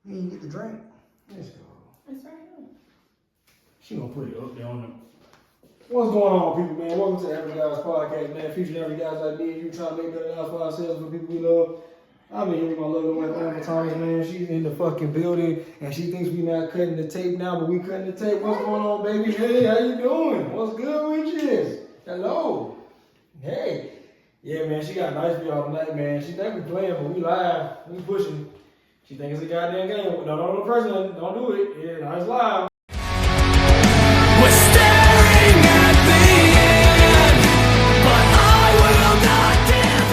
You didn't get the drink. Let's go. It's right here. She gonna put it up there on them. What's going on, people, man? Welcome to the Average Guys Podcast, man. Featuring average guys like me and you trying to make better lives for ourselves for people we love. I've been here with my lovely wife, Amber Thomas, man. She's in the fucking building, and she thinks we not cutting the tape now, but we cutting the tape. What's going on, baby? Hey, how you doing? What's good with you? Hello. Hey. Yeah, man, she got a nice for y'all tonight, man. She think we playing, but we live. We pushing. She think it's a goddamn game. No, president. Don't do it. Yeah, no, it's live. We're staring at the end, but I will not give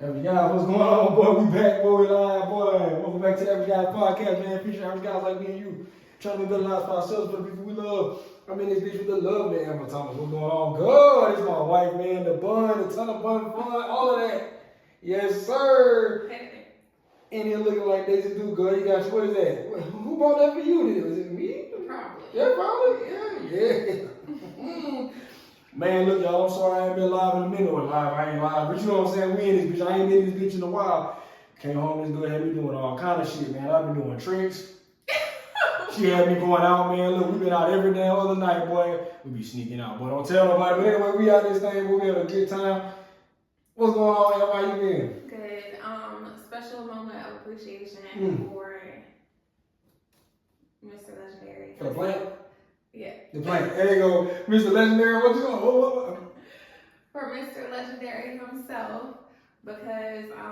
in. Average Guys, what's going on, boy? We back, boy. We live, boy. Welcome back to the Average Guys Podcast, man. Featuring average guys like me and you. Trying to make better lives for ourselves, for the people we love. I'm in this bitch with the love, man. Amber Thomas, what's going on? Good. It's my wife, man. The bun, the ton of bun fun, all of that. Yes, sir. And you're looking like Daisy Do Good. You got, what is that? Who bought that for you? Was it me? Probably. Yeah, probably. Yeah. Man, look, y'all, I'm sorry I ain't been live in a minute. Well, live, I ain't live. But you know what I'm saying? We in this bitch. I ain't been in this bitch in a while. Came home this good, had me doing all kind of shit, man. I've been doing tricks. She had me going out, man. Look, we been out every damn other night, boy. We be sneaking out, boy. Don't tell nobody. But anyway, we out this thing. We having a good time. What's going on, Em? How you been? Good. Special moment of appreciation for Mr. Legendary. For the plant? Yeah. The plant. There you go. Mr. Legendary, what you going? For Mr. Legendary himself, because I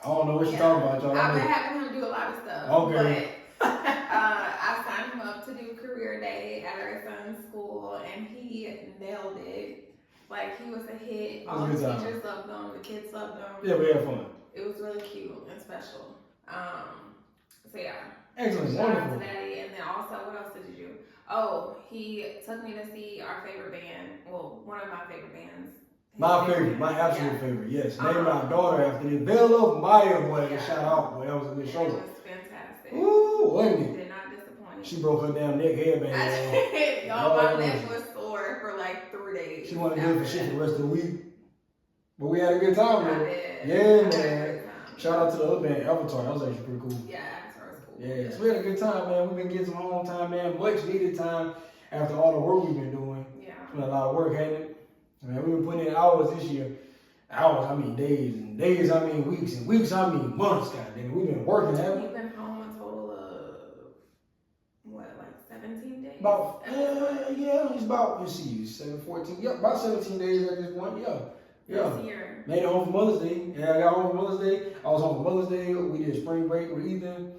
don't know what you're talking about, y'all. I've been having him do a lot of stuff. Okay. But I signed him up to do career day at our son's school, and he nailed it. Like, he was a hit. All the teachers loved him. The kids loved him. Yeah, we had fun. It was really cute and special. So yeah. Excellent. Shout out Wonderful. to Daddy. And then also, what else did you do? Oh, he took me to see our favorite band. Well, one of my favorite bands. My favorite, my absolute favorite, yes. Named my daughter after this. Bella Maya, boy. Yeah. Shout out, boy. That was a good show. It was fantastic. Ooh, wasn't it? Did not disappoint. She broke her damn neck headband. Y'all, my neck was sore for like 3 days. She wanted to do it for shit for the rest of the week. But we had a good time, I man. did. Yeah, man. Shout out to the other band, Avatar. That was actually pretty cool. Yeah, Avatar was cool. Yeah, so we had a good time, man. We've been getting some home time, man. Much needed time after all the work we've been doing. Yeah. It's been a lot of work, ain't it? Man, we've been putting in hours this year. Hours, I mean days, and days, I mean weeks, and weeks, I mean months, goddamn. We've been working, haven't we? We've been home a total of, what, like 17 days? About, yeah, it's about, let's see, 14, yeah, about 17 days at this point, yeah. This year. Made it home for Mother's Day. Yeah, I got home for Mother's Day. I was home for Mother's Day. We did spring break with Ethan.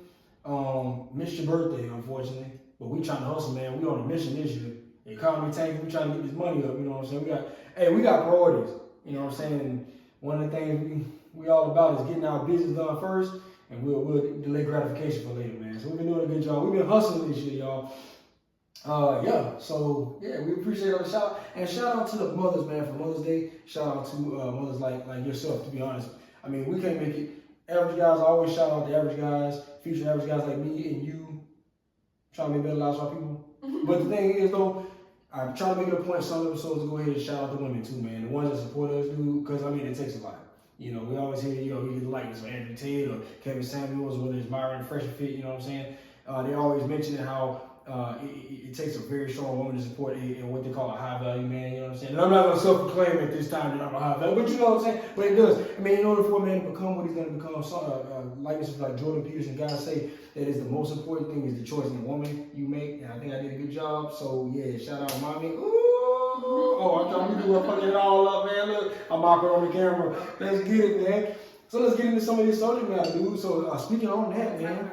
Missed your birthday, unfortunately. But we trying to hustle, man. We on a mission this year. The economy tanking. We trying to get this money up, you know what I'm saying? We got priorities. You know what I'm saying? One of the things we all about is getting our business done first, and we'll delay gratification for later, man. So we've been doing a good job. We've been hustling this year, y'all. We appreciate all the shout and shout out to the mothers, man, for Mother's Day. Shout out to mothers like yourself, to be honest. I mean, we can't make it. Average guys, I always shout out to average guys, future average guys like me and you, trying to make better lives for our people. But the thing is, though, I try to make it a point some episodes to go ahead and shout out the women too, man. The ones that support us do, because I mean, it takes a lot. You know, we always hear, you know, either like this or Andrew Tate or Kevin Samuels, whether it's Myron Fresh Fit, you know what I'm saying? They always mention how it takes a very strong woman to support what they call a high value man, you know what I'm saying? And I'm not going to self-proclaim at this time that I'm a high value, but you know what I'm saying? But it does. I mean, in order for a man to become what he's going to become, like this is like Jordan Peterson, guys say that is the most important thing is the choice in the woman you make, and I think I did a good job. So yeah, shout out mommy. Ooh, I'm trying to do it, fucking it all up, man. Look, I'm awkward on the camera. Let's get it, man. So let's get into some of this subject matter, dude. So speaking on that, man.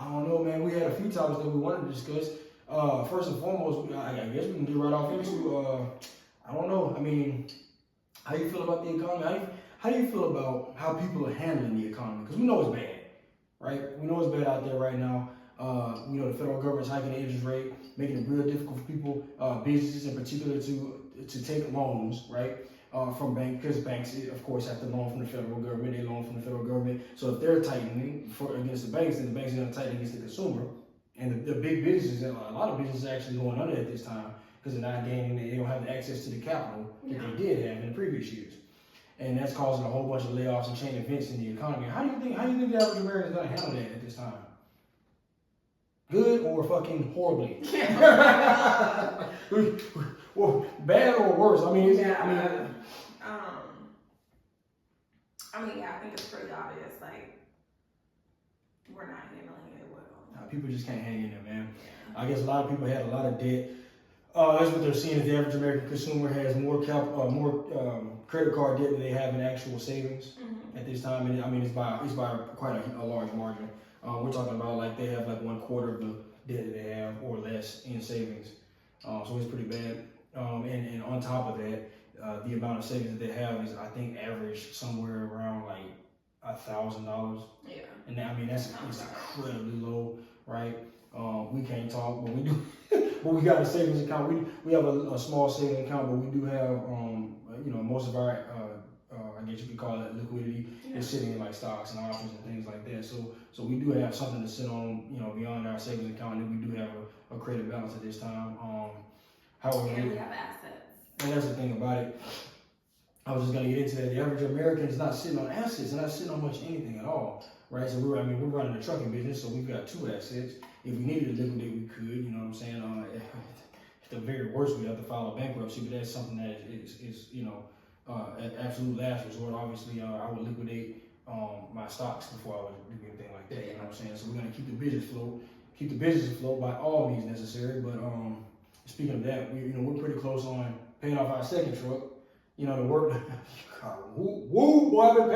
I don't know, man. We had a few topics that we wanted to discuss. First and foremost, I guess we can get right off into, I don't know. I mean, how you feel about the economy? How do you feel about how people are handling the economy? Because we know it's bad, right? We know it's bad out there right now. You know, the federal government's hiking the interest rate, making it real difficult for people, businesses in particular, to take loans, right? From banks, because banks, of course, have to loan from the federal government. They loan from the federal government. So if they're tightening against the banks, then the banks are going to tighten against the consumer. And the big businesses, a lot of businesses are actually going under at this time because they're not gaining, they don't have the access to the capital that they did have in the previous years. and that's causing a whole bunch of layoffs and chain events in the economy. How do you think the average American is gonna handle that at this time? Good or fucking horribly? Well, bad or worse? I mean, yeah, I mean, yeah, I think it's pretty obvious. Like, we're not handling it well. people just can't hang in there, man. Yeah. I guess a lot of people had a lot of debt. That's what they're seeing. Is the average American consumer has more credit card debt than they have in actual savings at this time, and I mean it's by quite a large margin. We're talking about like they have like 1/4 of the debt that they have or less in savings, so it's pretty bad. And on top of that, the amount of savings that they have is I think average somewhere around like $1,000. Yeah. And I mean that's it's incredibly low, right? We can't talk, but we do. But we got a savings account. We have a small savings account, but we do have most of our I guess you could call it liquidity is sitting in like stocks and options and things like that. So we do have something to sit on, beyond our savings account, and we do have a credit balance at this time. However, And we have assets. and that's the thing about it. I was just gonna get into that. The average American is not sitting on assets, and not sitting on much anything at all, right? So we're running a trucking business, so we've got 2 assets. If we needed to liquidate, we could. You know what I'm saying? At the very worst, we have to file a bankruptcy, but that's something that is at absolute last resort. Obviously, I would liquidate my stocks before I would do anything like that. You know what I'm saying? So we're gonna keep the business afloat by all means necessary. But speaking of that, we're pretty close on paying off our second truck. The work. God, woo, boy, I've been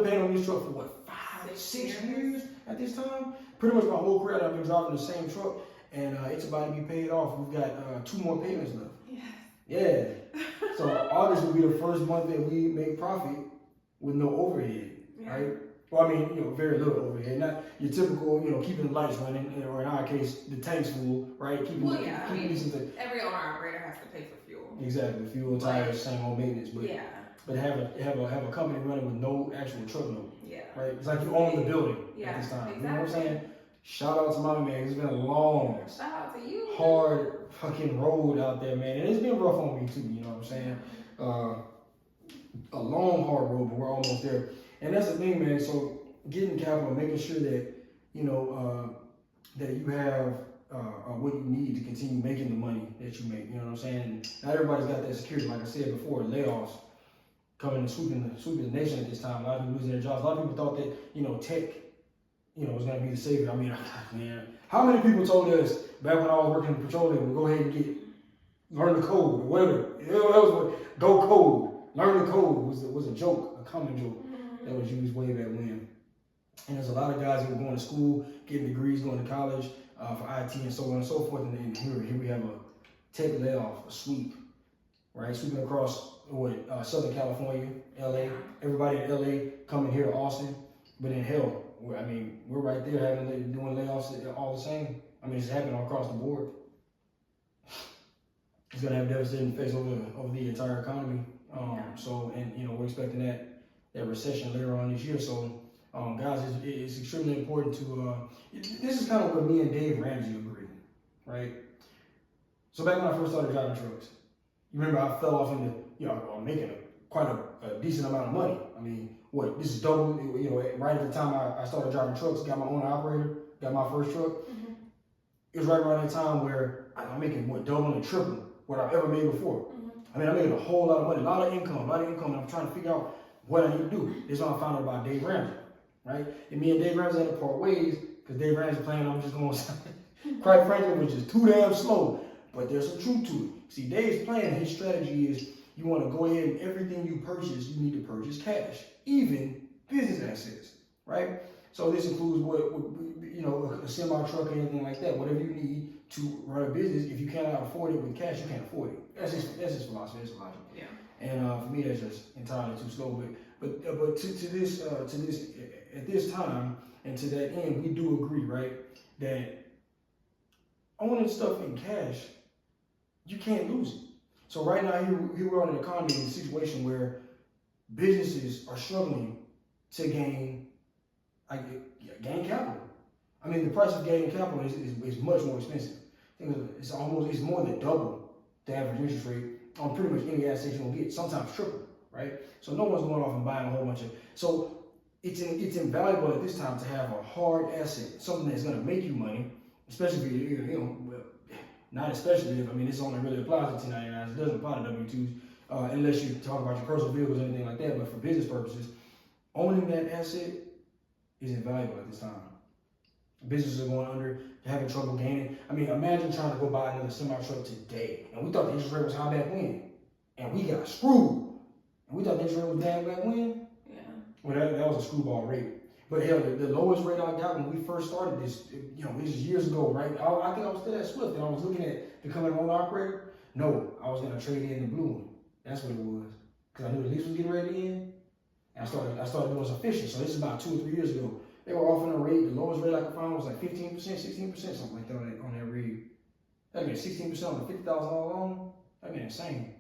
paying on this truck for what, 5, 6 years at this time. Pretty much my whole career I've been driving the same truck, and it's about to be paid off. We've got 2 more payments left. Yes. Yeah. So August will be the first month that we make profit with no overhead, right? Well, I mean, very little overhead. Not your typical, keeping the lights running, or in our case, the tank's full, right? Every owner-operator has to pay for fuel. Exactly, fuel, tires, same old maintenance, but have a company running with no actual truck note. Yeah. Right? It's like you own the building at this time. Exactly. You know what I'm saying? Shout out to my man. It's been a long, shout out to you. hard fucking road out there, man. And it's been rough on me too, you know what I'm saying? A long, hard road, but we're almost there. And that's the thing, man. So getting capital, making sure that, that you have what you need to continue making the money that you make. You know what I'm saying? And not everybody's got that security. Like I said before, layoffs coming and sweeping the nation at this time. A lot of people losing their jobs. A lot of people thought that, tech, was going to be the savior. I mean, man, how many people told us back when I was working in petroleum, go ahead and learn the code or whatever. Go code. Learn the code was a joke, a common joke that was used way back when. And there's a lot of guys that were going to school, getting degrees, going to college for IT and so on and so forth. And here we have a tech layoff, a sweep, right? Sweeping across Southern California, LA. Everybody in LA coming here to Austin, but in hell, we're right there doing layoffs all the same. I mean, it's happening all across the board. It's gonna have devastating effects over the entire economy. We're expecting that recession later on this year. So, guys, it's extremely important to. This is kind of where me and Dave Ramsey agree, right? So back when I first started driving trucks, you remember I fell off into making quite a decent amount of money. I mean, this is double. Right at the time I started driving trucks, got my own operator, got my first truck. Mm-hmm. It was right around that time where I'm making double and triple what I've ever made before. Mm-hmm. I mean, I'm making a whole lot of money, a lot of income, and I'm trying to figure out what I need to do. This is when I found out about Dave Ramsey, right? And me and Dave Ramsey had to part ways because Dave Ramsey playing, I'm just going to, quite frankly, which is too damn slow. But there's some truth to it. See, Dave's plan, his strategy is you want to go ahead and everything you purchase, you need to purchase cash, even business assets, right? So this includes a semi truck or anything like that. Whatever you need to run a business, if you cannot afford it with cash, you can't afford it. That's his philosophy. That's logic. Yeah. And for me, that's just entirely too slow. But to this at this time and to that end, we do agree, right, that owning stuff in cash, you can't lose it. So right now, here we're in an economy in a situation where businesses are struggling to gain capital. I mean, the price of gaining capital is much more expensive. I think it's more than double the average interest rate on pretty much any asset you're gonna get. Sometimes triple, right? So no one's going off and buying a whole bunch of. So it's invaluable at this time to have a hard asset, something that's going to make you money, especially if well, not especially if, I mean, this only really applies to 1099s. It doesn't apply to W-2s unless you talk about your personal vehicles or anything like that. But for business purposes, owning that asset is invaluable at this time. Businesses are going under, they're having trouble gaining. I mean, imagine trying to go buy another semi-truck today. And we thought the interest rate was high back when. And we got screwed. And we thought the interest rate was down back when. Yeah. Well, that was a screwball rate. But hell, the lowest rate I got when we first started this, this is years ago, right? I think I was still at Swift and I was looking at becoming an owner operator. No, I was going to trade in the blue one. That's what it was. Because I knew the lease was getting ready to end. And I started doing some fishing. So this is about 2 or 3 years ago. They were offering a rate, the lowest rate I could find was like 15%, 16%, something like that on that rig. That'd be 16% on a $50,000 loan. That'd be insane.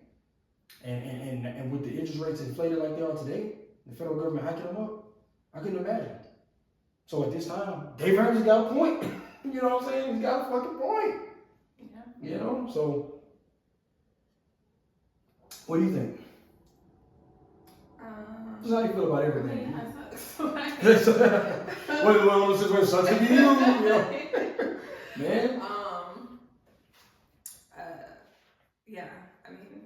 And with the interest rates inflated like they are today, the federal government hiking them up, I couldn't imagine. So at this time, Dave Ramsey's got a point. You know what I'm saying? He's got a fucking point. Yeah. So what do you think? Just how you feel about everything? What situation sucks to be you? Man. Yeah. I mean,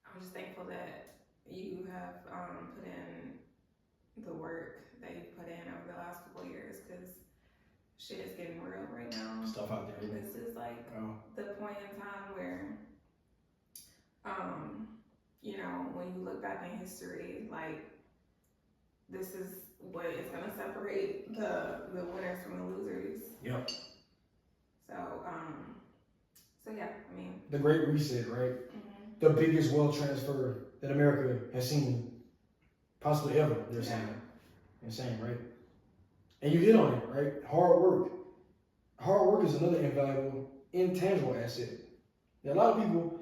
I'm just thankful that you have put in the work that you've put in over the last couple of years, because shit is getting real right now. Stuff out there. This is like the point in time where, when you look back in history, like, this is what is going to separate the winners from the losers. Yep. So yeah, I mean. The Great Reset, right? Mm-hmm. The biggest wealth transfer that America has seen, possibly ever. They're saying. Insane, right? And you hit on it, right? Hard work. Hard work is another invaluable, intangible asset that a lot of people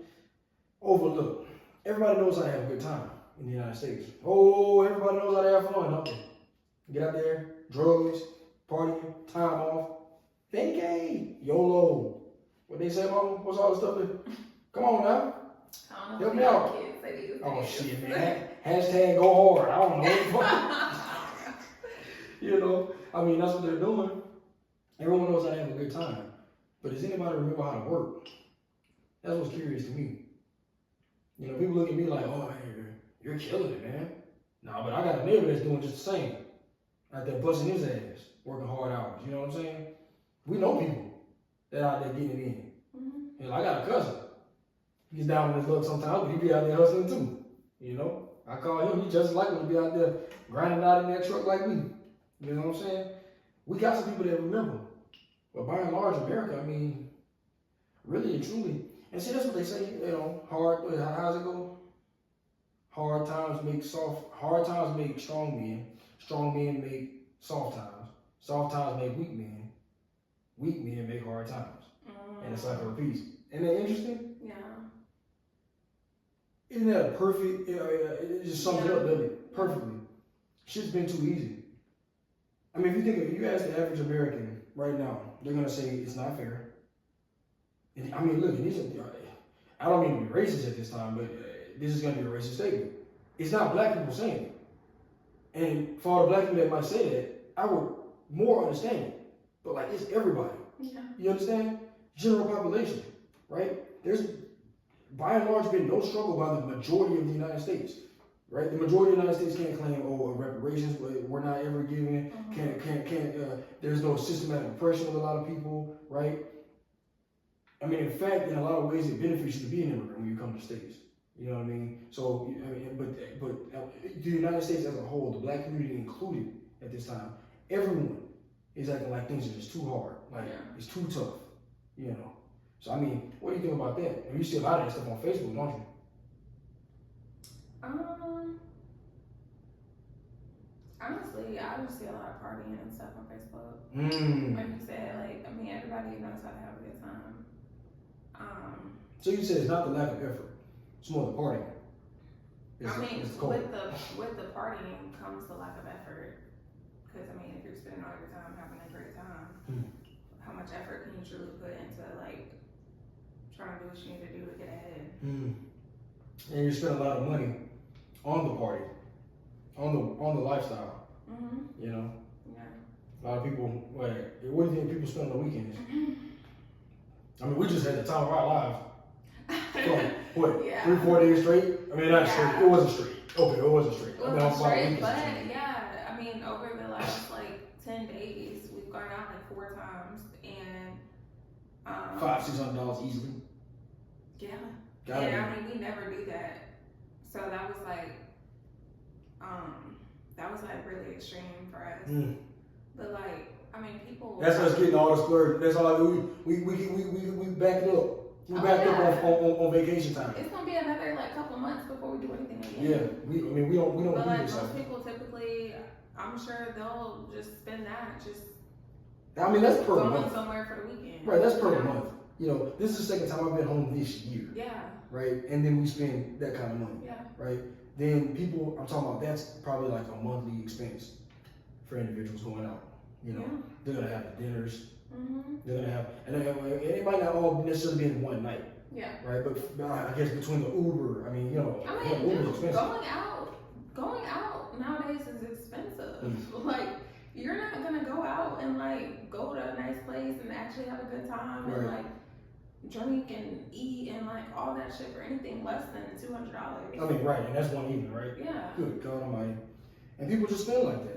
overlook. Everybody knows how to have a good time in the United States. Oh, everybody knows how to have fun, don't they? Get out there, drugs, partying, time off, vacay, YOLO. What they say, Mama? What's all the stuff that? Come on now. I don't know. Help me out. Kids say these Oh days. shit, man. Hashtag go hard. I don't know. I mean, that's what they're doing. Everyone knows how to have a good time. But does anybody remember how to work? That's what's curious to me. People look at me like, oh, you're killing it, man. Nah, but I got a neighbor that's doing just the same. Out there busting his ass, working hard hours. You know what I'm saying? We know people that out there getting it in. Mm-hmm. Hell, I got a cousin. He's down on his luck sometimes, but he be out there hustling too. I call him, he just like him to be out there grinding out in that truck like me. You know what I'm saying? We got some people that remember. But by and large, America, I mean, really and truly, and see, that's what they say, how's it go? Hard times make strong men make soft times make weak men make hard times. And it's like a repeat. Isn't that interesting? Yeah. Isn't that a perfect, it just sums it up, doesn't it? Perfectly. Shit's been too easy. I mean, if you ask the average American right now, they're going to say it's not fair. And, I mean, look, I don't mean to be racist at this time, but this is going to be a racist statement. It's not black people saying it. And for all the black people that might say that, I would more understand it. But like, it's everybody. Yeah. You understand? General population, right? There's, by and large, been no struggle by the majority of the United States, right? The majority of the United States can't claim, reparations, we're not ever giving, there's no systematic oppression of a lot of people, right? I mean, in fact, in a lot of ways, it benefits you to be an immigrant when you come to the States. You know what I mean? So, but the United States as a whole, the black community included at this time, everyone is acting like things are just too hard, it's too tough, So, I mean, what do you think about that? You see a lot of that stuff on Facebook, don't you? Honestly, I just see a lot of partying and stuff on Facebook. Like you said, everybody knows how to have a good time. So you said it's not the lack of effort, it's more the partying. With the partying comes the lack of effort. Because, if you're spending all your time having a great time, how much effort can you truly put into, trying to do what you need to do to get ahead? And you spend a lot of money on the party, on the lifestyle. Mm-hmm. You know, Yeah. a lot of people. What do you think people spend on the weekends? I mean, we just had the time of our lives. So, what? Yeah. 3-4 days straight? I mean, not Yeah. straight. It wasn't straight. Okay, it wasn't straight. It I mean, wasn't on my straight, weekends, but straight. yeah, I mean, over the last like 10 days, we've gone out like 4 times, and $500-$600 easily. yeah, Gotta and be. I mean, we never do that, so that was like really extreme for us. Mm. But like, I mean, people. That's us getting all the splurge. That's all we backed up. We Oh, backed yeah. up on vacation time. It's gonna be another like couple months before we do anything again. Yeah, we don't But do like this. most people typically, I'm sure they'll just spend that just I mean, that's per going month. somewhere for the weekend. Right, that's per you know? month. You know, this is the second time I've been home this year. Yeah, Right, and then we spend that kind of money. yeah. Right, then people, I'm talking about that's probably like a monthly expense for individuals going out. You know, Yeah. they're gonna have the dinners. Mm-hmm. They're gonna have, and it might not all necessarily be in one night. Yeah. Right, but I guess between the Uber, I mean, you know, I mean, Uber's dude, expensive. going out nowadays is expensive. Mm. Like, you're not gonna go out and like go to a nice place and actually have a good time and Right. like drink and eat and like all that shit for anything less than $200. I mean, right, and that's one evening, right? Yeah. Good God Almighty, and people just spend like that.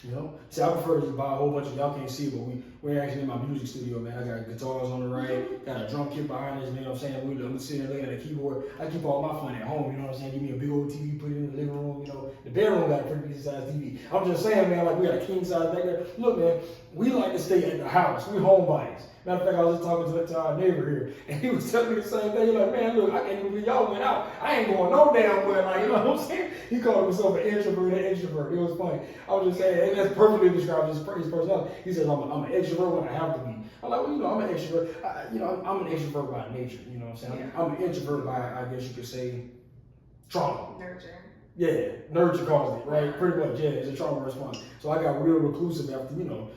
You know, see, I prefer to just buy a whole bunch of, y'all can't see it, but we're actually in my music studio, man. I got guitars on the right, got a drum kit behind us, you know what I'm saying? I'm sitting there looking at the keyboard. I keep all my fun at home, you know what I'm saying? Give me a big old TV, put it in the living room, you know. The bedroom got a pretty decent sized TV. I'm just saying, man, like we got a king size back there. Look, man, we like to stay at the house. We homebodies. Matter of fact, I was just talking to our neighbor here, and he was telling me the same thing. He's like, man, look, I can't even believe y'all went out. I ain't going no damn well, like, you know what I'm saying? He called himself an introvert and extrovert. It was funny. I was just saying, and that's perfectly describes his personality. He says, I'm an extrovert when I have to be. I'm like, well, you know, I'm an extrovert. I'm an extrovert by nature, you know what I'm saying? Yeah. I'm an introvert by, I guess you could say, trauma. Nurture. Yeah, nurture caused it, right? Pretty much, yeah, it's a trauma response. So I got real reclusive after, you know,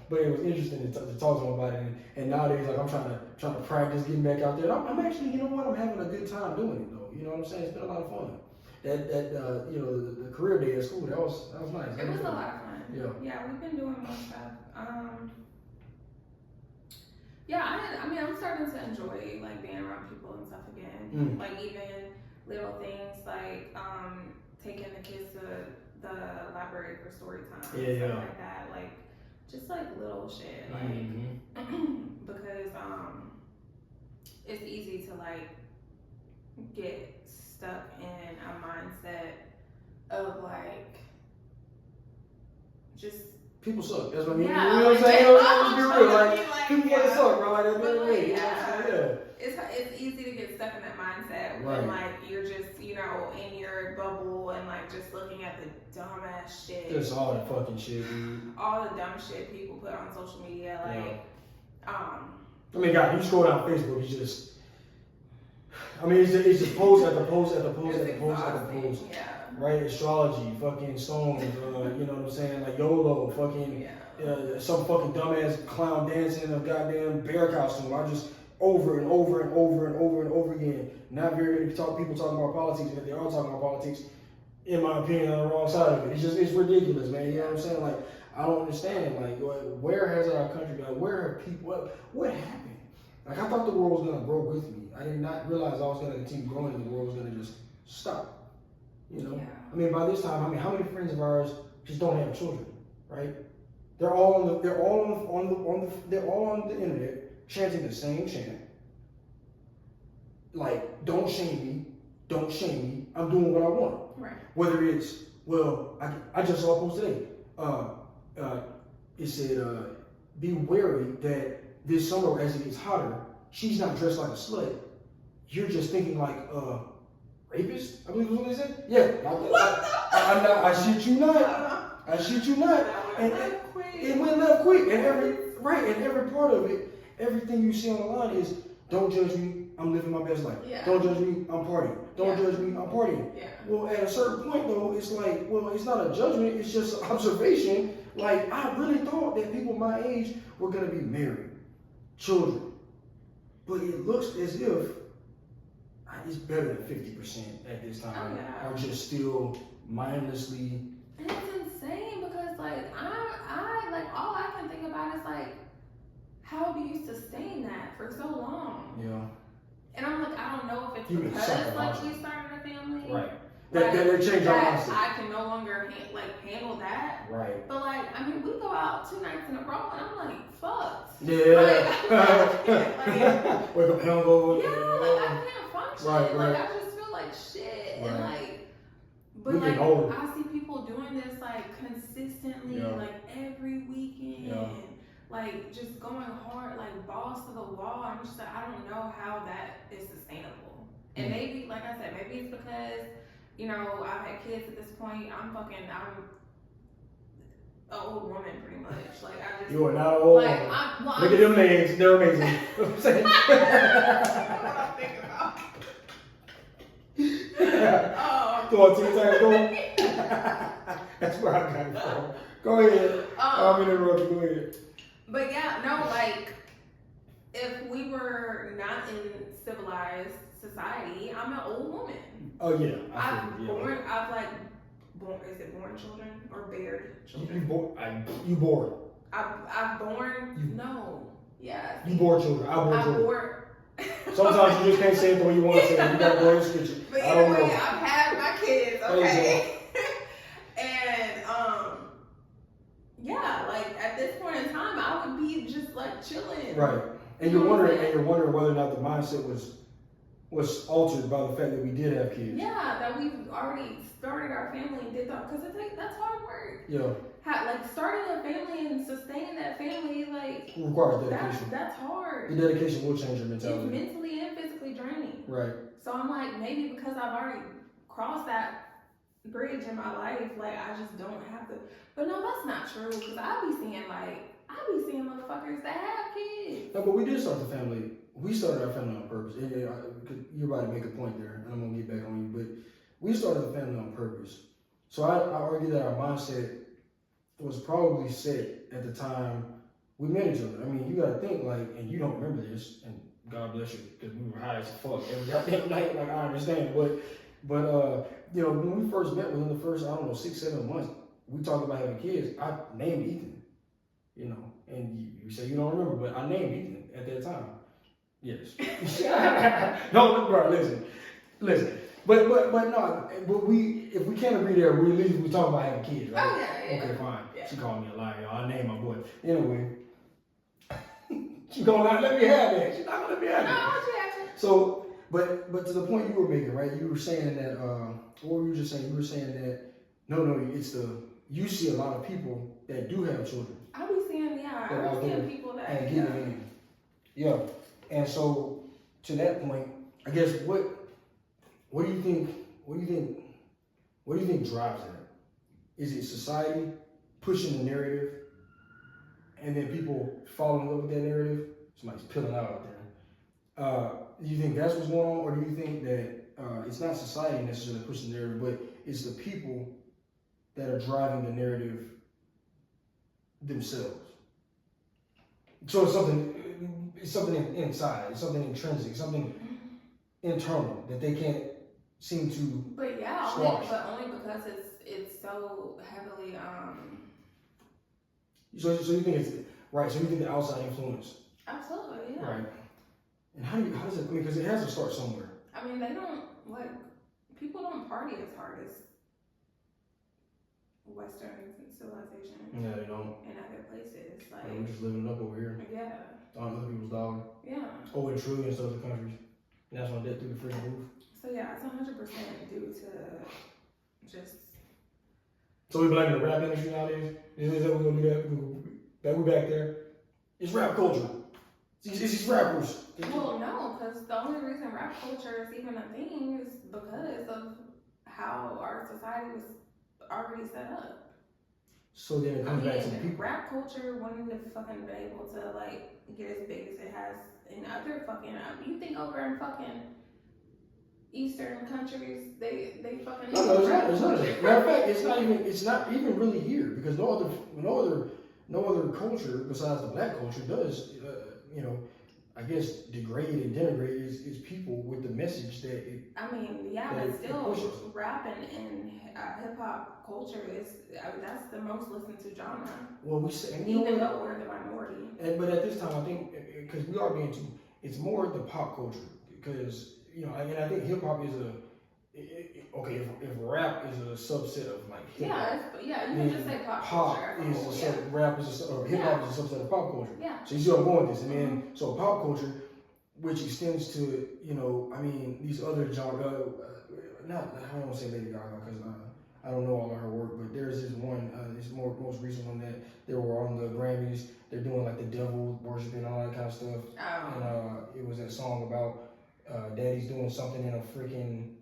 but it was interesting to talk to him about it. And nowadays, like, I'm trying to practice getting back out there. And I'm actually, you know what, I'm having a good time doing it, though. You know what I'm saying? It's been a lot of fun. You know, the career day at school, that was nice. It was a lot of fun. Yeah. Yeah, we've been doing more stuff. Yeah, I mean, I'm starting to enjoy like being around people and stuff again. Mm. Like even little things like taking the kids to the library for story time and Yeah. stuff like that. Like just like little shit. Like because it's easy to like get stuck in a mindset of like just People suck. That's what I mean. Yeah, you know what I'm like, saying? Let's be I'm real. trying Like, to be like, people yeah. suck, bro. Like, that's But, the like, way. You know what I'm saying? it's easy to get stuck in that mindset Right. when like you're just, you know, in your bubble and like just looking at the dumbass shit. Just all that fucking shit, dude. All the dumb shit people put on social media, like I mean, God, you scroll down Facebook, it's just. I mean, it's just post after post after post it's after post after exhausting. post. Yeah. Right? Astrology, fucking stones, you know what I'm saying? Like YOLO, fucking. Yeah. Some fucking dumbass clown dancing in a goddamn bear costume. I just over and over and over and over and over again. Not very many people talking about politics, but they are talking about politics, in my opinion, on the wrong side of it. It's ridiculous, man. You know what I'm saying? Like, I don't understand. Like, where has our country gone? Where have people? What happened? Like, I thought the world was gonna grow with me. I did not realize I was gonna continue growing and the world was gonna just stop. You know? Yeah. I mean, by this time, I mean, how many friends of ours just don't have children, right? They're all on the internet chanting the same chant. Like, don't shame me, don't shame me. I'm doing what I want. Right. Whether it's, well, I just saw a post today. It said, be wary that this summer as it gets hotter, she's not dressed like a slut. You're just thinking like rapist, I believe is what they said. Yeah. I shit you not. I shit you not. And it went left quick. And every part of it, everything you see on the line is, don't judge me, I'm living my best life. Yeah. Don't judge me, I'm partying. Don't Yeah. judge me, I'm partying. Yeah. Well, at a certain point though, it's like, well, it's not a judgment, it's just observation. Like, I really thought that people my age were gonna be married, children. But it looks as if, it's better than 50% at this time Oh, yeah. are just still mindlessly. And it's insane because like I like all I can think about is like, how do you sustain that for so long? You know, And I'm like, I don't know if it's You can because sacrifice like it. we started a family, right? Like, That changed our that mindset. I can no longer handle that. Right. But like, I mean, we go out 2 nights in a row, and I'm like, fuck. Yeah. Like, Wake up hungover. yeah, like I can't function. Right, Like right. I just feel like shit, Right. and like, but We like getting older. I see people doing this like consistently, Yeah. like every weekend, Yeah. like just going hard, like balls to the wall. I'm just like, I don't know how that is sustainable. And maybe, like I said, maybe it's because, you know, I've had kids at this point. I'm an old woman pretty much. Like I just You are not old. like Look at them legs, they're amazing. You know what I'm saying? what I'm thinking about. Come on, Teen Titans, go. That's where I got it from. Go ahead. I'm interrupt you. Go ahead. But yeah, no, like if we were not in civilized society, I'm an old woman. Oh yeah, I've figured, born, is it born children or bared You children? you bored. I've born, You- yes. You bored children. I bored I children. bore. Sometimes you just can't say it the way you want to say it. You gotta go in the kitchen. But I either don't way, know. I've had my kids, There you okay? And yeah, like at this point in time, I would be just like chilling. Right. And you're wondering whether or not the mindset was altered by the fact that we did have kids. Yeah, that we've already started our family and did that because that's hard work. Yeah. Like starting a family and sustaining that family, like It requires dedication. that's hard. The dedication will change your It's mentality. mentally and physically draining. Right. So I'm like, maybe because I've already crossed that bridge in my life, like I just don't have to. But no, that's not true because I be seeing motherfuckers that have kids. No, but we did start the family. We started our family on purpose. And, you're about to make a point there, and I'm gonna get back on you. But we started the family on purpose. So I argue that our mindset was probably set at the time we met each other. I mean, you gotta think like, and you don't remember this, and God bless you, because we were high as fuck every goddamn night. Like I understand, but you know, when we first met, within the first 6-7 months, we talked about having kids. I named Ethan, you know, and you say you don't remember, but I named Ethan at that time. Yes. No, bro, listen. But no, but if we can't agree there, we at least we talk about having kids, right? Oh yeah. Okay, fine. Yeah. She called me a liar, y'all. I named my boy. Anyway, she gonna not let me have that. She's not gonna let me have No, that. what you asking? So, but to the point you were making, right? You were saying that, what were you just saying? You were saying that, no, you see a lot of people that do have children I be seeing, yeah, They're I out be there seeing people that, and get it in. Yeah. And so, to that point, I guess what do you think drives that? Is it society pushing the narrative, and then people fall in love with that narrative? Somebody's pilling out there. Do you think that's what's going on, or do you think that it's not society necessarily pushing the narrative, but it's the people that are driving the narrative themselves? So it's something inside, it's something intrinsic, something internal that they can't seem to. But yeah, squash. only because it's so heavily So you think it's right? So you think the outside influence, absolutely, yeah. right? And how does it? I mean, because it has to start somewhere. I mean, people don't party as hard as Western civilization Yeah, they don't. in other places. Like, We're just living it up over here yeah, on other people's dollar. yeah. Over trillions to other countries. National debt through the freaking roof. So yeah, it's 100% due to just. So we blaming the rap industry nowadays? Is that we're gonna do that? We back there? It's rap culture. It's these rappers. Well, no, because the only reason rap culture is even a thing is because of how our society was already set up. So then it comes back to the people. Rap culture wouldn't have fucking been able to like get as big as it has in other fucking. You think over in fucking Eastern countries, they fucking. No, it's not. Matter of fact, it's not even really here because no other culture besides the black culture does. I guess, degrade and denigrate is people with the message that it, I mean, yeah, that but it still, pushes. rapping in hip hop culture is that's the most listened to genre, Well, we say, and you know even what? though we're the minority. And but at this time, I think because we are being too, it's more the pop culture because and I think hip hop is okay. If rap is a subset of like hip hop, Yeah, you can just say pop culture. as a is whole, a yeah. sub, rap is or hip hop is a subset of pop culture. Yeah. So you see where I'm going with this, and then so pop culture, which extends to I mean these other genres. Not I don't want to say Lady Gaga because I don't know all of her work, but there's this one, this most recent one that they were on the Grammys. They're doing like the devil worshiping and all that kind of stuff. And it was that song about Daddy's doing something in a freaking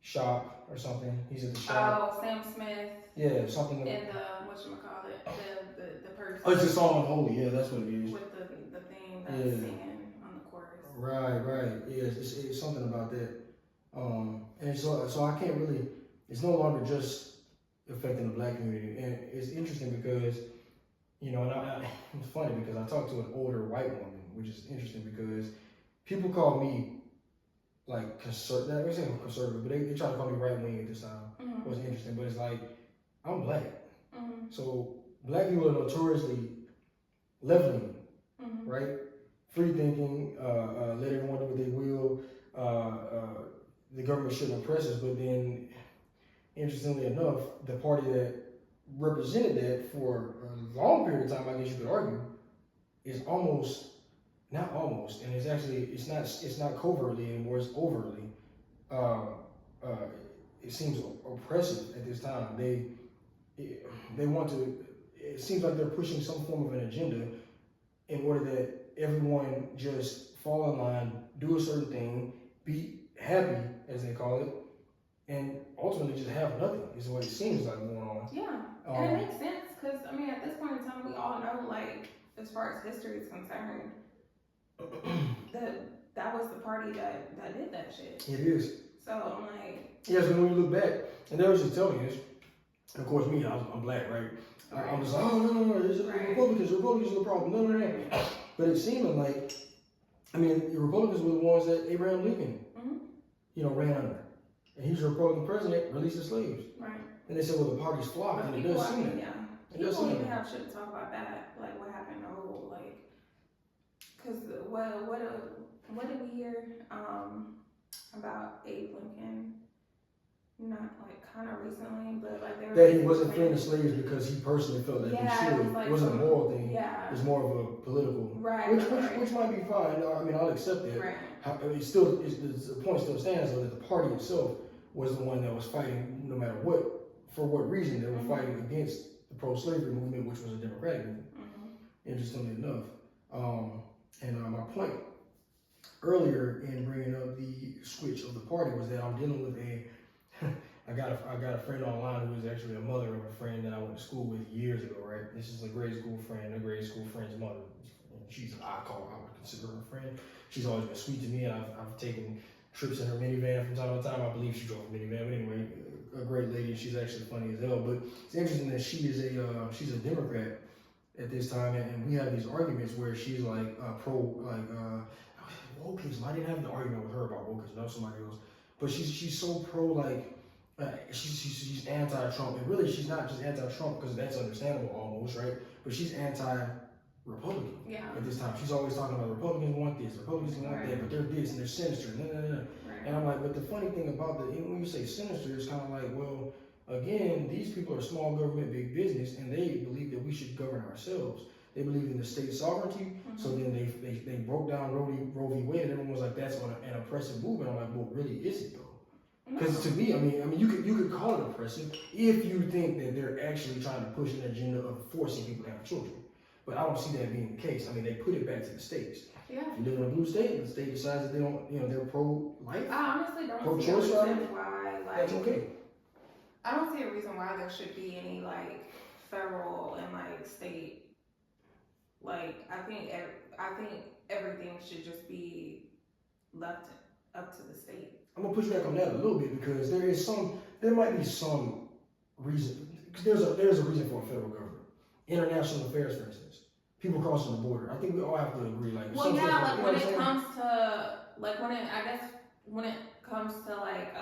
shop or something. He's at the shop. Oh, Sam Smith. Yeah, something. And whatchamacallit, the person. Oh, it's a song Holy. Yeah, that's what it is. With the thing that's singing on the chorus. Right. Yeah, it's something about that. And so I can't really. It's no longer just affecting the black community, and it's interesting because, and it's funny because I talked to an older white woman, which is interesting because people call me like conservative. I say conservative, but they try to call me right wing at this time. Mm-hmm. It was interesting, but it's like I'm black, Mm-hmm. so black people are notoriously left-leaning, Mm-hmm. right? Free thinking, let everyone do what they will. The government shouldn't oppress us, but then, interestingly enough, the party that represented that for a long period of time, I guess you could argue, is not almost, and it's not covertly anymore, it's overtly. It seems oppressive at this time. They want to, it seems like they're pushing some form of an agenda in order that everyone just fall in line, do a certain thing, be happy, as they call it, and ultimately just have nothing is what it seems like going on. Yeah, and it makes sense because I mean, at this point in time, we all know, like, as far as history is concerned, that was the party that did that shit. It is. So I'm like, yes, when we look back, and they was just telling me this. Of course, me, I'm black, right? I'm just like, oh no, it's Republicans are the problem. No. But it seemed like, I mean, the Republicans were the ones that Abraham Lincoln, ran under. And he was a Republican president, released the slaves. right. And they said, well, the party's flopped, and it does seem that. Yeah. People don't even have shit to talk about that. Like, what happened? Oh, like, because what did we hear about Abe Lincoln? Not like kind of recently, but like they were That he wasn't freeing the slaves because he personally felt that he should. It It wasn't a moral thing. Yeah. It's more of a political. Right. Which might be fine. I mean, I'll accept that. Right. The point still stands though that the party itself was the one that was fighting, no matter what, for what reason they were fighting against the pro-slavery movement, which was a democratic movement. Interestingly enough, and my point earlier in bringing up the switch of the party was that I'm dealing with I got a friend online who is actually a mother of a friend that I went to school with years ago, right? This is a grade school friend, a grade school friend's mother. I would consider her a friend. She's always been sweet to me. I've taken trips in her minivan from time to time. I believe she drove a minivan, but anyway, a great lady. She's actually funny as hell. But it's interesting that she's a Democrat at this time, and we have these arguments where she's like wokeism. I didn't have an argument with her about wokeism. That was somebody else. But she's so pro she's anti-Trump, and really she's not just anti-Trump because that's understandable almost, right? But she's anti-Republican. Yeah. At this time, she's always talking about Republicans want this, Republicans want that, but they're this and they're sinister. No. And I'm like, but the funny thing about when you say sinister, it's kind of like, well, again, these people are small government, big business, and they believe that we should govern ourselves. They believe in the state sovereignty, so then they broke down Roe v. Wade, and everyone was like, that's an oppressive movement. I'm like, well, really, is it though? Because to me, I mean, you could call it oppressive if you think that they're actually trying to push an agenda of forcing people to have children. But I don't see that being the case. I mean, they put it back to the states. Yeah. If you live in a blue state, the state decides that they don't, they're pro-life. I honestly don't see pro-choice, a reason why, like, that's okay. I don't see a reason why there should be any like federal and like state. Like, I think everything should just be left up to the state. I'm gonna push back on that a little bit because there might be some reason. Because there's a reason for a federal government. International affairs, for instance. people crossing the border. I think we all have to agree. Like, Well, some yeah, stuff, like you know when what it I'm saying? comes to like when it comes to like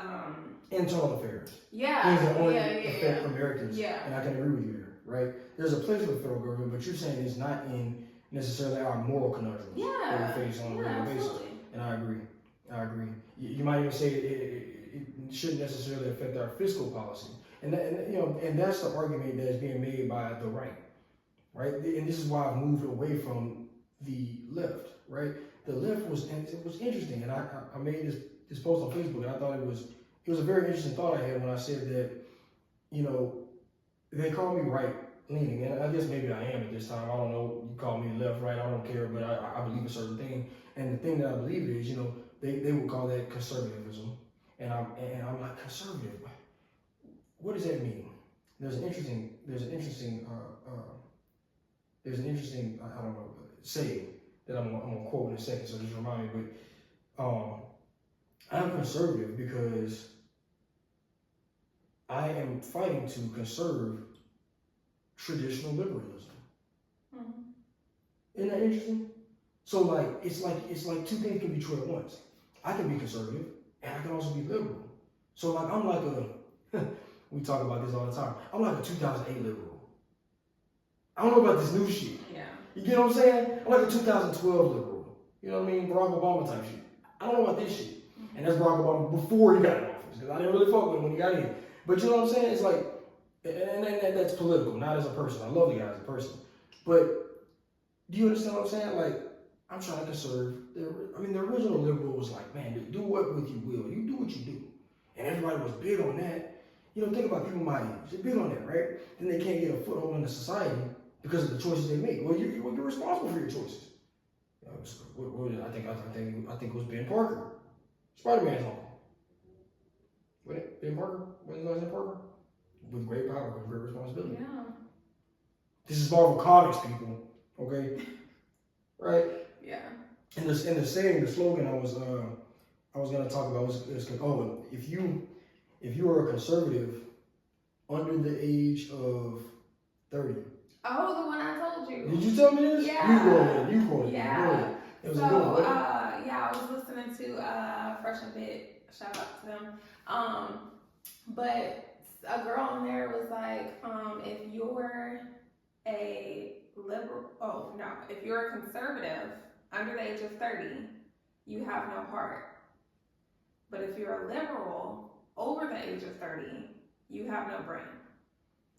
Internal affairs. Things yeah, that only yeah, affect Americans. yeah. And I can agree with you there, right? There's a place for the federal government, but you're saying it's not in necessarily our moral conundrums Yeah, that we face on a yeah, regular basis. absolutely. And I agree. I agree. You might even say it shouldn't necessarily affect our fiscal policy. And that's the argument that is being made by the right, right? And this is why I've moved away from the left, right? The left and it was interesting, and I made this post on Facebook, and I thought it was a very interesting thought I had when I said that, they call me right leaning, and I guess maybe I am at this time. I don't know. You call me left, right, I don't care, but I believe a certain thing, and the thing that I believe is, they would call that conservatism, and I'm like, conservative. What does that mean? There's an interesting I don't know saying that I'm gonna quote in a second, so just remind me. But I'm conservative because I am fighting to conserve traditional liberalism. Mhm. Isn't that interesting? So like it's like two things can be true at once. I can be conservative and I can also be liberal. So like I'm like we talk about this all the time. I'm like a 2008 liberal. I don't know about this new shit. Yeah. You get what I'm saying? I'm like a 2012 liberal. You know what I mean? Barack Obama type shit. I don't know about this shit. And that's Barack Obama before he got in office, because I didn't really fuck with him when he got in. But you know what I'm saying? It's like, and that's political, not as a person. I love the guy as a person. But do you understand what I'm saying? Like, I'm trying to conserve. The original liberal was like, man, do what with you will. You do what you do. And everybody was big on that. Think about people my age. They're big on that, right? Then they can't get a foothold in the society because of the choices they make. Well, you're responsible for your choices. I think it was Ben Parker, Spider-Man's uncle. Wasn't it Ben Parker? Wasn't his name Parker? With great power comes great responsibility. Yeah. This is Marvel Comics, people. Okay, right? Yeah. And the saying, the slogan I was gonna talk about was if you are a conservative under the age of 30. Oh, the one I told you. Did you tell me this? Yeah. You quoted it. Yeah. It was a good one. I was listening to Fresh and Fit. Shout out to them. But a girl on there was like, if you're a liberal, if you're a conservative under the age of 30, you have no heart. But if you're a liberal over the age of 30, you have no brain.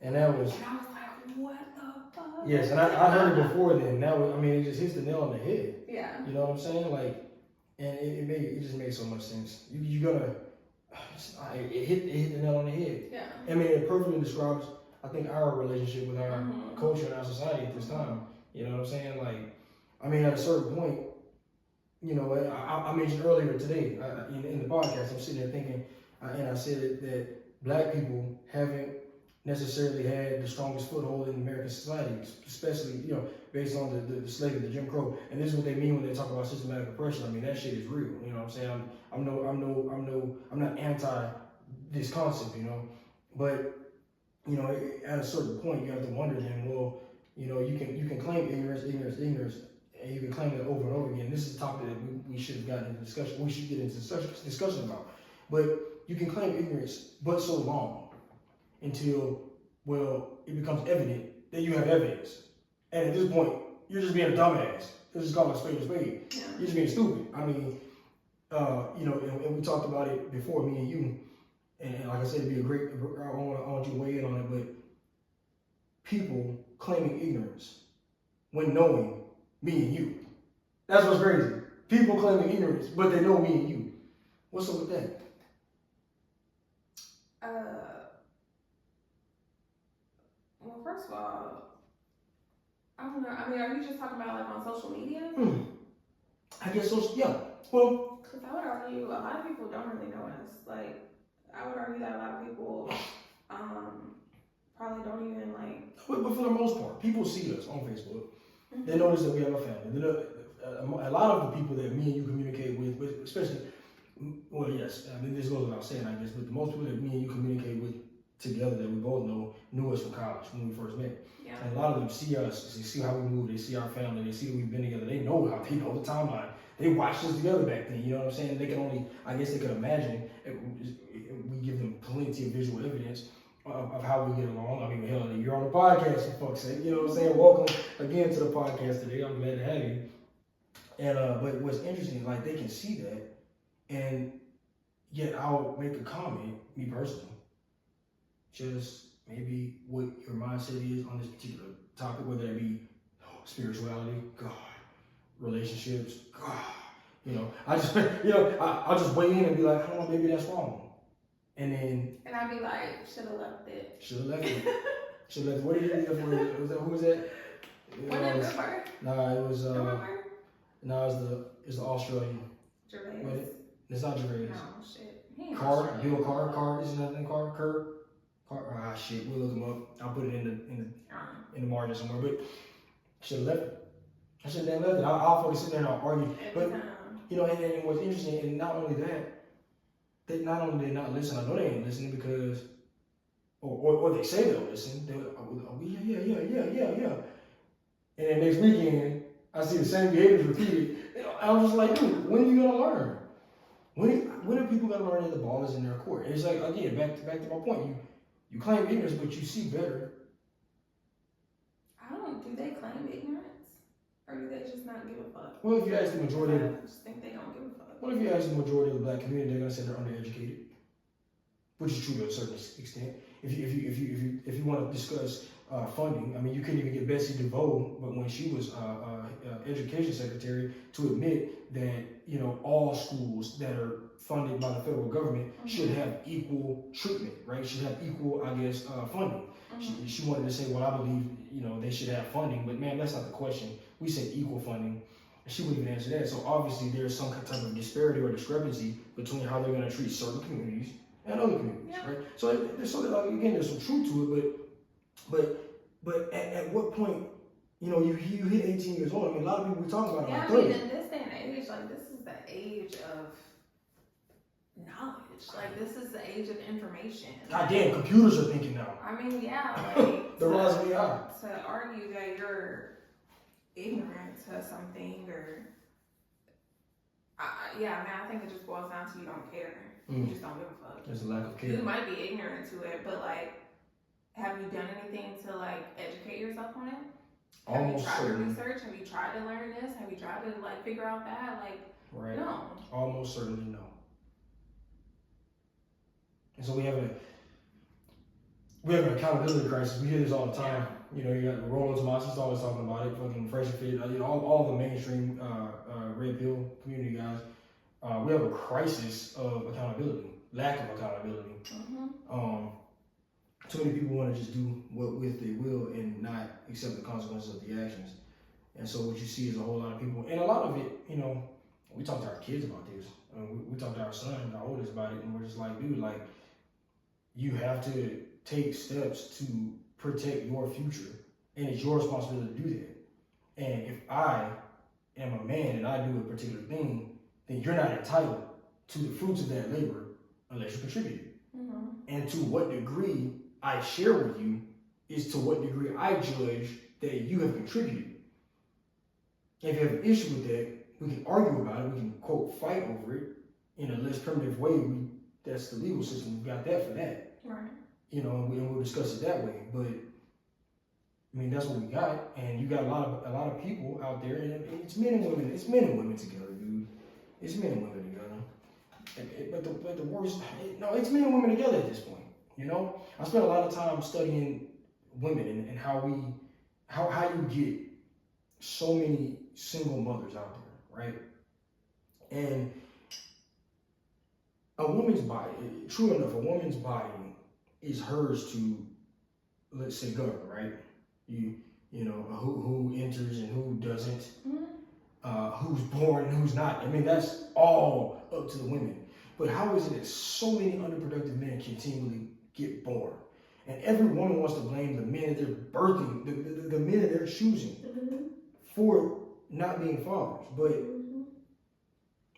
And I was like, what the fuck? Yes, and I heard it before then. Now, it just hits the nail on the head. Yeah. You know what I'm saying? Like, and it just made so much sense. It hit the nail on the head. Yeah. It perfectly describes, I think, our relationship with our culture and our society at this time. You know what I'm saying? Like, at a certain point, I mentioned earlier today in the podcast, I'm sitting there thinking, and I said that black people haven't necessarily had the strongest foothold in American society, especially, based on the slavery, the Jim Crow. And this is what they mean when they talk about systematic oppression. That shit is real. You know what I'm saying? I'm not anti this concept, but at a certain point you have to wonder then, well, you can claim ignorance, and you can claim that over and over again. This is a topic that we should have gotten into discussion. We should get into discussion about. But you can claim ignorance but so long until, it becomes evident that you have evidence. And at this point, you're just being a dumbass. Let's just call it a spade. Yeah. You're just being stupid. And we talked about it before, me and you. And like I said, it'd be I want you to weigh in on it, but people claiming ignorance when knowing me and you. That's what's crazy. People claiming ignorance, but they know me and you. What's up with that? Well, first of all, I don't know. Are you just talking about like on social media? I guess so. Yeah. Well, because I would argue a lot of people don't really know us. Like, I would argue that a lot of people probably don't even like. But for the most part, people see us on Facebook. They notice that we have a family. A lot of the people that me and you communicate with, especially, well, yes, this goes without saying, I guess, but the most people that me and you communicate with together that we both knew us from college when we first met. Yeah. And a lot of them see us, they see how we move, they see our family, they see that we've been together, they know the timeline. They watched us together back then, you know what I'm saying? They can only, I guess they could imagine, we give them plenty of visual evidence of how we get along. I mean, hell, you're on the podcast, for fuck's sake, you know what I'm saying? Welcome again to the podcast today, I'm glad to have you. And, but what's interesting, like, they can see that, and yet I'll make a comment, me personally, just maybe what your mindset is on this particular topic, whether it be spirituality, God, relationships, God, you know, I just, I'll just weigh in and be like, I don't know, maybe that's wrong. And then. And I'd be like, should have left it. Should have left it. Should have left it. What did you do for it? Who was that? Remember? Nah, it was, Remember? no, it's the Australian. Gervais. Wait, it's not Gervais. No, shit. He ain't Carr, Australian. Bill Carr, is another name Carr? Kerr? Ah, shit, we'll look him up. I'll put it in the margin somewhere, but should have left it. I should have left it. I'll fucking sit there and I'll argue. But, you know, and what's interesting, and not only that, not only they not listen, I know they ain't listening because, or they say they'll listen. They're like, oh, yeah. And then next weekend, I see the same behaviors repeated. I was just like, dude, when are you gonna learn? When are people gonna learn that the ball is in their court? And it's like, again, back to my point. You claim ignorance, but you see better. Do they claim ignorance? Or do they just not give a fuck? Well, if you ask the majority of, I just think they don't give a fuck. well, if you ask the majority of the black community, they're gonna say they're undereducated, which is true to a certain extent. If you want to discuss funding, I mean, you couldn't even get Betsy DeVoe, but when she was education secretary, to admit that, you know, all schools that are funded by the federal government should have equal treatment, right? Should have equal, I guess, funding. She wanted to say, well, I believe, you know, they should have funding, but man, that's not the question. We said equal funding. She wouldn't even answer that. So obviously there's some type of disparity or discrepancy between how they're going to treat certain communities and other communities, right? So like, again, there's some truth to it, but at what point, you know, you hit 18 years old. I mean, a lot of people we talk about yeah, are I mean, 30. in this day and age, like, this is the age of knowledge. Like, this is the age of information. God damn, computers are thinking now. I mean, yeah, like, The rise of AI. to argue that you're ignorant to something, or I think it just boils down to you don't care. You just don't give a fuck. There's a lack of care. You might be ignorant to it, but like, have you done anything to like educate yourself on it? Have Almost you tried to certainly. research? Have you tried to learn this? Have you tried to like figure out that? Like, Right. no. Almost certainly no. And so we have an accountability crisis. We hear this all the time. You know, you got Roland Tomas's always talking about it. Fucking Fresh and Fit. You know, all the mainstream red pill community guys. We have a crisis of accountability, lack of accountability. Too many people want to just do what with they will and not accept the consequences of the actions. And so what you see is a whole lot of people, and a lot of it, you know, we talk to our kids about this. We talk to our son, our oldest, about it, and we're just like, dude, like, you have to take steps to protect your future, and it's your responsibility to do that. And if I am a man and I do a particular thing, then you're not entitled to the fruits of that labor unless you contribute. And to what degree I share with you is to what degree I judge that you have contributed. If you have an issue with that, we can argue about it. We can, quote, fight over it in a less primitive way. That's the legal system. We've got that for that. Right. You know, and we'll discuss it that way. But I mean, that's what we got. And you got a lot of people out there, and it's men and women. It's men and women together, dude. It's men and women together. But the worst, no, it's men and women together at this point. You know, I spent a lot of time studying women and how you get so many single mothers out there, right? And a woman's body, true enough, a woman's body is hers to, let's say, govern, right? You know, who enters and who doesn't, who's born and who's not. I mean, that's all up to the women. But how is it that so many underproductive men continually get born? And every woman wants to blame the men that they're birthing, the men that they're choosing for not being fathers.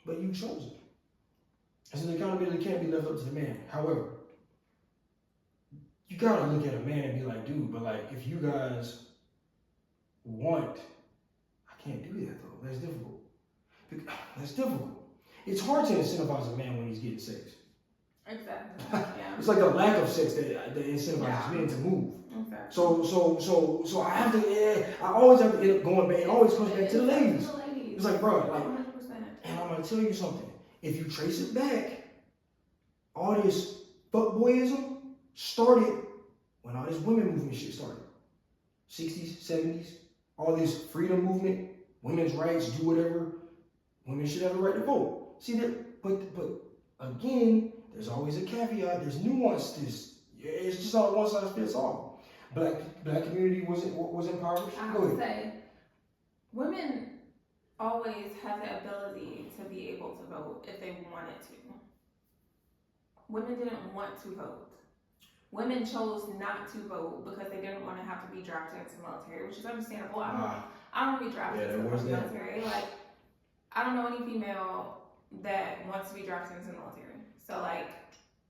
But you chose it. And so the accountability can't be left up to the man. However, you gotta look at a man and be like, dude, but like, if you guys want, I can't do that though. That's difficult. That's difficult. It's hard to incentivize a man when he's getting sex. Exactly. Yeah. It's like the lack of sex that incentivizes men to move. Exactly. So I have to, I always have to end up going back. It always comes back to the ladies. It's like, bro, like, 100%. and I'm gonna tell you something. If you trace it back, all this fuckboyism started when all this women movement shit started. 60s, 70s, all this freedom movement, women's rights, do whatever. Women should have the right to vote. See that, but again, there's always a caveat. There's nuance to this. It's just not one size fits all. Black community was impoverished. I Go would ahead. say women always have the ability to be able to vote if they wanted to. Women didn't want to vote. Women chose not to vote because they didn't want to have to be drafted into the military, which is understandable. I don't want to be drafted into the military. Like, I don't know any female that wants to be drafted into the military. So, like,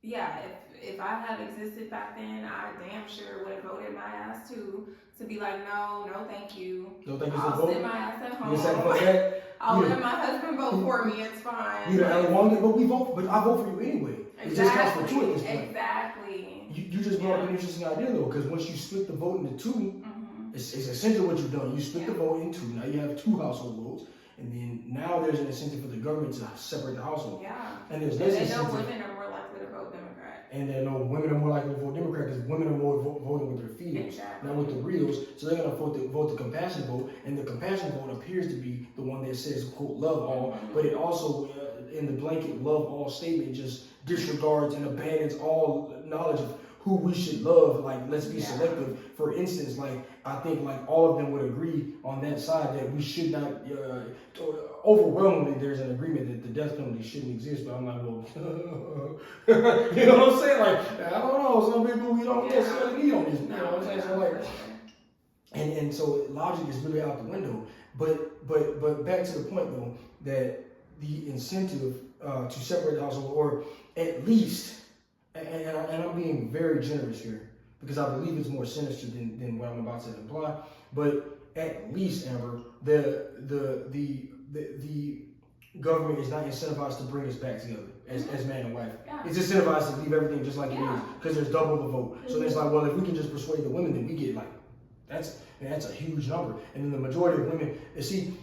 yeah, if I had existed back then, I damn sure would have voted my ass to be like, no, thank you. No, thank you for I'll voting. sit my ass at home. You said fuck that. I'll let my husband vote for me. It's fine. You the one, but we vote. But I vote for you anyway. It just counts for two at this point. Exactly. You just brought up an interesting idea though, because once you split the vote into two, it's essentially what you've done. You split the vote in two. Now you have two household votes, and then now there's an incentive for the government to separate the household. Yeah. And there's They this know incentive. women are more likely to vote Democrat. And then women are more likely to vote Democrat because women are more voting with their feet, Exactly. not with the reals. So they're gonna vote the compassion vote, and the compassion vote appears to be the one that says quote love all, but it also in the blanket love all statement just disregards and abandons all knowledge of who we should love. Like, let's be selective. For instance, like, I think like all of them would agree on that side that we should not, overwhelmingly there's an agreement that the death penalty shouldn't exist, but I'm like, well, you know what I'm saying? Like, I don't know, some people we don't necessarily need on this, you know what I'm saying? So like, and so logic is really out the window. But back to the point though, that the incentive to separate the household, or at least, and I'm being very generous here because I believe it's more sinister than what I'm about to imply, but at least, Amber, the government is not incentivized to bring us back together as man and wife. Yeah. It's incentivized to leave everything just like it is because there's double the vote. So it's like, well, if we can just persuade the women, then we get like, that's a huge number. And then the majority of women,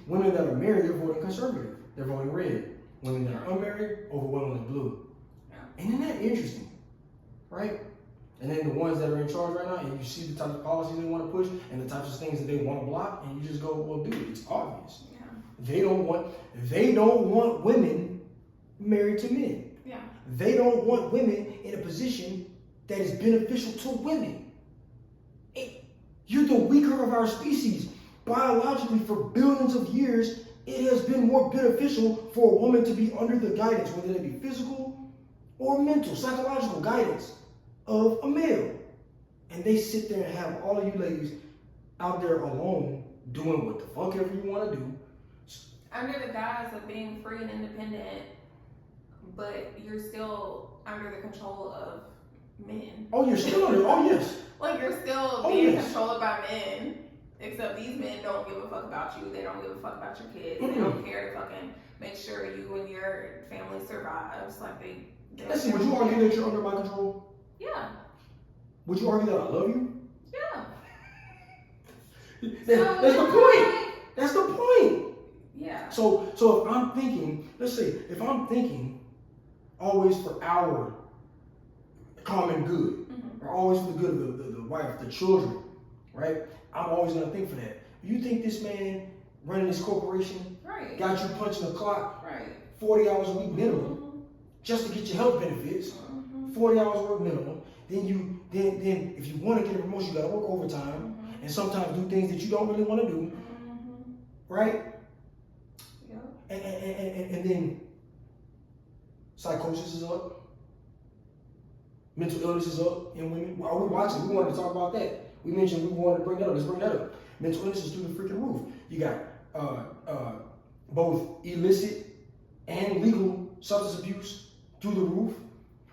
women that are married, they're voting conservative. They're voting red. Women that are unmarried, overwhelmingly blue. Yeah. And isn't that interesting? Right? And then the ones that are in charge right now, and you see the type of policies they want to push and the types of things that they want to block, and you just go, well, dude, it's obvious. Yeah. They don't want women married to men. Yeah. They don't want women in a position that is beneficial to women. You're the weaker of our species. Biologically, for billions of years, it has been more beneficial for a woman to be under the guidance, whether it be physical or mental, psychological guidance of a male. And they sit there and have all of you ladies out there alone doing what the fuck ever you want to do. Under the guise of being free and independent, but you're still under the control of men. Oh, you're still under, oh yes. Like you're still being controlled by men, except these men don't give a fuck about you. They don't give a fuck about your kids. They don't care to fucking make sure you and your family survives. Like they Let's see, would you argue that you're under my control? Yeah. Would you argue that I love you? Yeah. That's the point. That's the point. Yeah. So if I'm thinking, let's say, if I'm thinking always for our common good, or always for the good of the wife, the children, right? I'm always gonna think for that. You think this man running this corporation got you punching the clock 40 hours a week minimum just to get your health benefits, 40 hours work minimum, then if you want to get a promotion, you gotta work overtime and sometimes do things that you don't really want to do, right? Yeah. And then psychosis is up. Mental illness is up in women. Are we watching? We wanted to talk about that. We mentioned we wanted to bring that up. Let's bring that up. Mental illness is through the freaking roof. You got both illicit and legal substance abuse through the roof.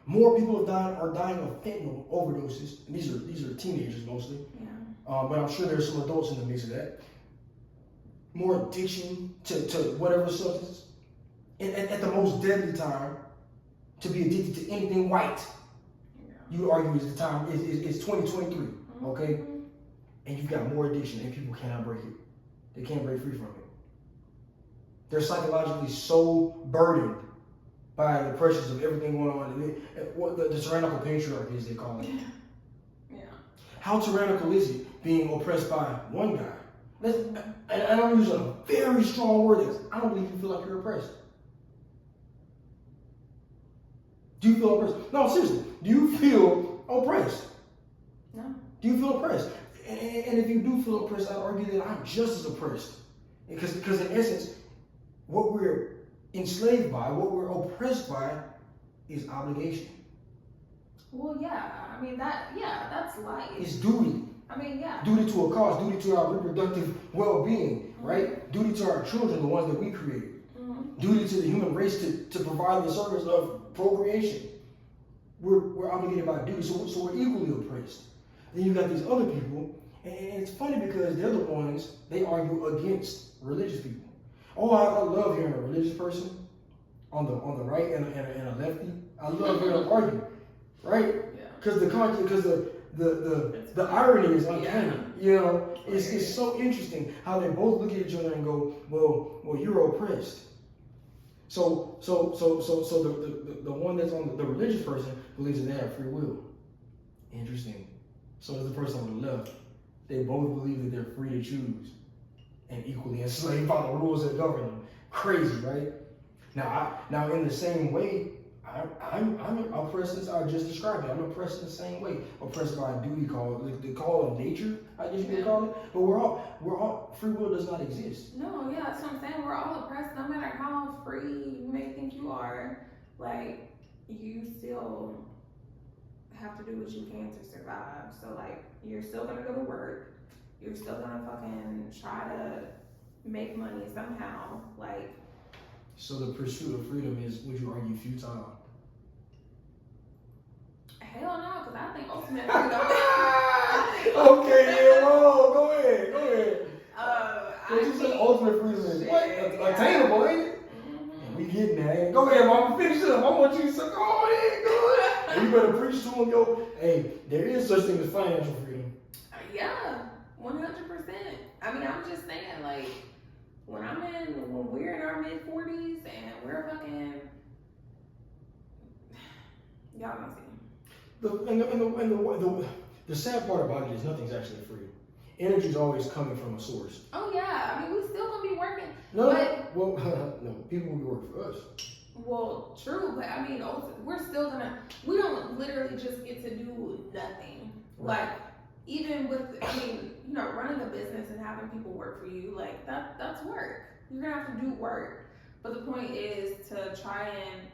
More people are dying of fentanyl overdoses. And these are teenagers mostly. Yeah. But I'm sure there's some adults in the mix of that. More addiction to whatever substance. And at the most deadly time, to be addicted to anything white, you would argue is the time, is 2023, okay? And you've got more addiction and people cannot break it. They can't break free from it. They're psychologically so burdened by the pressures of everything going on. And what the tyrannical patriarchy, as they call it. Yeah. How tyrannical is it being oppressed by one guy? And I'm using a very strong word. I don't believe you feel like you're oppressed. Do you feel oppressed? No, seriously. Do you feel oppressed? No. Do you feel oppressed? And if you do feel oppressed, I'd argue that I'm just as oppressed. Because in essence, what we're enslaved by, what we're oppressed by, is obligation. Well, yeah. I mean, that's life. It's duty. I mean, yeah. Duty to a cause, duty to our reproductive well-being, right? Duty to our children, the ones that we created. Duty to the human race to provide the service of procreation. We're obligated by duty, so we're equally oppressed. Then you got these other people, and it's funny because they're the ones, they argue against religious people. Oh, I love hearing a religious person on the right and a lefty. I love hearing them argue, right? Yeah. Because the irony is uncanny. You know, it's so interesting how they both look at each other and go, well, you're oppressed. So the one that's on the religious person believes that they have free will. Interesting. So does the person on the left. They both believe that they're free to choose and equally enslaved by the rules that govern them. Crazy, right? Now in the same way, I'm oppressed as I just described it. I'm oppressed in the same way. Oppressed by a duty call, the call of nature, I guess you could call it. But we're all free will does not exist. No, yeah, that's what I'm saying. We're all oppressed, no matter how free you may think you are. Like, you still have to do what you can to survive. So, like, you're still gonna go to work. You're still gonna fucking try to make money somehow. Like, so the pursuit of freedom is, would you argue, futile? hell no, because I think ultimate freedom. Okay, yeah, whoa, go ahead. What you say ultimate freedom is? What? Attainable, ain't it? And we getting there. Go ahead, mama, finish it up. I want you to say, go ahead, go ahead. You better preach to them, yo. Hey, there is such thing as financial freedom. Yeah, 100%. I mean, I'm just saying, like, when we're in our mid-40s and we're fucking, y'all gonna see. The sad part about it is nothing's actually free. Energy's always coming from a source. Oh yeah, I mean, we still gonna be working. No, people will be working for us. Well, true, but I mean, we're still we don't literally just get to do nothing. Right. Like, even with, running a business and having people work for you, like, that's work. You're gonna have to do work. But the point is to try and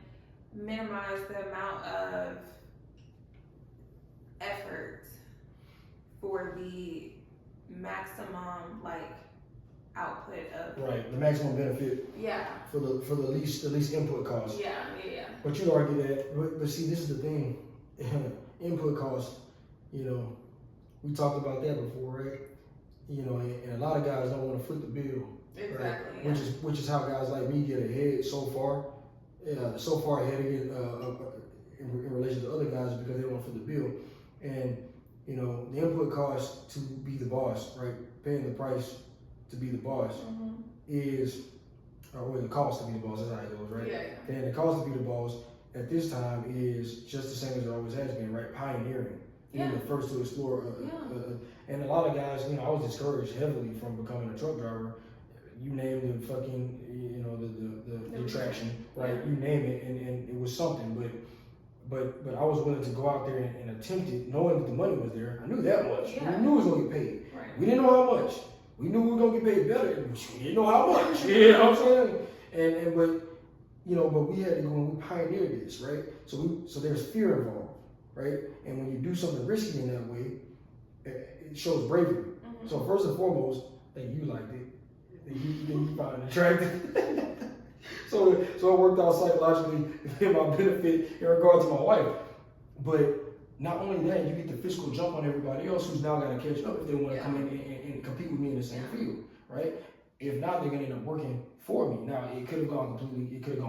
minimize the amount of effort for the maximum, like, output of. Right, the maximum benefit. Yeah. For the least input cost. Yeah. But you'd argue that, but see, this is the thing. Input cost, we talked about that before, right? And a lot of guys don't want to foot the bill. Exactly. Right? Yeah. Which is how guys like me get ahead so far. So far ahead in relation to other guys because they don't want to foot the bill. And the input cost to be the boss, right? Paying the price to be the boss is, or the cost to be the boss, that's how it goes, right? Yeah. And the cost to be the boss at this time is just the same as it always has been, right? Pioneering. Being the first to explore. And a lot of guys, I was discouraged heavily from becoming a truck driver. You name the fucking, the traction, right? You name it, and it was something. But I was willing to go out there and attempt it, knowing that the money was there. I knew that much. Yeah. We knew it was gonna get paid. Right. We didn't know how much. We knew we were gonna get paid better. We didn't know how much. You know what I'm saying? But we had to go and we pioneered this, right? So there's fear involved, right? And when you do something risky in that way, it shows bravery. So first and foremost, that you liked it, that you found it attractive. so it worked out psychologically in my benefit in regard to my wife. But not only that, you get the physical jump on everybody else who's now got to catch up if they want to come in and compete with me in the same field, right? If not, they're gonna end up working for me. Now it could have gone completely. It could have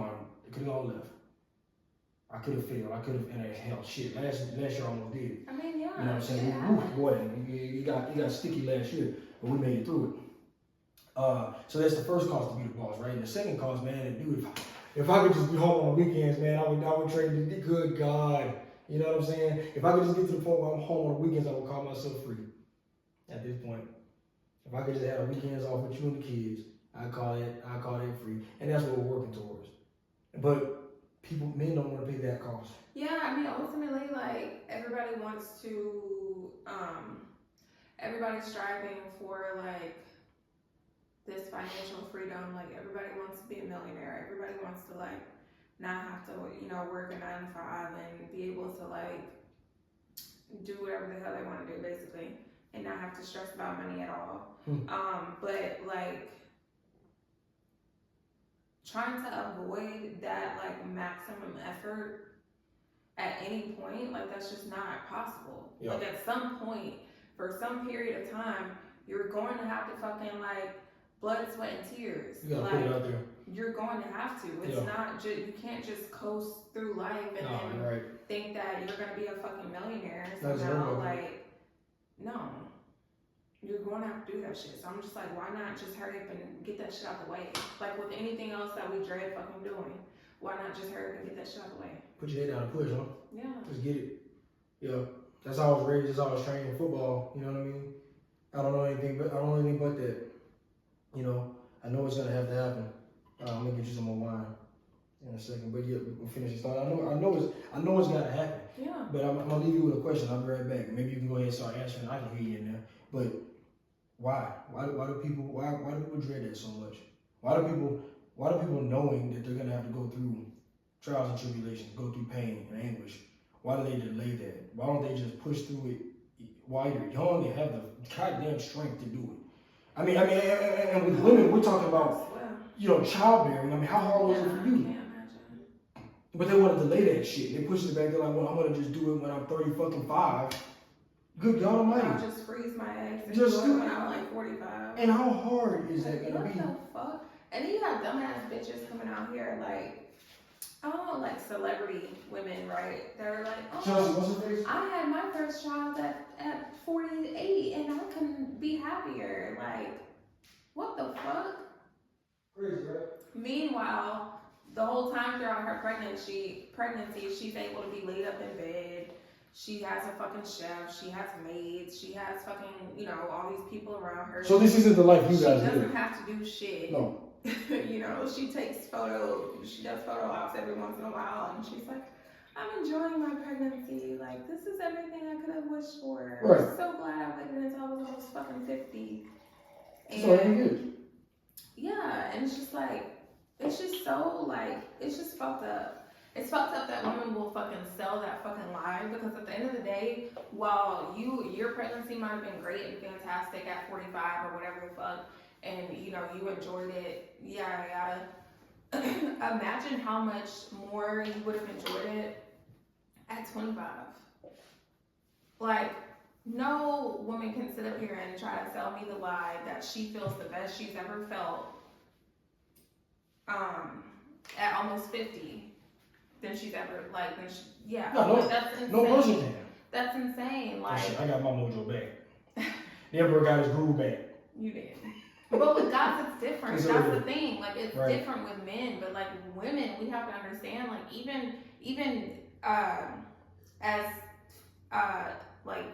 gone left. I could have failed. I could have, and hell, shit. Last year I almost did. I mean, yeah. You know what I'm saying? Ooh, boy, you got sticky last year, but we made it through it. So that's the first cause to be the boss, right? And the second cause, man, dude, if I could just be home on weekends, man, I would train the good God. You know what I'm saying? If I could just get to the point where I'm home on the weekends, I would call myself free. At this point, if I could just have the weekends off with you and the kids, I call it free, and that's what we're working towards. But men don't want to pay that cost. Yeah, I mean, ultimately, like, everybody wants to, everybody's striving for, like, this financial freedom. Like, everybody wants to be a millionaire. Everybody wants to, like, not have to, you know, work a 9 to 5 and be able to, like, do whatever the hell they want to do, basically, and not have to stress about money at all. But, like, trying to avoid that, like, maximum effort at any point, like, that's just not possible. Yeah. Like, at some point, for some period of time, you're going to have to fucking, like, blood, sweat, and tears. You gotta like, put it out there. You're going to have to. It's not just, you can't just coast through life and then think that you're going to be a fucking millionaire. So now, like, no. You're going to have to do that shit. So I'm just like, why not just hurry up and get that shit out the way? Like with anything else that we dread fucking doing, why not just hurry up and get that shit out the way? Put your head down and push, huh? Yeah. Just get it. Yeah. That's how I was raised. That's how I was trained in football. You know what I mean? I don't know anything but that. You know, I know it's gonna have to happen. I'm gonna get you some more wine in a second. But yeah, we'll finish this thought. I know it's gotta happen. Yeah. But I'm gonna leave you with a question. I'll be right back. Maybe you can go ahead and start answering. I can hear you in there. But why? Why do people dread that so much? Why do people knowing that they're gonna have to go through trials and tribulations, go through pain and anguish? Why do they delay that? Why don't they just push through it while you're young and have the goddamn strength to do it? I mean, and with women, we're talking about, you know, childbearing. I mean, how hard was it for you? I can't imagine. But they want to delay that shit. They push it back. They're like, well, I'm gonna just do it when I'm 35. Good God Almighty. I'll just freeze my eggs and Just do it do when it. I'm like 45. And how hard is that gonna What be? the fuck? And then you have dumbass bitches coming out here like, oh, like celebrity women, right? They're like, Chelsea, oh, what's her face? I had my first child at 48 and I couldn't be happier. Like, what the fuck? Crazy, right? Meanwhile, the whole time throughout her pregnancy, she's able to be laid up in bed. She has a fucking chef. She has maids. She has fucking, you know, all these people around her. So this isn't the life you She guys doesn't live. have to do shit. No. You know, she does photo ops every once in a while, and she's like, I'm enjoying my pregnancy. Like, this is everything I could have wished for. Right. I'm so glad I waited until I was almost fucking 50. And So ain't good. yeah, and it's just like, it's just so, like, it's just fucked up. It's fucked up that women will fucking sell that fucking lie, because at the end of the day, while your pregnancy might have been great and fantastic at 45 or whatever the fuck, and you know, you enjoyed it, yada yada, imagine how much more you would have enjoyed it at 25. Like, no woman can sit up here and try to sell me the lie that she feels the best she's ever felt at almost 50 than she's ever, like, No, that's insane. no person can. That's insane. Like, Shit, I got my mojo back. The emperor got his groove back. you did. But with guys, it's different. It's That's the different. thing. Like, it's Right. different with men, but like women, we have to understand. Like, even as like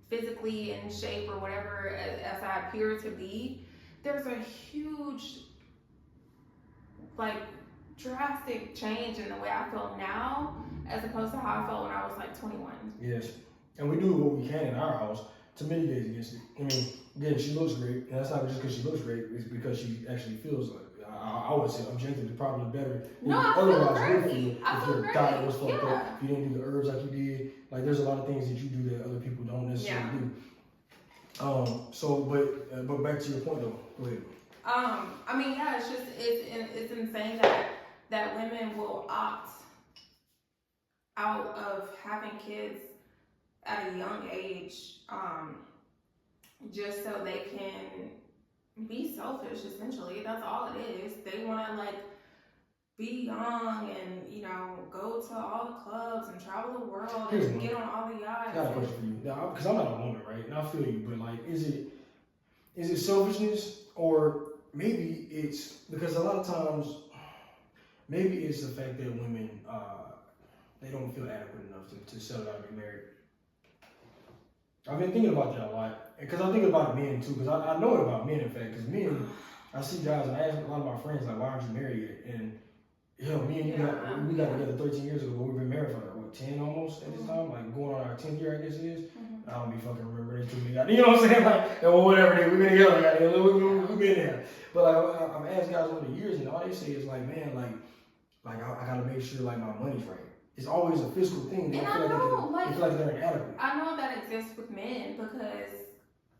physically in shape or whatever as I appear to be, there's a huge, like, drastic change in the way I feel now as opposed to how I felt when I was like 21. Yes. And we do what we can in our house to mitigate against it. I mean, again, she looks great, and that's not just because she looks great, it's because she actually feels like, I would say objectively probably better than No, I feel otherwise would great. feel I if feel your great. diet was fucked Yeah. up, if you didn't do the herbs like you did. Like, there's a lot of things that you do that other people don't necessarily do. So, but back to your point though, go ahead. I mean, yeah, it's insane that women will opt out of having kids at a young age, just so they can be selfish. Essentially, that's all it is. They want to like be young and go to all the clubs and travel the world and get on all the yachts. I got a question for you now, because I'm not a woman, right? And I feel you, but like, is it selfishness, or maybe it's because a lot of times, maybe it's the fact that women they don't feel adequate enough to settle down and be married. I've been thinking about that a lot, because I think about men too, because I know it about men, in fact, because men, I see guys, and I ask a lot of my friends, like, why aren't you married yet? And me and you we got together 13 years ago, but we've been married for like, 10 almost at this time, like going on our 10th year, I guess it is. Mm-hmm. I don't be fucking remember, there's too many guys, you know what I'm saying? Like, well, whatever, we've been together, we've been there. But like, I've asked guys over the years, and all they say is like, man, like I gotta make sure like my money's right. It's always a fiscal thing. They And feel I know, they feel like they're inadequate. I know that exists with men because,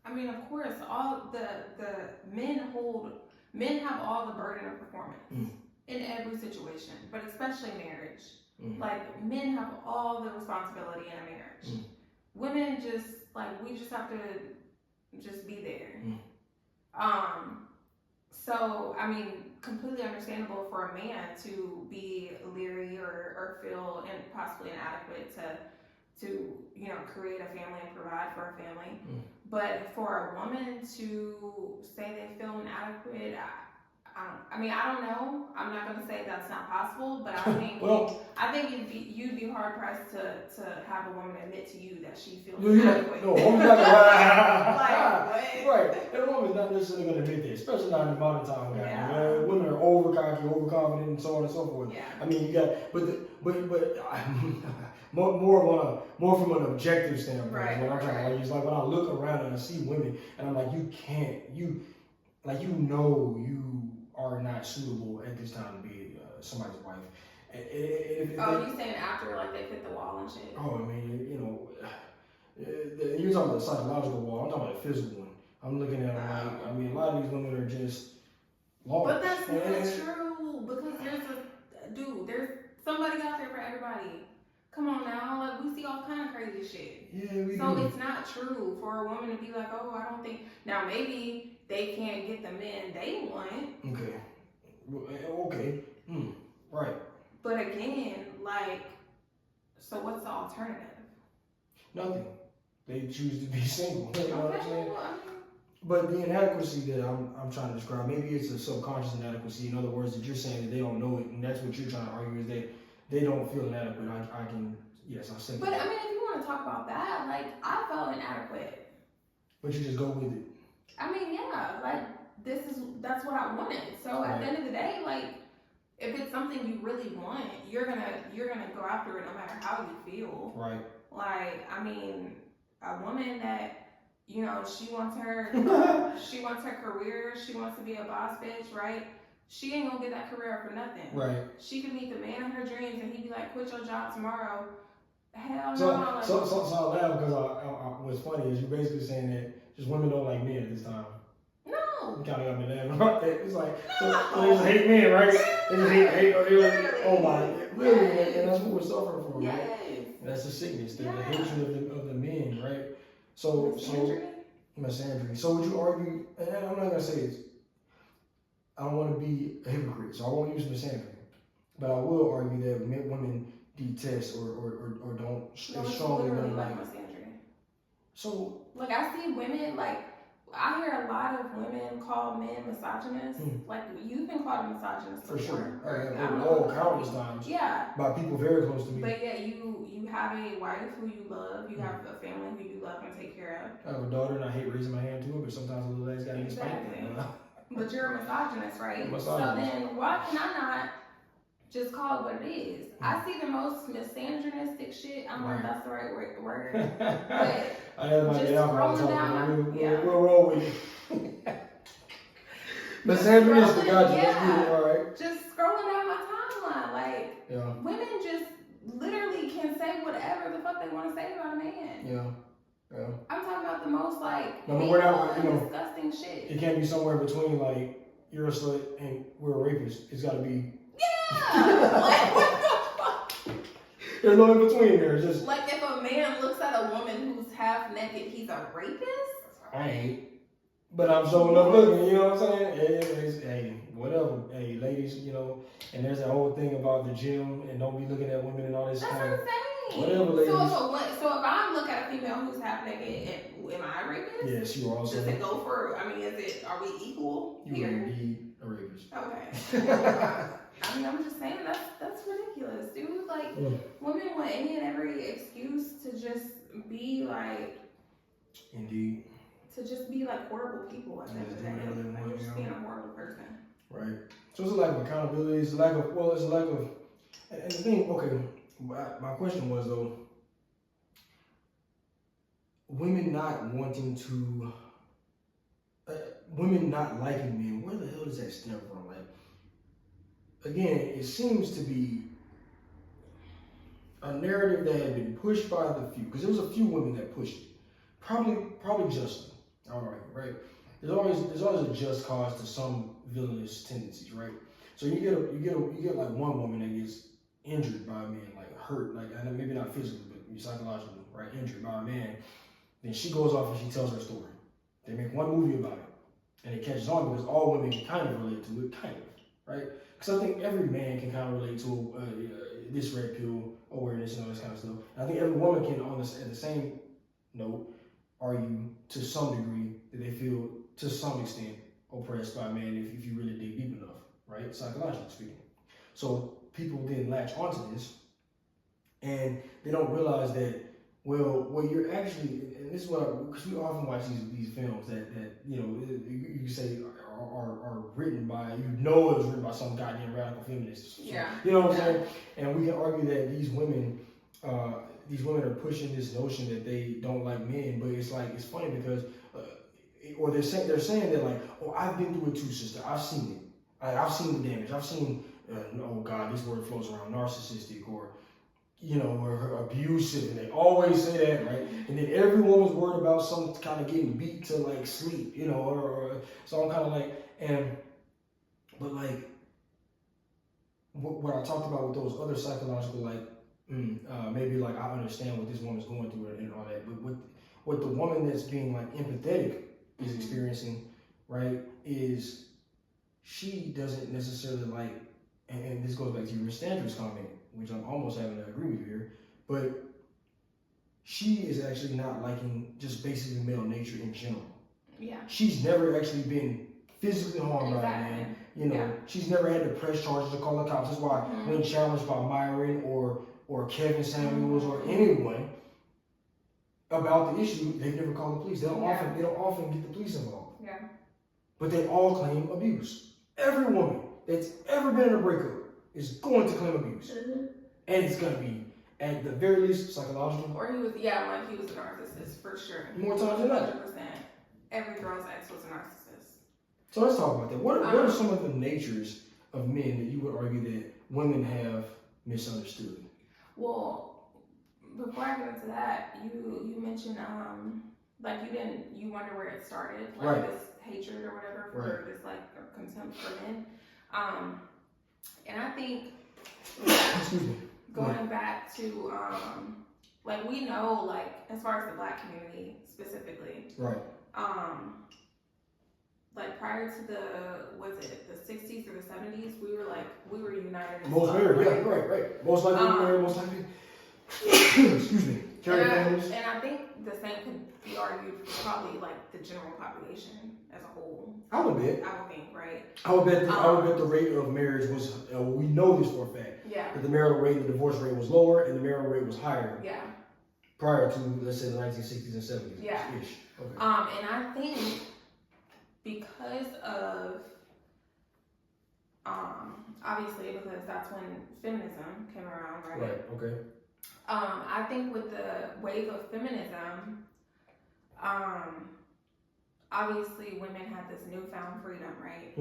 I mean, of course, all the men have all the burden of performance in every situation, but especially marriage. Like, men have all the responsibility in a marriage. Women just, like, we just have to just be there. So, I mean, completely understandable for a man to be leery or feel possibly inadequate to create a family and provide for a family. But for a woman to say they feel inadequate, I don't know. I'm not gonna say that's not possible, but I think I think you'd be hard pressed to have a woman admit to you that she feels inadequate. No, woman's not gonna Like, what? right. And a woman's not necessarily gonna admit that, especially not in the modern time. Yeah. Women are over cocky, overconfident, and so on and so forth. Yeah. I mean, you got, but more from an objective standpoint. Right, Is what I'm trying to right. argue. It's like when I look around and I see women, and I'm like, you are not suitable at this time to be somebody's wife. You saying after like they fit the wall and shit? Oh, I mean, you're talking about the psychological wall. I'm talking about the physical one. I'm looking at them like, I mean, a lot of these women are just lost. But that's not true, because there's somebody out there for everybody. Come on now, like we see all kind of crazy shit. Yeah, we So do. it's not true for a woman to be like, oh, I don't think. Now maybe they can't get the men they want. Okay. Right. But again, like, so what's the alternative? Nothing. They choose to be single. You know what I'm saying? Well, But the inadequacy that I'm trying to describe, maybe it's a subconscious inadequacy. In other words, that you're saying that they don't know it, and that's what you're trying to argue is that they don't feel inadequate. I'll say but that. I mean, if you want to talk about that, like, I felt inadequate. But you just go with it. I mean, yeah, like, that's what I wanted. So at the end of the day, like, if it's something you really want, you're gonna go after it no matter how you feel. Right. Like, I mean, a woman that, she wants her career, she wants to be a boss bitch, right? She ain't gonna get that career for nothing. Right. She could meet the man of her dreams and he'd be like, quit your job tomorrow. Hell So no. I laugh because what's funny is you're basically saying that just women don't like men at this time. No. You kind of got me laughing about that. It's like, so they just hate men, right? They just hate oh my, really, and that's what we're suffering from, Yes. right? That's the sickness, the hatred of the men, right? So misandry. So would you argue, and I'm not gonna say this, I don't want to be a hypocrite, so I won't use misandry, but I will argue that women detest or don't strongly literally don't like like. misandry. So Like, I see women, like, I hear a lot of women call men misogynist. Like, you've been called a misogynist for before. sure, countless times. Yeah. By people very close to me. But yeah, you have a wife who you love, you have a family who you love and take care of. I have a daughter and I hate raising my hand to her, but sometimes a little ass gotta get spanked. Exactly. But you're a misogynist, right? Misogynist. So then why can I not just call it what it is? I see the most misogynistic shit. I don't know if that's the right word. But I have my just day off all the scrolling time. down We'll roll with it. Misogynistic, gotcha. That's good. All right. just scrolling down my timeline, like, Yeah. women just literally can say whatever the fuck they want to say about a man. Yeah. I'm talking about the most, like, No, but we're not, hateful and disgusting shit. It can't be somewhere between like you're a slut and we're a rapist. It's got to be. Yeah. Like, what the fuck? There's no in between there. It's just. Like, if a man looks at a woman who's half naked, he's a rapist? I ain't. But I'm showing up looking, you know what I'm saying? Hey, whatever. Hey, ladies, you know, and there's that whole thing about the gym and don't be looking at women and all this That's kind of. insane. Whatever, ladies. So if I look at a female who's half naked, am I a rapist? Yes, you are also. Does it go for, are we equal You here? are indeed a rapist. Okay. I mean, I'm just saying, that's ridiculous, dude. Like, women want any and every excuse to just be like, Indeed. to just be like horrible people at the end of the day. Just do whatever they Like, want, you're just you being know. a horrible person. Right. So it's a lack of accountability. It's a lack of, and the thing, okay, my question was though, women not wanting to, women not liking men, where the hell does that stem from? Like, again, it seems to be a narrative that had been pushed by the few, because there was a few women that pushed it. Probably justly. All right. There's always a just cause to some villainous tendencies, right? So you get like one woman that gets injured by a man, like hurt, like and maybe not physically, but psychologically, right? Injured by a man. Then she goes off and she tells her story. They make one movie about it, and it catches on because all women can kind of relate to it, right? Because I think every man can kind of relate to this red pill awareness and all this kind of stuff. And I think every woman can, at the same note, argue to some degree that they feel to some extent oppressed by a man if you really dig deep enough, right? Psychologically speaking. So people then latch onto this and they don't realize that, well, what you're actually, and this is what, because we often watch these films that you know, you say are written by, you know it was written by some goddamn radical feminist. Yeah. You know what I'm saying? And we can argue that these women are pushing this notion that they don't like men, but it's like, it's funny because, or they're saying that like, oh, I've been through it too, sister. I've seen it. I've seen the damage. I've seen, oh God, this word flows around, narcissistic or, you know, or abusive, and they always say that, right? And then every woman's worried about some kind of getting beat to like sleep, you know, or so I'm kind of like, but like, what I talked about with those other psychological, like, maybe like I understand what this woman's going through and all that, but what the woman that's being like empathetic is experiencing, right, is she doesn't necessarily like, and this goes back to your Miss Andrews comment, which I'm almost having to agree with you here, but she is actually not liking just basically male nature in general. Yeah. She's never actually been physically harmed by a man. You know, she's never had to press charges or call the cops. That's why when challenged by Myron or Kevin Samuels or anyone about the issue, they've never called the police. They don't often get the police involved. Yeah. But they all claim abuse. Every woman that's ever been in a breakup is going to claim abuse. And it's going to be, at the very least, psychological. Or he was a narcissist, for sure. More times than not. 100%. Every girl's ex was a narcissist. So let's talk about that. What are some of the natures of men that you would argue that women have misunderstood? Well, before I get into that, you mentioned like you wonder where it started, like this hatred or whatever for this like contempt for men. And I think Excuse me. going back to like we know, like as far as the Black community specifically, Right. like prior to the 60s or the 70s, we were united. Most married, right. Most likely married, most likely. Excuse me. Carry families. And I think the same could be argued for probably like the general population as a whole. I would bet. I would think, right? I would bet the rate of marriage was. We know this for a fact. Yeah. That the marital rate, the divorce rate was lower, and the marital rate was higher. Yeah. Prior to, let's say, the 1960s and 70s. Yeah. Ish. Okay. And I think because of obviously because that's when feminism came around, right? Right. Okay. I think with the wave of feminism, obviously women had this newfound freedom, right?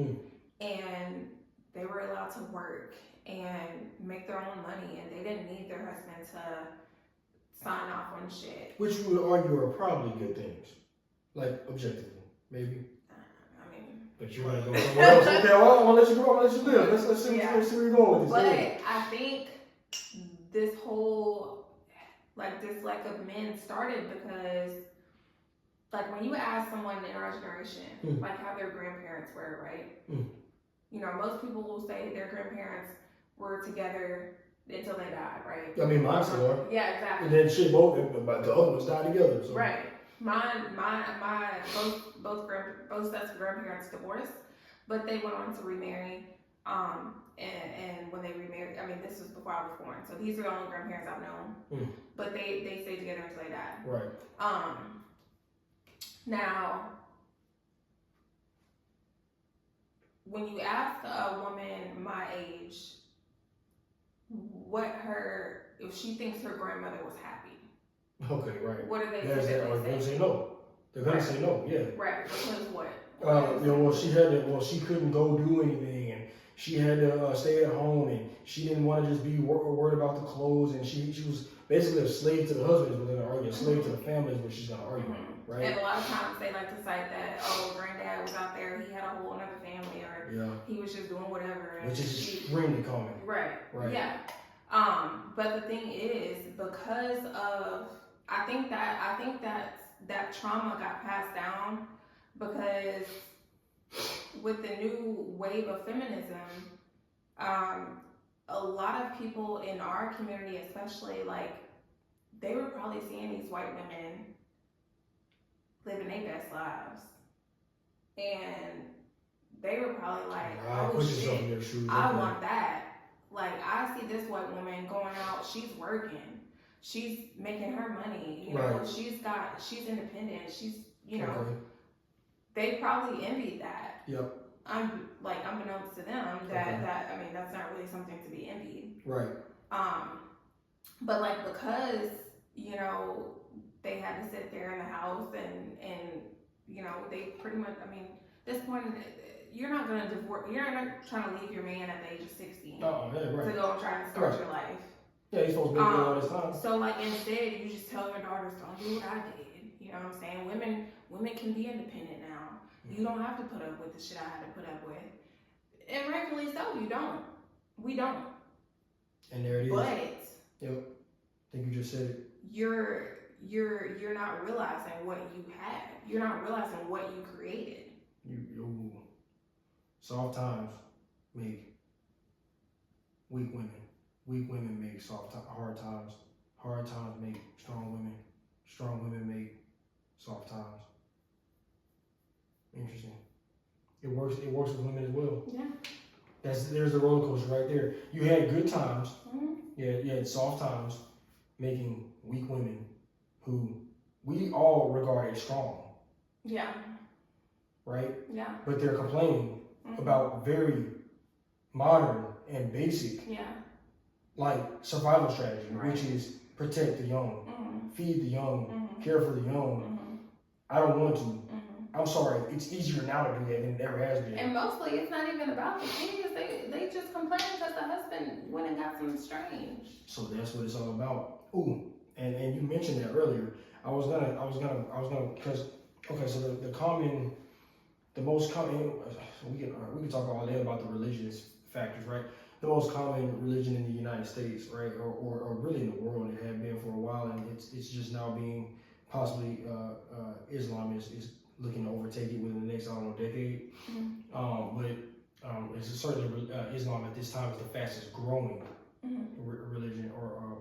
And they were allowed to work and make their own money, and they didn't need their husband to sign off on shit. Which you would argue are probably good things, like objectively, maybe. I mean, But you're gonna go somewhere else. Okay, well, I'm gonna let you go. I'm gonna let you live. Let's see, Yeah. let's see where you're going with this. But Yeah. I think this whole dislike of men started because when you ask someone in our generation how their grandparents were, right? You know, most people will say their grandparents were together until they died, right? I mean, mine still are. Yeah, exactly. And then shit, but the other ones died together. So. Right. Both sets of grandparents divorced, but they went on to remarry. And when they remarried, I mean, this was before I was born, so these are the only grandparents I've known. But they stayed together until they died. Right. Now, when you ask a woman my age, if she thinks her grandmother was happy. Okay, right. What are they They're gonna say no. They're gonna say no, yeah. Right, because what? She couldn't go do anything, and she had to stay at home, and she didn't want to just be worried about the clothes, and she was basically a slave to the husband is what they're gonna argue, a slave to the family is what she's gonna argue, right? And a lot of times they like to cite that, granddad was out there, he had a whole other family, or he was just doing whatever. Which is extremely common. Right. Yeah. But the thing is, because of, I think that trauma got passed down because with the new wave of feminism, a lot of people in our community, especially, they were probably seeing these white women living their best lives, and they were probably like, "Oh shit, I want that." I see this white woman going out, she's working, she's making her money, you know, she's independent, she's, you know, they probably envied that. Yep. Unbeknownst to them, I mean, that's not really something to be envied. Right. But because, you know, they had to sit there in the house and you know, they pretty much, I mean, at this point, you're not going to divorce, you're not trying to leave your man at the age of 60 to go and try and start your life. Yeah, he's supposed to be doing all this time. So instead, you just tell your daughters, don't do what I did. You know what I'm saying? Women can be independent now. You don't have to put up with the shit I had to put up with. And rightfully so, you don't. We don't. And there it is. But yep. I think you just said it. You're not realizing what you had. You're not realizing what you created. Soft times make weak women. Weak women make hard times. Hard times make strong women. Strong women make soft times. Interesting. It works with women as well. Yeah. There's the roller coaster right there. You had good times. Yeah, you had soft times making weak women who we all regard as strong. Yeah. Right? Yeah. But they're complaining about very modern and basic survival strategy, which is protect the young, feed the young, care for the young. I don't want to. I'm sorry, it's easier now to do that than it ever has been. And mostly it's not even about the kids. They just complain because the husband went and got some strange. So that's what it's all about. Ooh, and you mentioned that earlier. I was gonna because so the most common, we can talk all day about the religious factors, right? The most common religion in the United States, right, or really in the world, it had been for a while, and it's just now being possibly Islam is looking to overtake it within the next decade. But it's certainly Islam at this time is the fastest growing religion, or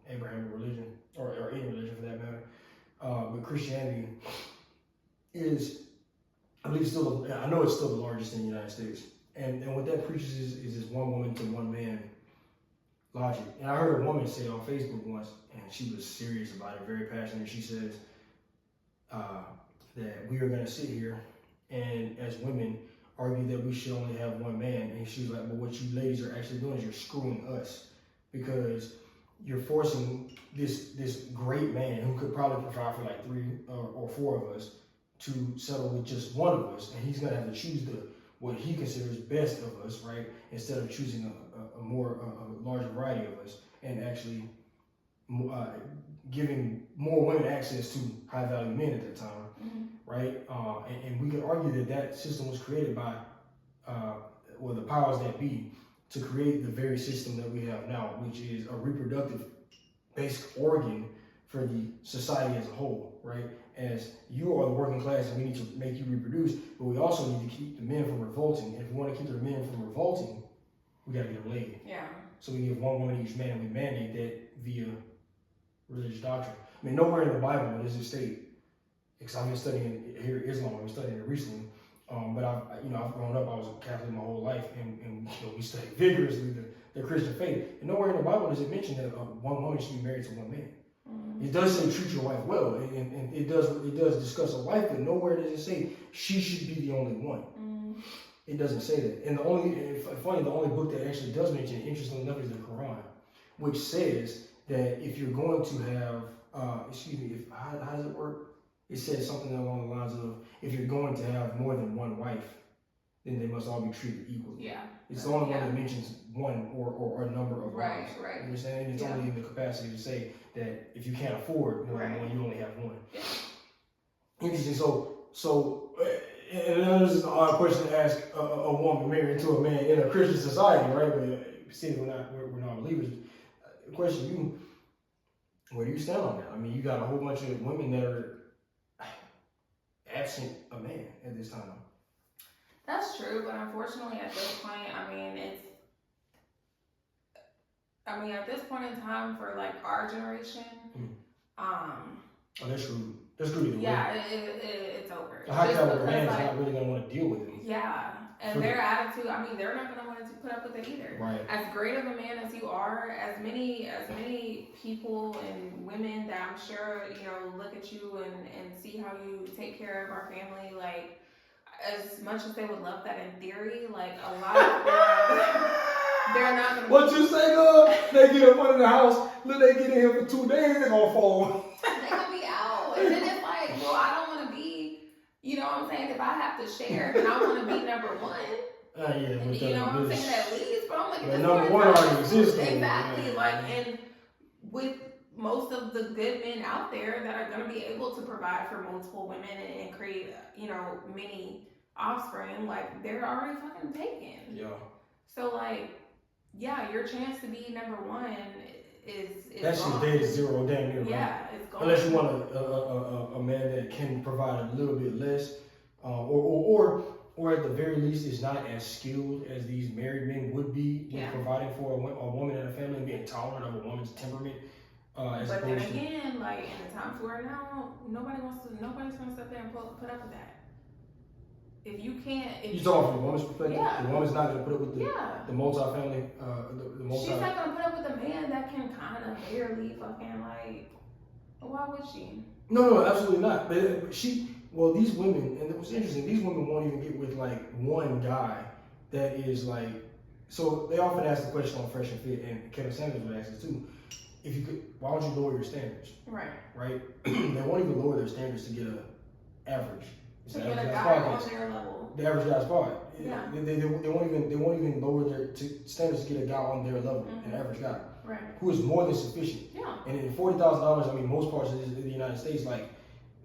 Abrahamic religion, or any religion for that matter. But Christianity is, I believe, I know it's still the largest in the United States. And what that preaches is this one woman to one man logic. And I heard a woman say on Facebook once, and she was serious about it, very passionate. She says that we are going to sit here and as women argue that we should only have one man. And she was like, well, what you ladies are actually doing is you're screwing us, because you're forcing this great man who could probably provide for like 3 or 4 of us to settle with just one of us, and he's going to have to choose what he considers best of us, right? Instead of choosing a larger variety of us, and actually giving more women access to high value men at that time, right? And we could argue that that system was created by, well, the powers that be to create the very system that we have now, which is a reproductive basic organ for the society as a whole, right? As you are the working class and we need to make you reproduce, but we also need to keep the men from revolting. And if we want to keep the men from revolting, we got to get them laid. Yeah. So we give one woman each man, and we mandate that via religious doctrine. I mean, nowhere in the Bible does it state, because I've been studying here Islam, I've been studying it recently, but I've grown up, I was a Catholic my whole life, and we studied vigorously the Christian faith. And nowhere in the Bible does it mention that one woman should be married to one man. Mm-hmm. It does say treat your wife well, and it does discuss a wife, but nowhere does it say she should be the only one. Mm-hmm. It doesn't say that. And the only book that actually does mention it, interestingly enough, is the Quran, which says that if you're going to have, how does it work? It says something along the lines of, if you're going to have more than one wife, then they must all be treated equally. Yeah. It's the only one that mentions one or a number of wives. Right. You understand? And it's only in the capacity to say that if you can't afford more than one, you only have one. Yeah. Interesting. So, and this is an odd question to ask a woman married to a man in a Christian society, right? But seeing we're not believers. The question where do you stand on that? I mean, you got a whole bunch of women that are absent a man at this time. That's true, but unfortunately at this point, at this point in time for like our generation, oh, that's true. That's true. Yeah, it's over. A high caliber man is not really gonna want to deal with it. Yeah, and their attitude, they're not gonna want to put up with it either. Right. As great of a man as you are, as many people and women that I'm sure look at you and see how you take care of our family, like. As much as they would love that in theory, like a lot of them, they're not gonna. What you say, girl? They get up one in the house, look, they get in here for 2 days, they're gonna fall. They're gonna be out. And then it's like, well, I don't wanna be, you know what I'm saying? If I have to share, then I wanna be number one. Yeah, you know what I'm saying? At least, but I'm like, the number one already exists. Exactly. Like, and with most of the good men out there that are gonna be able to provide for multiple women and create, many offspring, like they're already fucking taken. Yeah. So like, yeah, your chance to be number one is that shit's dead to zero, damn near. Yeah, it's gone. Unless you want a man that can provide a little bit less, or at the very least is not as skilled as these married men would be when providing for a woman and a family and being tolerant of a woman's temperament. But then again, like in the times we're now, nobody's gonna sit there and put up with that. If you can't, you talking from the woman's perspective? Yeah. The woman's not gonna put up with the multi-family, She's not gonna put up with a man that can kind of barely fucking like. Why would she? No, absolutely not. But these women, and what's interesting, these women won't even get with like one guy that is like. So they often ask the question on Fresh and Fit, and Kevin Samuels would ask it too. If you could, why don't you lower your standards? Right. They won't even lower their standards to get an average. To get a guy on their level. The average guy's part. Yeah. They won't even lower their standards to get a guy on their level, an average guy. Right. Who is more than sufficient. Yeah. And in $40,000, most parts of the United States, like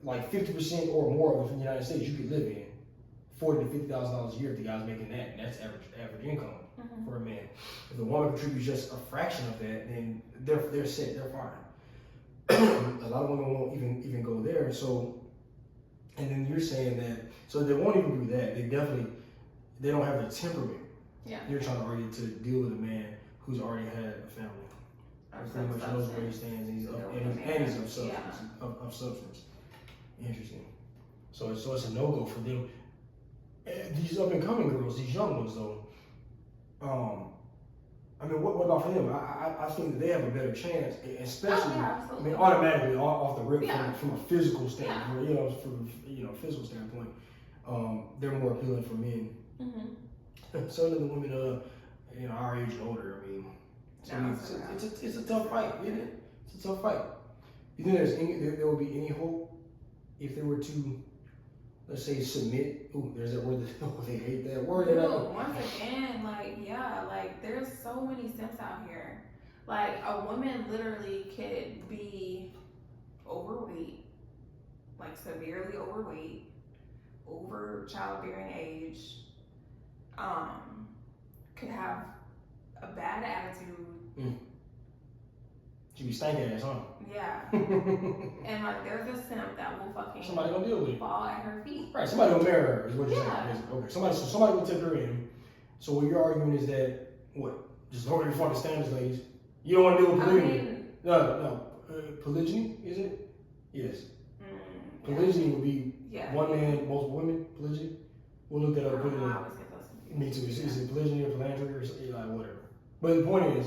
50% or more of the United States, you could live in $40,000 to $50,000 a year if the guy's making that, and that's average income for a man. If the woman contributes just a fraction of that, then they're set, they're fine. A lot of women won't even go there. So, and then you're saying that, so they won't even do that. They don't have the temperament. Yeah. You're trying to argue to deal with a man who's already had a family. Pretty much knows where he stands, and he's of substance. Interesting. So it's a no-go for them. These up-and-coming girls, these young ones, though. What about for them? I think that they have a better chance, especially. Automatically off the rip from a physical standpoint. From physical standpoint, they're more appealing for men. Certainly the women, our age and older. It's a tough fight, isn't it? It's a tough fight. You think there will be any hope if they were to, let's say, submit? Ooh, there's that word that they hate that word. Once again, there's so many simps out here. Like a woman literally could be overweight, like severely overweight, over childbearing age, could have a bad attitude. She be stinking ass, huh? Yeah. And like, there's a simp that will fucking Somebody gonna deal with it. fall at her feet. Right, somebody gonna marry her, is what you're Yeah. saying. Okay, somebody will take her in. So what you're arguing is that, what? Just lower your fucking standards, ladies. You don't want to deal with I polygamy. mean, No. Polygyny, is it? Yes. Polygyny would be yeah. one man, multiple women. Polygyny. We'll look that up. Put it I in. always get those confused. Me too. Is it polygyny or philandry or something, like whatever? But the point is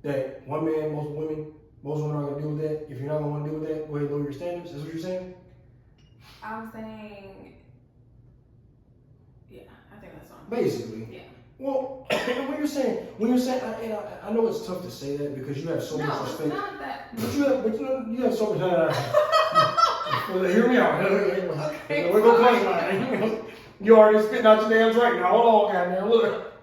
that one man, multiple women. Most women aren't gonna deal with that. If you're not gonna want to deal with that, go ahead and lower your standards. That's what you're saying. I'm saying, yeah, I think that's on. Basically. Yeah. Well, when you're saying, I know it's tough to say that because you have so much No, it's respect. not that. But you have so much. Well, hear me out. Okay, We're gonna punchline. You already spitting out your damn drink now. Hold on, goddamn. Look.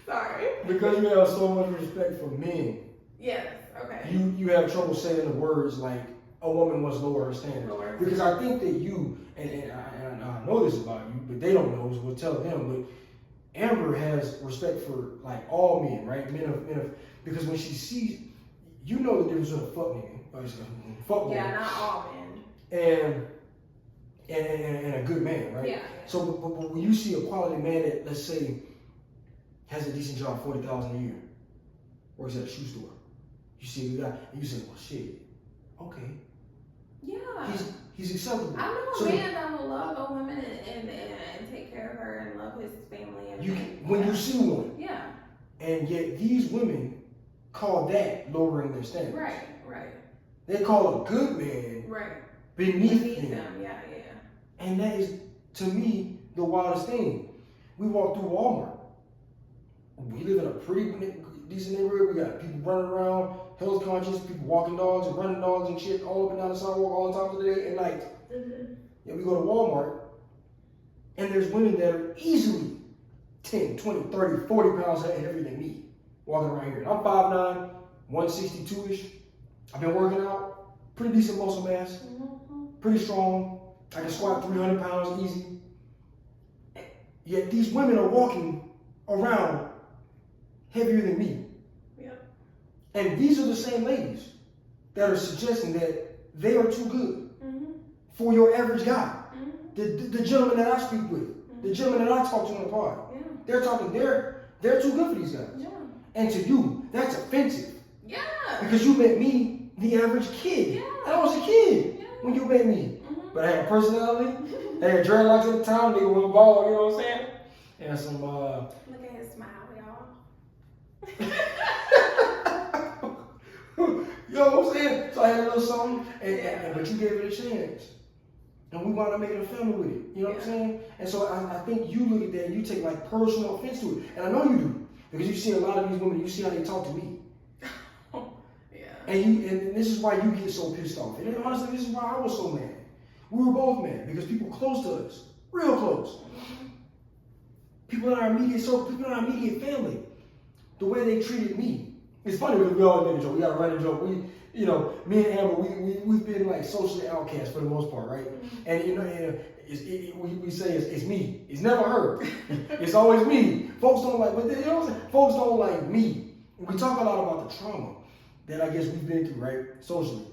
Sorry. Because you have so much respect for men, Yes. Okay. you have trouble saying the words like a woman must lower her standards. Lower. Because I think that you and I know this about you, but they don't know, so we'll tell them. But Amber has respect for like all men, right? Men of because when she sees, you know the difference between a fuck nigga, fuck woman, Yeah, not all men. and a good man, right? Yeah. So, but when you see a quality man that, let's say, has a decent job, $40,000 a year, works at a shoe store, you see a good guy, and you say, well, shit, okay, Yeah. he's acceptable. I know a So man that will love a woman and take care of her and love his family. And when you see one, Yeah. and yet these women call that lowering their standards. Right. They call a good man Right. beneath them. them. Yeah. And that is, to me, the wildest thing. We walk through Walmart. We live in a pretty decent neighborhood. We got people running around, health conscious, people walking dogs and running dogs and shit all up and down the sidewalk all the times of the day and night. Yeah, we go to Walmart, and there's women that are easily 10, 20, 30, 40 pounds heavier than me walking around here. And I'm 5'9", 162-ish. I've been working out, pretty decent muscle mass, pretty strong. I can squat 300 pounds easy. Yet these women are walking around heavier than me. Yeah. And these are the same ladies that are suggesting that they are too good for your average guy. The gentleman that I speak with, the gentleman that I talk to on the pod, Yeah. they're talking, they're too good for these guys. Yeah. And to you, that's offensive. Yeah. Because you met me, the average kid. Yeah. I was a kid Yeah. when you met me. But I had a personality, I had dreadlocks at the time, nigga with a ball, you know what I'm saying? And some, Look at his smile, y'all. you know what I'm saying? So I had a little something, but you gave it a chance. And we wound up making a family with it. You know what I'm saying? And so I think you look at that and you take like personal offense to it. And I know you do. Because you see a lot of these women, you see how they talk to me. Yeah. And this is why you get so pissed off. And honestly, this is why I was so mad. We were both mad because people close to us, real close. People in our immediate family, the way they treated me. It's funny because we all make a joke. We got a running joke. Me and Amber, we've been like socially outcast for the most part, right? And we say it's me. It's never her. It's always me. Folks don't like, but you know what I'm saying? Folks don't like me. And we talk a lot about the trauma that I guess we've been through, right, socially,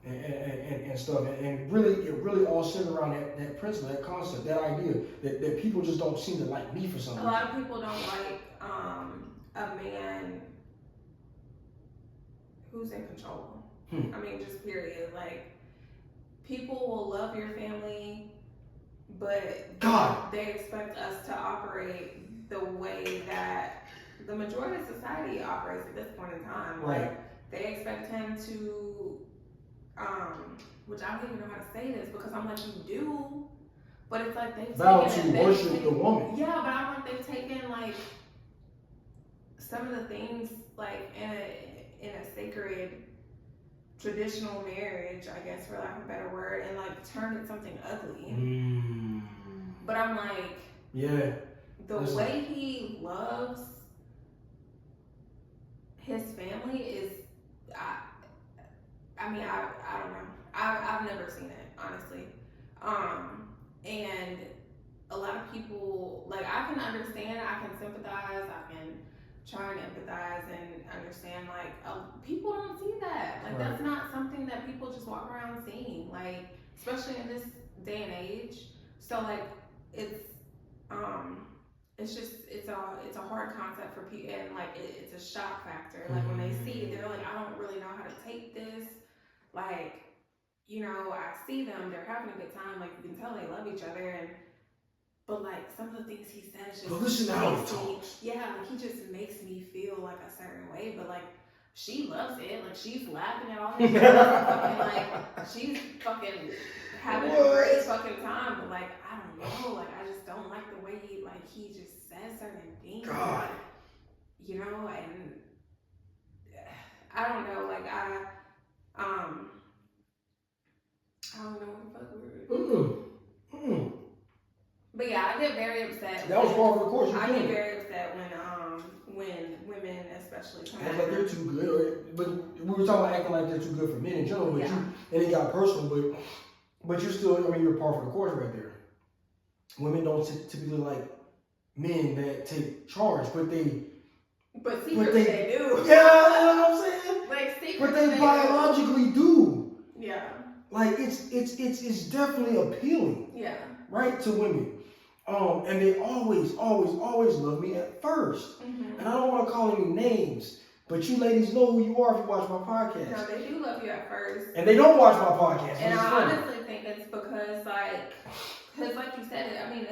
and stuff. And really, it really all centered around that principle, that concept, that idea that people just don't seem to like me for some reason. A lot of people don't like a man who's in control. I mean, just period. Like, people will love your family, but God, they expect us to operate the way that the majority of society operates at this point in time. Right. Like, they expect him to, which I don't even know how to say this because I'm like, you do, but it's like they've vow taken to worship the woman. Yeah, but I'm like, they've taken like some of the things like in a sacred traditional marriage, I guess, for lack of a better word, and like turned it something ugly. But I'm like, Yeah. the way he loves his family is, I mean, I don't know. I've never seen it, honestly. And a lot of people, like, I can understand, I can sympathize, I can try and empathize and understand, like, people don't see that. Like, Right. that's not something that people just walk around seeing, like, especially in this day and age. So, like, it's just, it's a hard concept for people, and, like, it's a shock factor. Like, when they see it, they're like, I don't really know how to take this. Like, you know, I see them, they're having a good time, like, you can tell they love each other, but, like, some of the things he says just But listen to how he makes me, talks. yeah, like, he just makes me feel like a certain way, but, like, she loves it, like, she's laughing at all his jokes, fucking, like, she's fucking having a great fucking time, but, like, I don't know, like, I just don't like the way he just says certain things. God. You know, and I don't know, like, I don't know what the fuck we were. But yeah, I get very upset. That was part of the course. I get very upset when women, especially, act like they're too good, but we were talking about acting like they're too good for men in general. But and it got personal. But you're still, I mean, you're part of the course right there. Women don't typically like men that take charge, but they. But secretly they do. Yeah, you know what I'm saying. Like secretly but they biologically do. Yeah. Like it's definitely appealing. Yeah. Right, to women. And they always love me at first. Mm-hmm. And I don't want to call any names, but you ladies know who you are if you watch my podcast. No, they do love you at first. And they don't watch my podcast. And I honestly think it's because like you said it, I mean,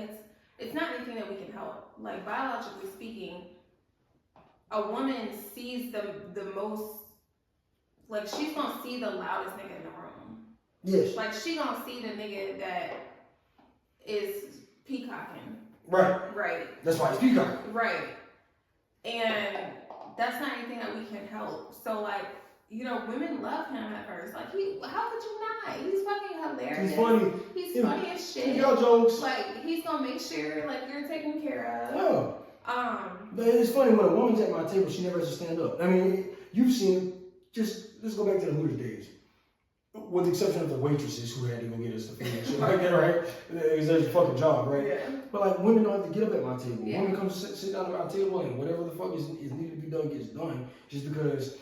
it's not anything that we can help. Like, biologically speaking, a woman sees the most, like, she's gonna see the loudest nigga in the room. Yes. Like, she gonna see the nigga that is peacocking. Right. Right. That's why it's peacocking. Right. And that's not anything that we can help. So, like, you know, women love him at first. Like, how could you not? He's fucking hilarious. He's funny. He's funny as shit. He got jokes. Like, he's gonna make sure, like, you're taken care of. Yeah. But it's funny, when a woman's at my table, she never has to stand up. I mean, you've seen, let's go back to the Hooters days. With the exception of the waitresses who had to go get us the food and shit like that, right? It's their fucking job, right? Yeah. But like, women don't have to get up at my table. Yeah. Women come sit down at my table and whatever the fuck is needed to be done gets done. Just because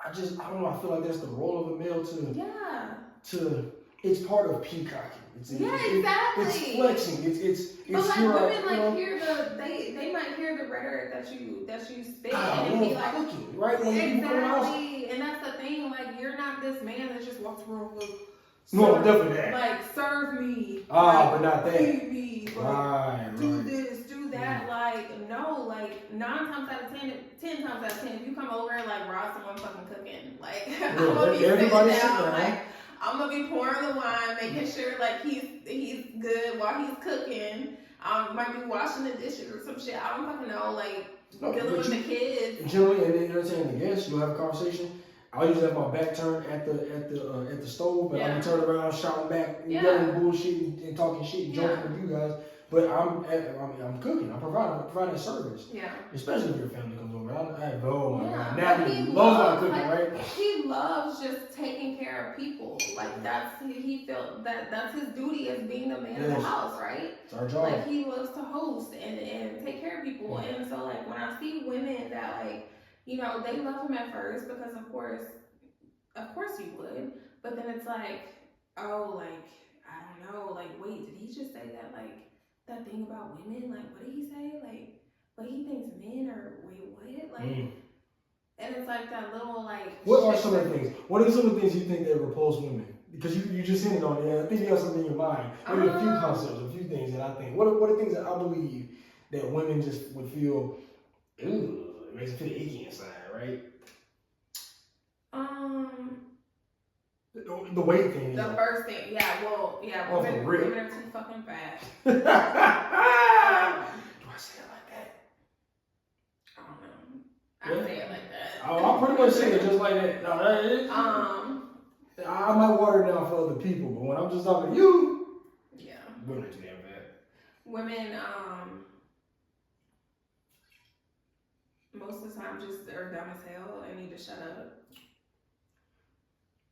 I don't know, I feel like that's the role of a male it's part of peacocking. Exactly. It's flexing. It's but like your, women like you know, hear they might hear the rhetoric that you spit God, and be like, cooking, right? When exactly. And that's the thing, like, you're not this man that just walks around with no, definitely that. like, serve me. But not that. Feed me. Like, Right. do this, do that. Like, no, like 9 times out of 10, 10 times out of 10, if you come over and like rob someone fucking cooking, like I'm gonna be sitting down, like I'm gonna be pouring the wine, making sure like he's good while he's cooking. Might be washing the dishes or some shit. I don't fucking know, like dealing with the kids. Generally, and then entertaining the guests, you'll have a conversation. I usually have my back turned at the stove, but I'm turning around, shouting back, yelling bullshit and talking shit, and joking with you guys. But I'm cooking. I'm providing a service. Yeah. Especially if your family comes over. Oh my God. Natalie loves my cooking, right? He loves just taking care of people. Like he felt that's his duty as being the man of the house, right? It's our job. Like, he loves to host and take care of people. And so like when I see women that, like, you know, they love him at first because of course you would. But then it's like, oh, like, I don't know, like, wait, did he just say that, like, that thing about women? Like, what did he say? Like, what he thinks men are, wait, what? Like, and it's like that little, like... What are some of the things? What are some of the things you think that repulse women? Because you just hinted on it. I think you have something in your mind. Maybe a few concepts, a few things that I think. What are things that I believe that women just would feel, ooh, it makes it feel icky inside, right? The weight thing. The first thing, women are too fucking fat. Do I say it like that? I don't know. I say it like that. Oh, I pretty much say it just like that. No, I might water it down for other people, but when I'm just talking to you, women are too damn fat. Women, most of the time just are dumb as hell and need to shut up.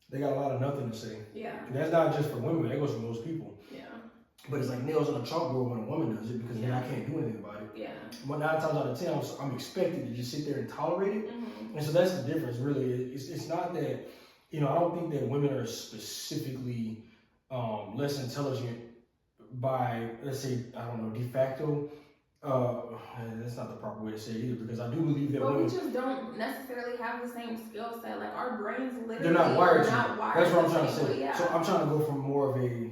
They got a lot of nothing to say. Yeah. And that's not just for women, that goes for most people. Yeah. But it's like nails on a chalkboard when a woman does it because then I can't do anything about it. Yeah. But 9 times out of 10, I'm expected to just sit there and tolerate it. Mm-hmm. And so that's the difference, really. It's not that, you know, I don't think that women are specifically less intelligent by, let's say, I don't know, de facto. That's not the proper way to say it either, because I do believe that Well, women, we just don't necessarily have the same skill set. Like our brains literally they're not wired are to. not wired That's what I'm the trying to same say. way, yeah. So I'm trying to go from more of a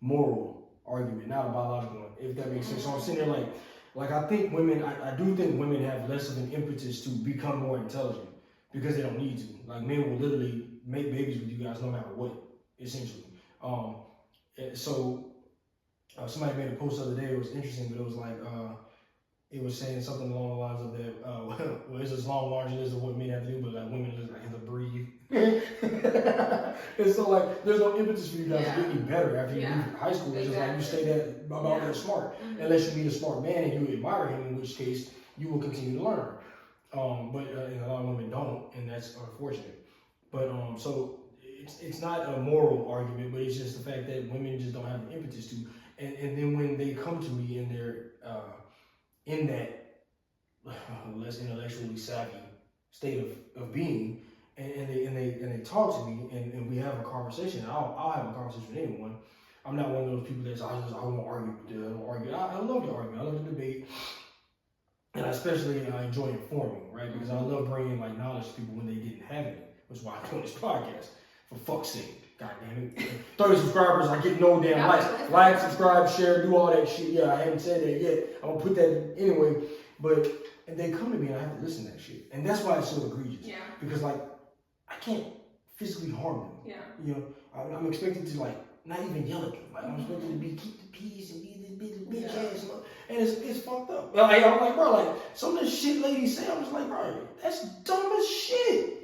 moral argument, not a biological one, if that makes sense. So I'm sitting there like I think women, I do think women have less of an impetus to become more intelligent because they don't need to. Like men will literally make babies with you guys no matter what, essentially. So somebody made a post the other day. It was interesting, but it was like it was saying something along the lines of that. Well, it's as long margin as what men have to do, but like women just like have to breathe. And so like there's no impetus for you guys to get any better after you leave high school. It's just like you stay that about that smart, unless you meet a smart man and you admire him, in which case you will continue to learn. But and a lot of women don't, and that's unfortunate. But so it's not a moral argument, but it's just the fact that women just don't have an impetus to. And then when they come to me and they're in that less intellectually savvy state of being, and they talk to me and we have a conversation. I'll have a conversation with anyone. I'm not one of those people that's I won't argue with them. I don't argue. I love the argument. I love the debate, and I especially enjoy informing, right? Because I love bringing like knowledge to people when they didn't have any. That's why I'm doing this podcast. For fuck's sake. God damn it. 30 subscribers, I get no damn likes. Like, subscribe, share, do all that shit. Yeah, I haven't said that yet. I'm gonna put that in anyway. But and they come to me and I have to listen to that shit. And that's why it's so egregious. Yeah. Because like I can't physically harm them. Yeah. You know, I'm expected to like not even yell at them. Like I'm expected to be keep the peace and be this bitch ass. And it's fucked up. Like, I'm like, bro, like some of the shit ladies say, I'm just like, bro, that's dumb as shit.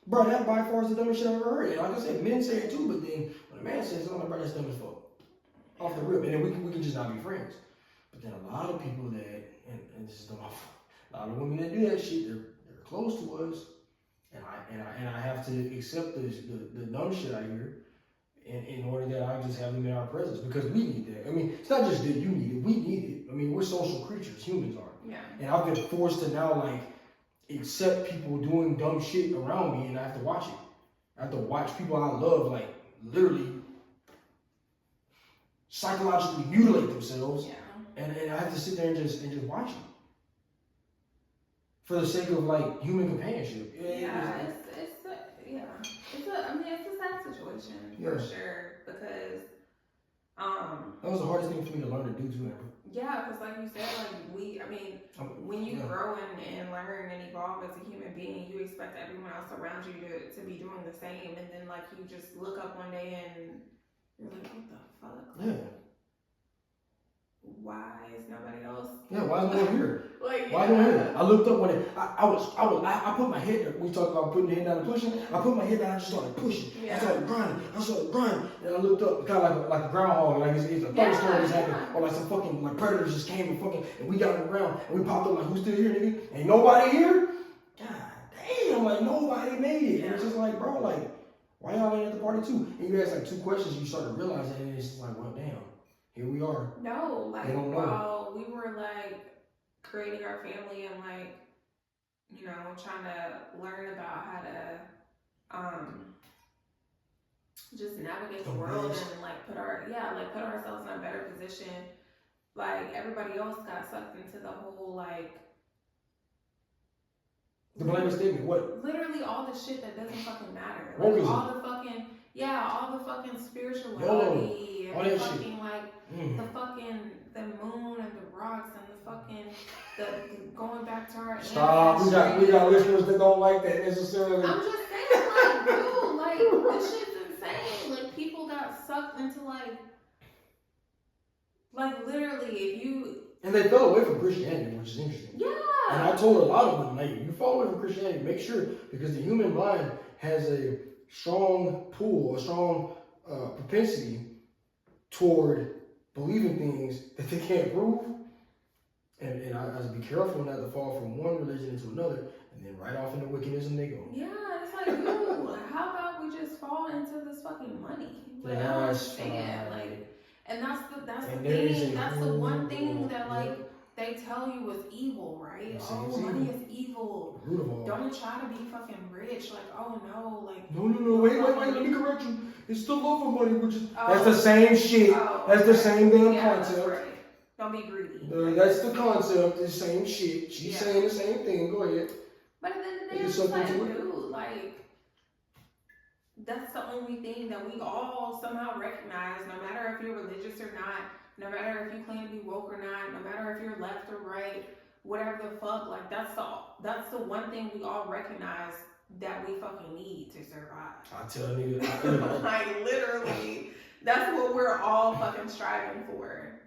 Bro, that by far is the dumbest shit I've ever heard. And like I said, men say it too, but then when a man says it, I'm like, bro, that's dumb as fuck. Off the rip. And then we can just not be friends. But then a lot of people that, and this is dumb, a lot of women that do that shit, they're close to us. And I have to accept the dumb shit I hear in order that I just have them in our presence. Because we need that. I mean, it's not just that you need it, we need it. I mean, we're social creatures, humans are. Yeah. And I've been forced to now like accept people doing dumb shit around me, and I have to watch it. I have to watch people I love, like, literally psychologically mutilate themselves. Yeah. And I have to sit there and just watch it. For the sake of, like, human companionship. Yeah, it's a sad situation, for sure, because, that was the hardest thing for me to learn to do, too, man. Yeah, because like you said, when you grow and learn and evolve as a human being, you expect everyone else around you to be doing the same, and then like you just look up one day and you're like, what the fuck? Yeah. Why is nobody else? Yeah, why is no one here? Like, why don't I hear that? I looked up when I put my head there. We talked about putting the head down and pushing. I put my head down and I just started pushing. Yeah. I started grinding. And I looked up, kind of like a groundhog, like it's a thunderstorm was happening, or like some fucking like predators just came and we got on the ground and we popped up like, who's still here, nigga? Ain't nobody here? God damn, like nobody made it. And it's just like, bro, like, why y'all ain't at the party too? And you ask like 2 questions, you start to realize that, and it's just like, well, damn. Here we are. No, like while we were like creating our family and like, you know, trying to learn about how to just navigate the world and like put ourselves in a better position. Like everybody else got sucked into the whole like the blame statement. What? Literally all the shit that doesn't fucking matter. Like all the fucking spirituality and the fucking like the fucking the moon and the rocks and the fucking the going back to our stop. We got listeners that don't like that necessarily. I'm just saying, like, dude, like this shit's insane. Like people got sucked into like literally if you and they fell away from Christianity, which is interesting. Yeah. And I told a lot of them, like, you fall away from Christianity, make sure, because the human mind has a strong pull, a strong propensity toward believing things that they can't prove. And I have to be careful not to fall from one religion into another, and then right off into wickedism they go. Yeah, it's like, dude, how about we just fall into this fucking money? Like, I don't understand. Like, And that's the And there is thing. a That's the one thing root that of- like they tell you is evil, right? Yes, Oh, it's money evil. is evil. Root of all. Don't try to be fucking rich. Like, oh no, like. No, wait, let me correct you. It's the love of money, which is Oh. that's the same shit. Oh, That's the okay. same damn Yeah, that's concept. right. Don't be greedy. That's the concept. The same shit. She's Yeah. saying the same thing. Go ahead. But at the end of the day, There's it's just like, something to it. dude, like, that's the only thing that we all somehow recognize, no matter if you're religious or not, no matter if you claim to be woke or not, no matter if you're left or right, whatever the fuck, like, that's the one thing we all recognize that we fucking need to survive. I tell a nigga. Like, literally, that's what we're all fucking striving for.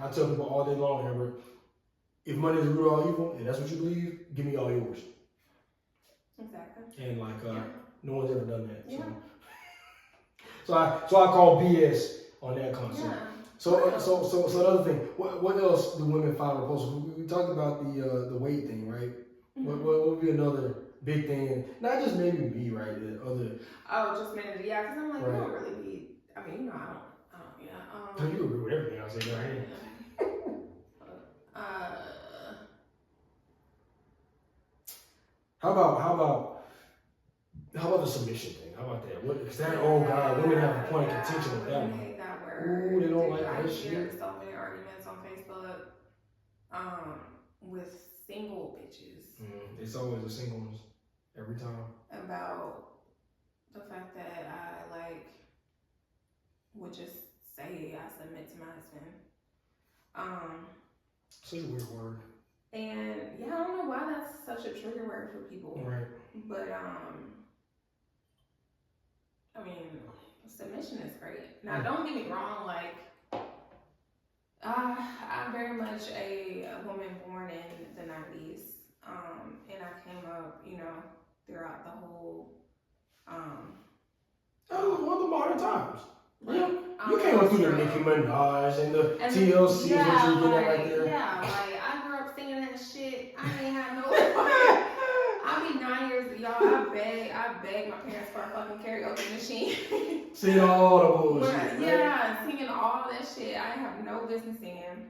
I tell people all day long, Amber, if money is the root of all evil, and that's what you believe, give me all yours. Exactly. And like, Yeah. no one's ever done that. Yeah. So I call BS on that concept. Yeah. So another thing, what else do women find repulsive? We talked about the weight thing, right? Mhm. What would be another big thing? Not just maybe me, right? The other. Oh, just minutes. Yeah, because I'm like, Right. you don't really need. I mean, you know, I don't. Yeah. You agree with everything I say, right? How about the submission thing? How about that? Because that, oh God, women have a point of contention with that I one. hate that word. Ooh, they don't Dude, like that I shit. hear so many arguments on Facebook, with single bitches It's always the single ones every time. about the fact that I like would just say I submit to my husband. Such a weird word. And yeah, I don't know why that's such a trigger word for people. Right. But I mean, submission is great. Now, don't get me wrong. Like, I'm very much a woman born in the '90s, and I came up, you know, throughout the whole, Well, the modern times. like, You came up through the from- Nicki Minaj and the and TLC, yeah, what you getting like, right there. yeah, like I grew up singing that shit. I ain't have no. I be 9 years, y'all. I beg my parents for a fucking karaoke machine. Sing all the bullshit. But, right? yeah, singing all that shit. I have no business singing.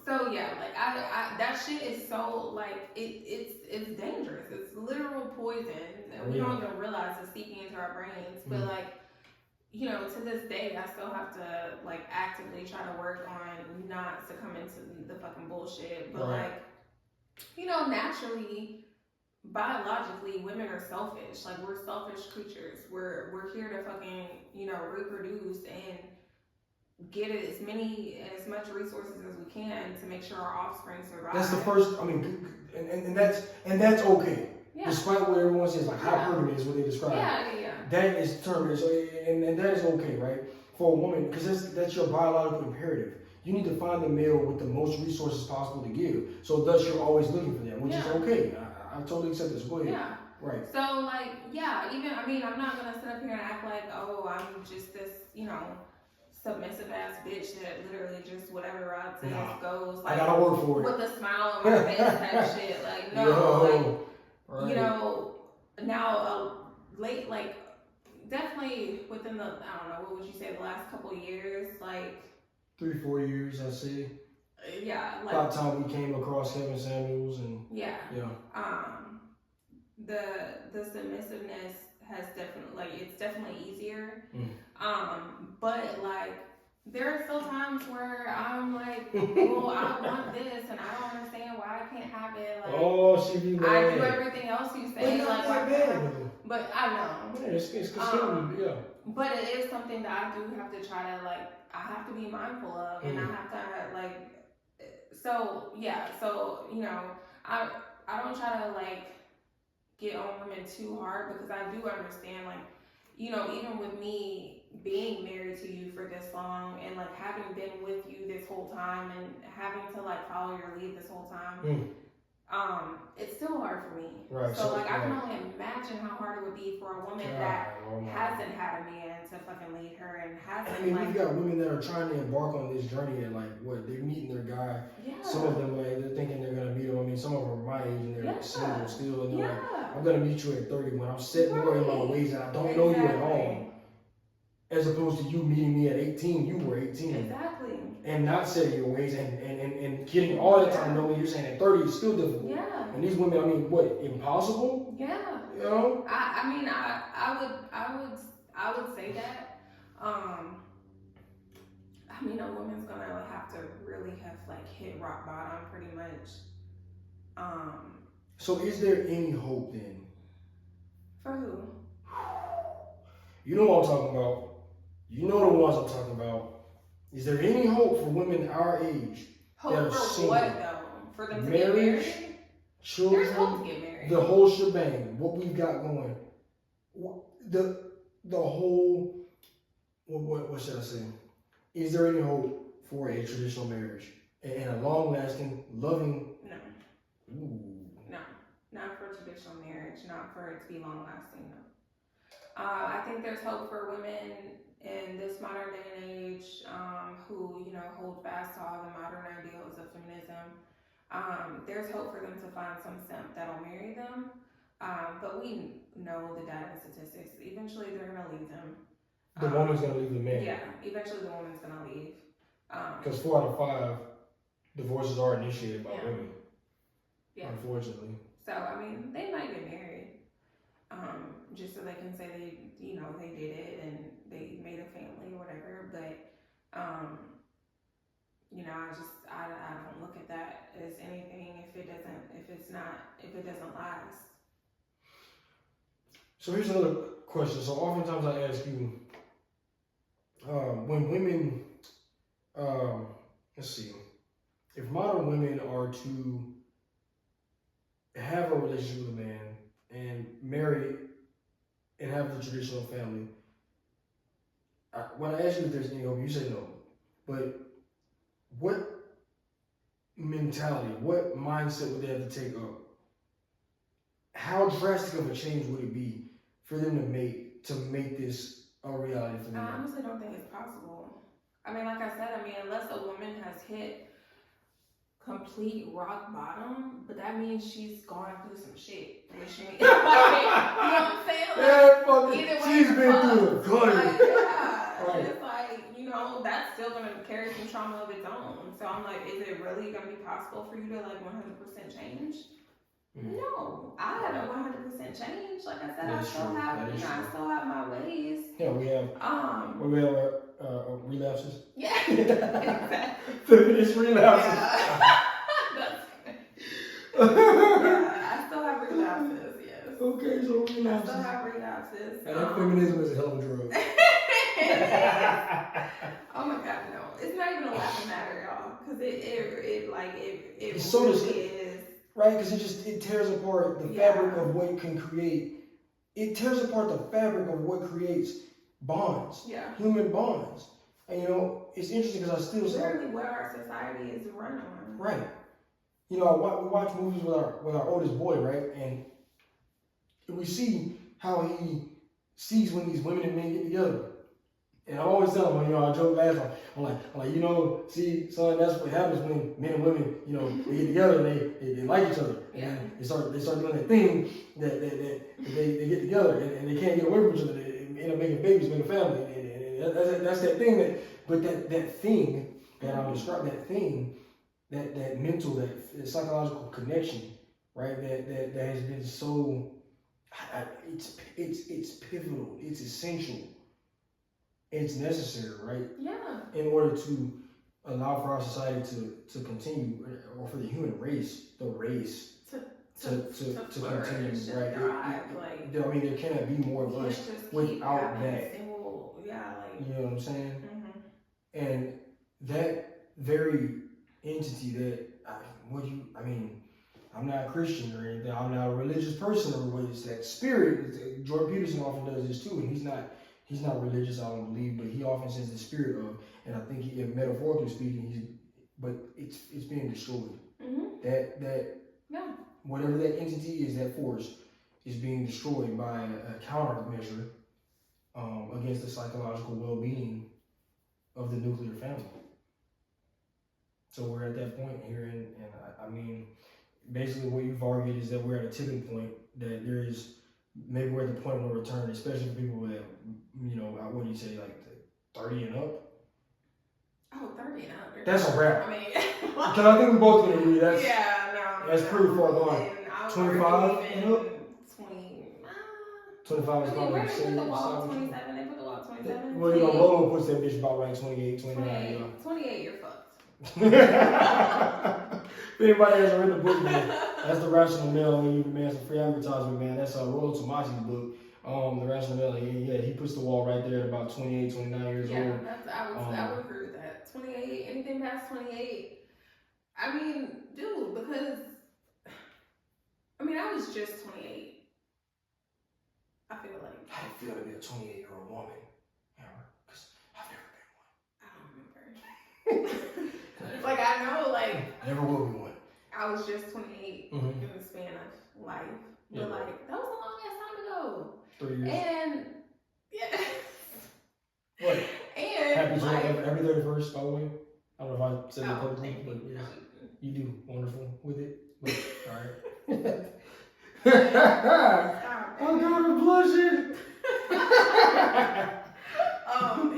So yeah, like I that shit is so like it's dangerous. It's literal poison, and we don't even realize it's seeping into our brains. But like, you know, to this day, I still have to like actively try to work on not succumbing to the fucking bullshit. But Right. like, you know, naturally, biologically, women are selfish. Like, we're selfish creatures. We're here to fucking, you know, reproduce and get as much resources as we can to make sure our offspring survive. That's the first. I mean, and that's okay. Yeah. Despite what everyone says, like hypergamy is what they describe. Yeah. That is termed, so, and that is okay, right? For a woman, because that's your biological imperative. You need to find the male with the most resources possible to give. So thus you're always looking for that, which is okay. I totally accept this. Go ahead. Yeah. Right. So like, yeah, I'm not gonna sit up here and act like, oh, I'm just this, you know, submissive ass bitch that literally just whatever Rod says goes. Like, I gotta work for it. with a smile on my face type shit. Like, no, Yo, like, you know, now late, like, definitely within the, I don't know, what would you say, the last couple of years, like 3-4 years, I see. Yeah, like, About time we came across Kevin Samuels and yeah. yeah. The submissiveness has definitely, like, it's definitely easier. Mm. But like, there are still times where I'm like, well, I want this and I don't understand why I can't have it. Like, Oh, she be mad. I do everything else you say. But Like, not why that can't I? bad. But I know. Yeah, it's yeah. But it is something that I do have to try to, like, I have to be mindful of, and I have to, like, so yeah, so, you know, I don't try to, like, get on women too hard, because I do understand, like, you know, even with me being married to you for this long and like having been with you this whole time and having to like follow your lead this whole time, it's still hard for me. Right. So like, I can only imagine how hard it would be for a woman that hasn't had a man to fucking lead her and hasn't. I mean, like, we've got women that are trying to embark on this journey and like what they're meeting their guy. yeah. Some of them like they're thinking they're gonna meet him. I mean, some of them are my age and they're single still, and they're like, I'm gonna meet you at 30 when I'm set more in my ways and I don't know you at all. as opposed to you meeting me at 18. You were 18. Exactly. And not setting your ways and getting all that time knowing you're saying at 30 is still difficult. Yeah. And these women, I mean, what, impossible? Yeah. You know? I mean, I would say that. I mean, a woman's gonna have to really have like hit rock bottom pretty much. So is there any hope then? For who? You know what I'm talking about. You know the ones I'm talking about. Is there any hope for women our age? Hope that are for single? what though? For them to Marriage, get married? Children, There's hope to get married. the whole shebang, what we've got going, the whole, what should I say? Is there any hope for a traditional marriage and a long-lasting, loving? No. Ooh. No, not for traditional marriage, not for it to be long lasting. No. I think there's hope for women in this modern day and age who, you know, hold fast to all the modern ideals of feminism. There's hope for them to find some simp that'll marry them. But we know the data and statistics. Eventually, they're gonna leave them. The woman's gonna leave the man. Yeah, eventually the woman's gonna leave. Because 4 out of 5 divorces are initiated by Yeah. women. Yeah. Unfortunately. So I mean, they might get married, just so they can say they, you know, they did it and they made a family or whatever. But, you know, I don't look at that as anything if it doesn't last. So here's another question. So oftentimes I ask you, when women, let's see, if modern women are to have a relationship with a man and marry and have the traditional family, when I ask you if there's any hope, you say no. But what mentality, what mindset would they have to take up? How drastic of a change would it be for them to make this a reality for I them? honestly don't think it's possible. I mean, like I said, unless a woman has hit complete rock bottom, but that means she's gone through some shit. Which means, like, you know what I'm saying? Like, either way, She's been through the gutter. Like, yeah, Right. it's like, you know, that's still gonna carry some trauma of its own. So I'm like, is it really gonna be possible for you to like 100% change? Mhm. No, I haven't 100% changed. Like I said, That is true. That is I true. still have my ways. Yeah, we have relapses. Yeah, exactly. Feminist relapses. Yeah, I still have relapses, yes. Okay, so I still relapses. have relapses. And that feminism is a hell of a drug. Oh my god, no. It's not even a laughing matter, y'all. Because it It's so really dis- is. Right? Because it tears apart the fabric of what can create. It tears apart the fabric of what creates bonds, Yeah. human bonds. And you know, it's interesting because I still Literally what our society is run on. right. You know, we watch movies with our oldest boy, right? And we see how he sees when these women and men get together. And I always tell him, you know, I joke last time, I'm like, you know, see, son, that's what happens when men and women, you know, they get together and they like each other. Yeah. And they start doing that thing that they get together and they can't get away from each other. They end up making babies, making family. And that's that thing but that thing that I'm describing, that thing, that mental, that psychological connection, right? That has been so, it's pivotal, it's essential. It's necessary, right? Yeah. In order to allow for our society to continue, or for the human race, to flourish continue, and right? thrive, like, I mean, there cannot be more of you can't us just keep without having a that. single, yeah, like, You know what I'm saying? mhm. And that very entity that, I'm not a Christian or anything, I'm not a religious person, or what is that spirit? Jordan Peterson often does this too, and he's not religious, I don't believe, but he often says the spirit of, and I think metaphorically speaking, but it's being destroyed. Mhm. That Yeah. whatever that entity is, that force is being destroyed by a countermeasure against the psychological well-being of the nuclear family. So we're at that point here, and I mean, basically what you've argued is that we're at a tipping point, that there is maybe we're at the point of no return, especially for people that, you know, what do you say, like 30 and up? Oh, 30 and up. That's a wrap. I mean, Because I think we both can agree that's yeah, no. that's pretty far gone. And I would 25 argue and even up? 20. 25 is I mean, probably where they put the wall? 17. 27. They put the wall 27. Well, you know, 28. Rolo puts that bitch about like 28, 29. 28. You know. 28, you're fucked. If anybody hasn't read the book, man, that's The Rational Male. I'm gonna give the man some free advertisement, man. That's Rollo Tomashi's book. The Rational Male. He puts the wall right there at about 28, 29 years Yeah, old. I would agree with that. 28, anything past 28. I mean, dude, because I mean, I was just 28. I feel like. How do you feel to be a 28-year-old woman? Because I've never been one. I don't remember. Like, I know, like, I never will be one. I was just 28 Mhm. in the span of life. But, Yeah. like, that was a long ass time ago. 3 years. And, yeah. What? And, Happy like, every 31st, by the way. I don't know if I said that oh, publicly, thank but you. yes, you do wonderful with it. But, all right. Stop. Oh God, I'm blushing.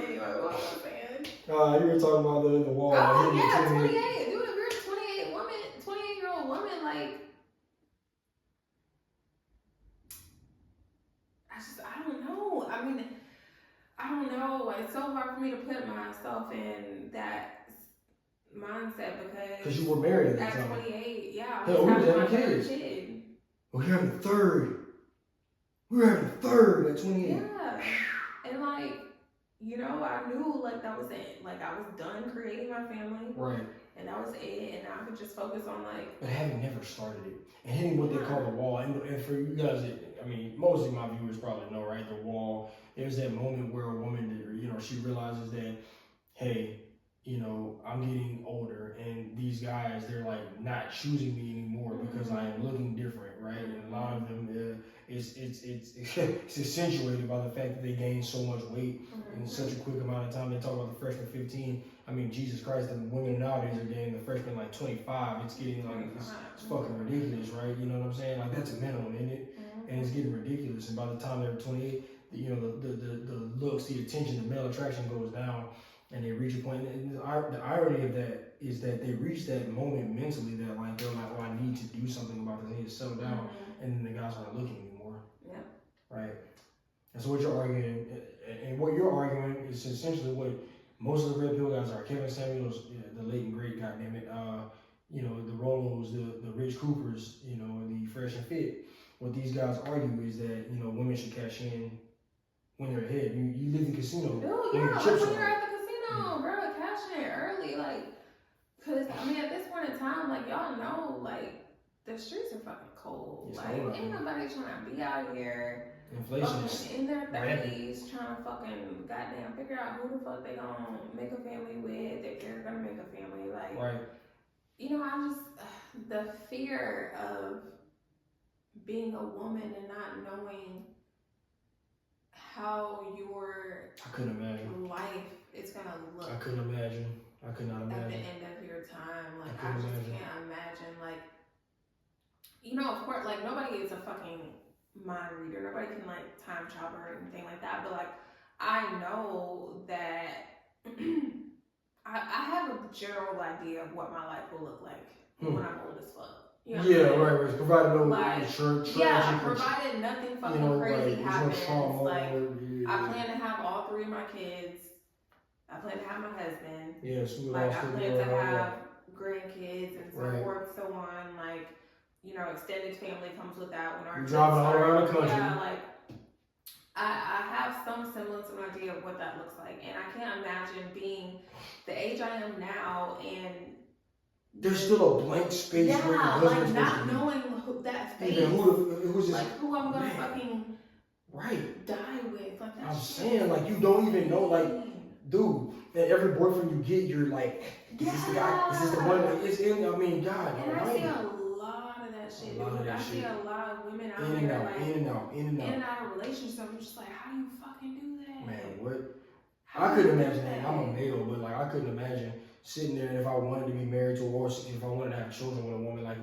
Anyway, what was I saying? You were talking about the wall. Oh, Hitting yeah, the 28. Dude, if you're a 28-year-old woman, like, I don't know. I mean, I don't know. It's so hard for me to put myself in that mindset Because you were married at that at time. 28, yeah, I Hell, was we was having my having third kids. kid. We're having a third. We're having a third at 28. Yeah. And like, you know, I knew like that was it. Like I was done creating my family. Right. And that was it. And I could just focus on like. But having never started it. And hitting what they call the wall. And for you guys, I mean, most of my viewers probably know, right? The wall. There's that moment where a woman, you know, she realizes that, hey, you know, I'm getting older and these guys, they're like not choosing me anymore because I am looking different, right? And a lot of them, it's accentuated by the fact that they gain so much weight in such a quick amount of time. They talk about the freshman 15. I mean, Jesus Christ, the women nowadays are getting the freshman like 25. It's getting like, it's fucking ridiculous, right? You know what I'm saying? Like that's a minimum, isn't it? And it's getting ridiculous. And by the time they're 28, you know, the looks, the attention, the male attraction goes down. And they reach a point, and the irony of that is that they reach that moment mentally that like they're like, oh, I need to do something about this, I need to settle down, and then the guys aren't looking anymore. Yeah. Right. And so what you're arguing, and what you're arguing is essentially what most of the Red Pill guys are. Kevin Samuels, the late and great, goddammit, you know, the Rolos, the Rich Coopers, you know, the Fresh and Fit. What these guys argue is that, you know, women should cash in when they're ahead. You live in casino. Dude, when yeah, your like chips when are you're at the casino, bro, cash in early, like, cause I mean, at this point in time, like, y'all know, like, the streets are fucking cold. It's like, cold, ain't nobody trying to be out here Inflation is fucking in their rampant. 30s trying to fucking goddamn figure out who the fuck they gonna make a family with, if they're gonna make a family. Like, right. you know, I just, the fear of being a woman and not knowing how your I couldn't imagine. life is gonna look I couldn't imagine. I could not at the imagine. end of your time. Like, I I couldn't just imagine. can't imagine. Like, you know, of course, like, nobody is a fucking mind reader. Nobody can, like, time travel or anything like that. But, like, I know that I have a general idea of what my life will look like when I'm old as fuck. You know what I'm Yeah, saying? right. Provided no Like, tragic, Yeah, provided nothing fucking you know, crazy like, happens. there's no trauma. Like, yeah. I plan to have all 3 of my kids. I plan to have my husband. Yes, we Like, lost I it. plan to have grandkids and so Right. forth, so on. Like, you know, extended family comes with that when our You're kids driving all start. around the country. Yeah, like, I have some semblance of an idea of what that looks like. And I can't imagine being the age I am now and There's still a blank space where your yeah, husband's like not supposed to be. knowing who that face, Even who's just like who I'm gonna man. fucking right. die with. Like that I'm shit saying, like, you don't even know, like, insane. dude, and every boyfriend you get, you're like, is this the guy? Is this the one? Like, it's in. I mean, God, And I see almighty. a lot of that shit. A lot of dude. that I see shit. a lot of women out In and here out, like in and out, in and in and out. out of relationships. I'm just like, how do you fucking do that? Man, what? How I do you couldn't do imagine that. I'm a male, but like I couldn't imagine sitting there and if I wanted to be married to a horse, if I wanted to have children with a woman, like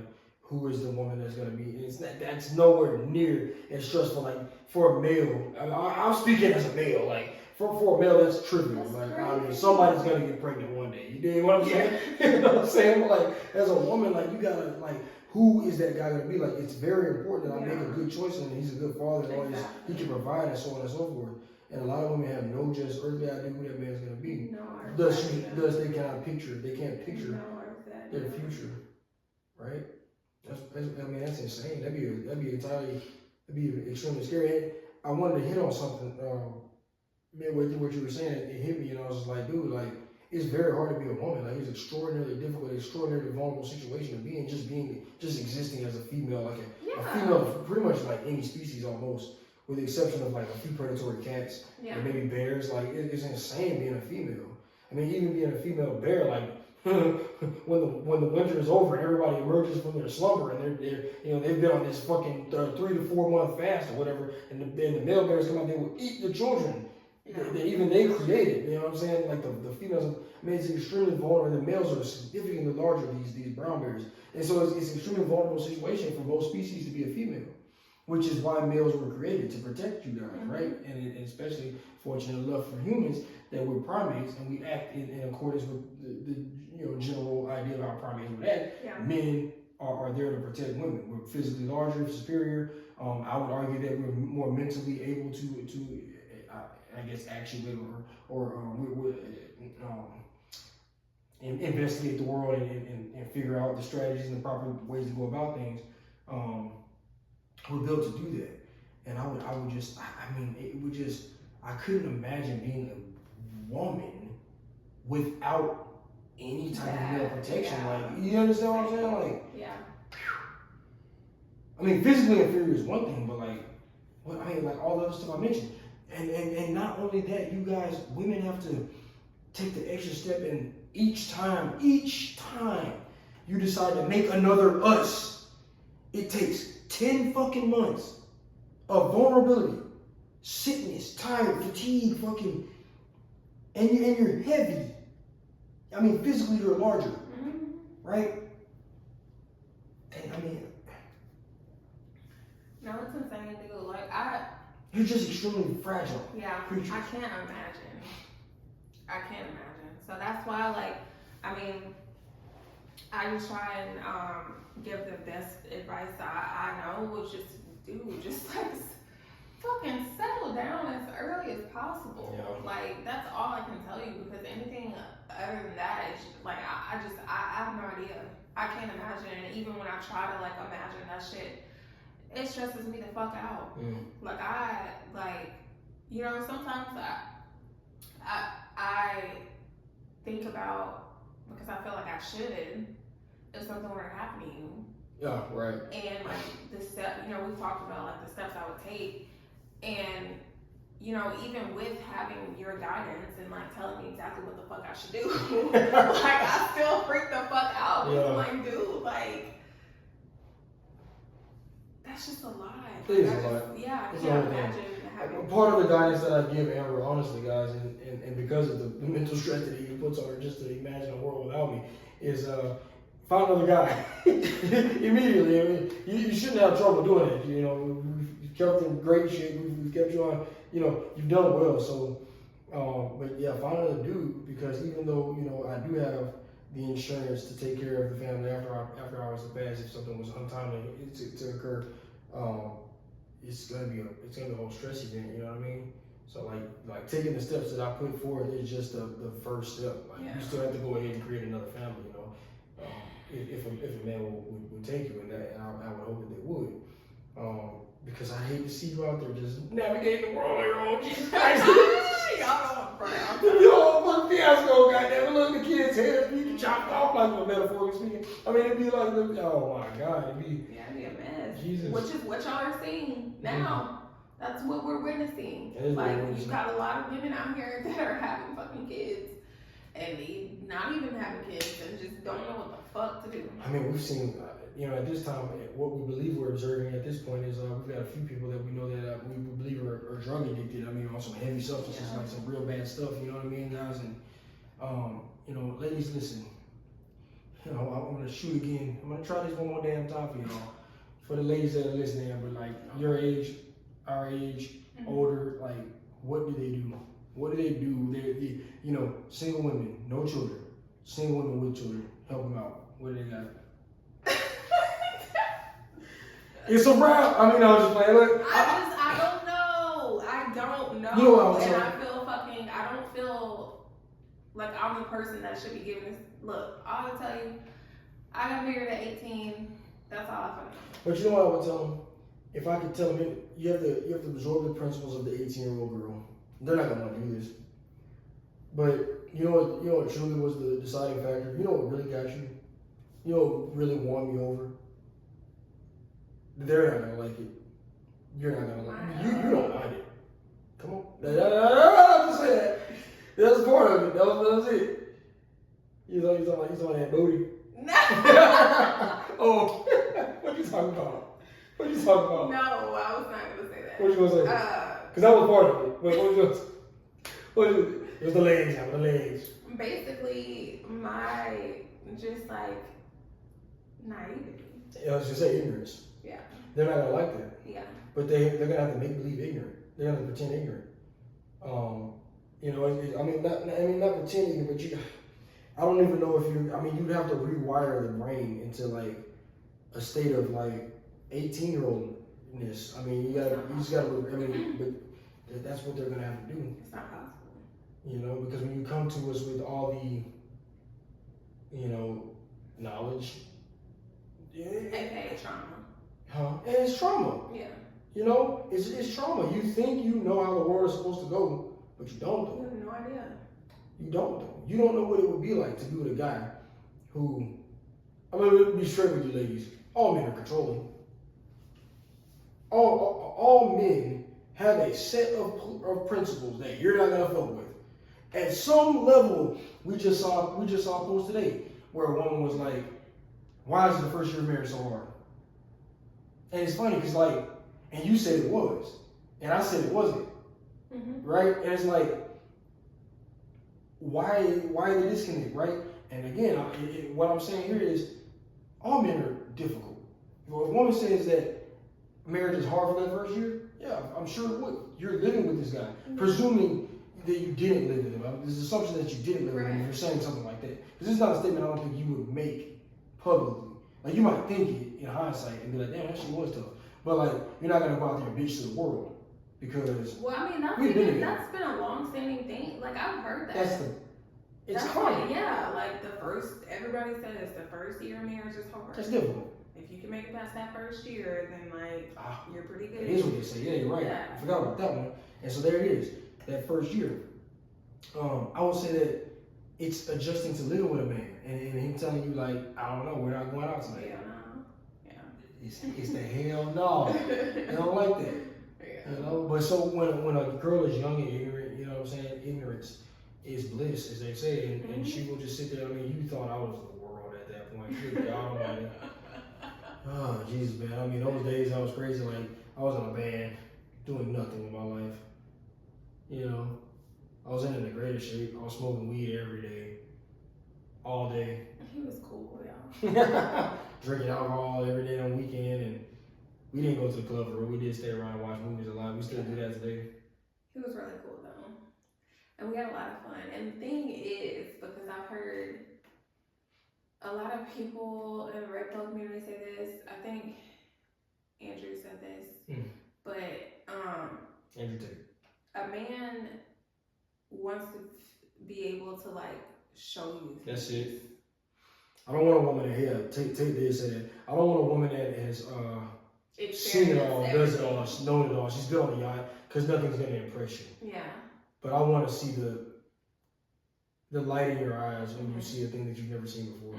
who is the woman that's gonna be. That's nowhere near as stressful. Like for a male, I'm speaking as a male. Like for a male, that's trivial. That's Like I mean, crazy. somebody's gonna get pregnant one day. You dig what I'm saying? You know what I'm saying? But like as a woman, like you gotta like. Who is that guy gonna be? Like it's very important that I make a good choice and he's a good father and all this, he can provide and so on and so forth. And a lot of women have no just earthly idea who that man's gonna be. Thus they can't picture their future, right? That's insane. That'd be extremely scary. I wanted to hit on something, midway through what you were saying. It hit me, and I was just like, dude, like it's very hard to be a woman. Like it's extraordinarily difficult, extraordinarily vulnerable situation to be in. Just existing as a female, like a female, pretty much like any species almost, with the exception of like a few predatory cats and maybe bears. Like it's insane being a female. I mean, even being a female bear, like when the winter is over and everybody emerges from their slumber and they've been on this fucking 3 to 4 month fast or whatever, and the male bears come out, they will eat the children. They created, you know what I'm saying? Like the females, I mean, it's extremely vulnerable. The males are significantly larger, these brown bears. And so it's an extremely vulnerable situation for both species to be a female, which is why males were created, to protect you guys, right? And especially fortunate enough for humans that we're primates and we act in accordance with the general idea of how primates would act. Men are there to protect women. We're physically larger, superior. I would argue that we're more mentally able to I guess actually investigate the world and figure out the strategies and the proper ways to go about things. We're built to do that, and I couldn't imagine being a woman without any type of male protection. Like, you understand what I'm saying? Like, I mean, physically inferior is one thing, but like all the other stuff I mentioned. And not only that, you guys, women have to take the extra step, and each time you decide to make another us, it takes 10 fucking months of vulnerability, sickness, tired, fatigue, fucking, and you're heavy. I mean, physically you're larger, right? And I mean, no, it's insane, dude. Like you're just extremely fragile. Creatures. I can't imagine. So that's why, like, I mean, I just try and give the best advice I know, which is, dude, just like fucking settle down as early as possible. Like, that's all I can tell you, because anything other than that is like, I have no idea. I can't imagine. And even when I try to like imagine that shit, it stresses me the fuck out. Sometimes I think about, because I feel like I should, if something were to happen to you. Yeah, right. And like the step, we talked about like the steps I would take, and even with having your guidance and like telling me exactly what the fuck I should do, like I still freak the fuck out. I'm like, dude, like, that's just a lot. It is a lot. Yeah, I can't imagine having. Part of the guidance that I give Amber, honestly, guys, and because of the mental stress that he puts on her just to imagine a world without me, is find another guy immediately. I mean, you shouldn't have trouble doing it. We've kept in great shape. We've kept you on. You've done well. So, but yeah, find another dude, because even though I do have the insurance to take care of the family after I was to pass if something was untimely to occur, it's gonna be a whole stress event. You know what I mean? So like taking the steps that I put forth is just the first step. Like you still have to go ahead and create another family. If a man would take you, and I would hope that they would. Because I hate to see you out there just navigating the world on your own. Jesus Christ. Y'all fucking fiasco, goddamn. Look at the kid's head, you chopped off, like, metaphorically speaking. I mean, it'd be like, oh my God, it'd be a mess. Jesus. Which is what y'all are seeing now. That's what we're witnessing. Like, you got a lot of women out here that are having fucking kids, and they not even having kids, and just don't know what the fuck to do. I mean, we've seen, at this time, what we believe we're observing at this point is we've got a few people that we know that we believe are drug addicted. I mean, on some heavy substances, like some real bad stuff, you know what I mean, guys? And, ladies, listen, you know, I'm gonna shoot again. I'm gonna try this one more damn time for y'all. For the ladies that are listening, but like your age, our age, older, like what do they do? What do they do? They you know, single women, no children, single women with children, help them out. What do they got? It's a wrap. I mean, I was just playing. Look, I don't know. I don't know. You know what I'm saying? And I don't feel like I'm the person that should be giving this. Look, I'll tell you, I got married at 18. That's all I fucking know. but you know what I would tell them? If I could tell them, you have to absorb the principles of the 18-year-old girl. They're not gonna want to do this. But you know what truly was the deciding factor? You know what really got you? You know what really won me over? They're not gonna like it. You're not gonna like it. You don't like it. Come on. I have to say that. That's part of it. That was it. You talking about that booty. No. Oh, what you talking about? What you talking about? No, I was not gonna say that. What you gonna say? Because that was part of it. But what was it was the legs, the legs. Basically, my just like naivety. I was just saying ignorance. Yeah. They're not gonna like that. Yeah. But they're gonna have to make believe ignorant. They're gonna pretend ignorant. You know, not pretend ignorant, but I don't even know if you'd have to rewire the brain into like a state of like 18-year-oldness. I mean, but that's what they're gonna have to do. It's not possible. You know, because when you come to us with all the, you know, knowledge, AKA trauma. and it's trauma. Yeah. You know, it's trauma. You think you know how the world is supposed to go, but you don't You though. have no idea. You don't though. You don't know what it would be like to be with a guy who, I'm gonna be straight with you ladies, all men are controlling. All men have a set of principles that you're not gonna fuck with. At some level, we just saw a post today where a woman was like, "Why is the first year of marriage so hard?" And it's funny because and you said it was, and I said it wasn't, right? And it's like, why the disconnect, right? And again, what I'm saying here is, all men are difficult. If a woman says that marriage is hard for that first year, yeah, I'm sure it would. You're living with this guy, presuming that you didn't live with him. There's an assumption that you didn't live with him if you're saying something like that. Because it's not a statement I don't think you would make publicly. Like, you might think it in hindsight and be like, damn, that shit was tough. But, like, you're not going to go out there and bitch to the world. Because well, I mean, that's been a long-standing thing. Like, I've heard that. It's common. Yeah, like everybody says the first year of marriage is hard. That's difficult. If you can make it past that first year, then you're pretty good. It is what they say. Yeah, you're right. Yeah. I forgot about that one. And so there it is. That first year. I would say that it's adjusting to living with a man. And him telling you, like, I don't know, we're not going out tonight. Yeah, no. Yeah. It's the hell no. I don't like that. Yeah. You know? But so when a girl is young and ignorant, you know what I'm saying? Ignorance is bliss, as they say. And she will just sit there. I mean, you thought I was the world at that point. Good God Almighty. Oh, Jesus, man. I mean, those days I was crazy. Like, I was in a band doing nothing with my life. You know, I was in the greatest shape. I was smoking weed every day, all day. He was cool, y'all. Drinking alcohol every day on weekend, and we didn't go to the club, but we did stay around and watch movies a lot. We still do that today. He was really cool though, and we had a lot of fun. And the thing is, because I've heard a lot of people in the red pill community say this. I think Andrew said this, but Andrew Tate. a man wants to be able to like show you. That's it. I don't want a woman that Tate did say that. I don't want a woman that has seen it all, does it all, known it all. She's good on the yacht because nothing's gonna impress you. Yeah. But I want to see the light in your eyes when you see a thing that you've never seen before.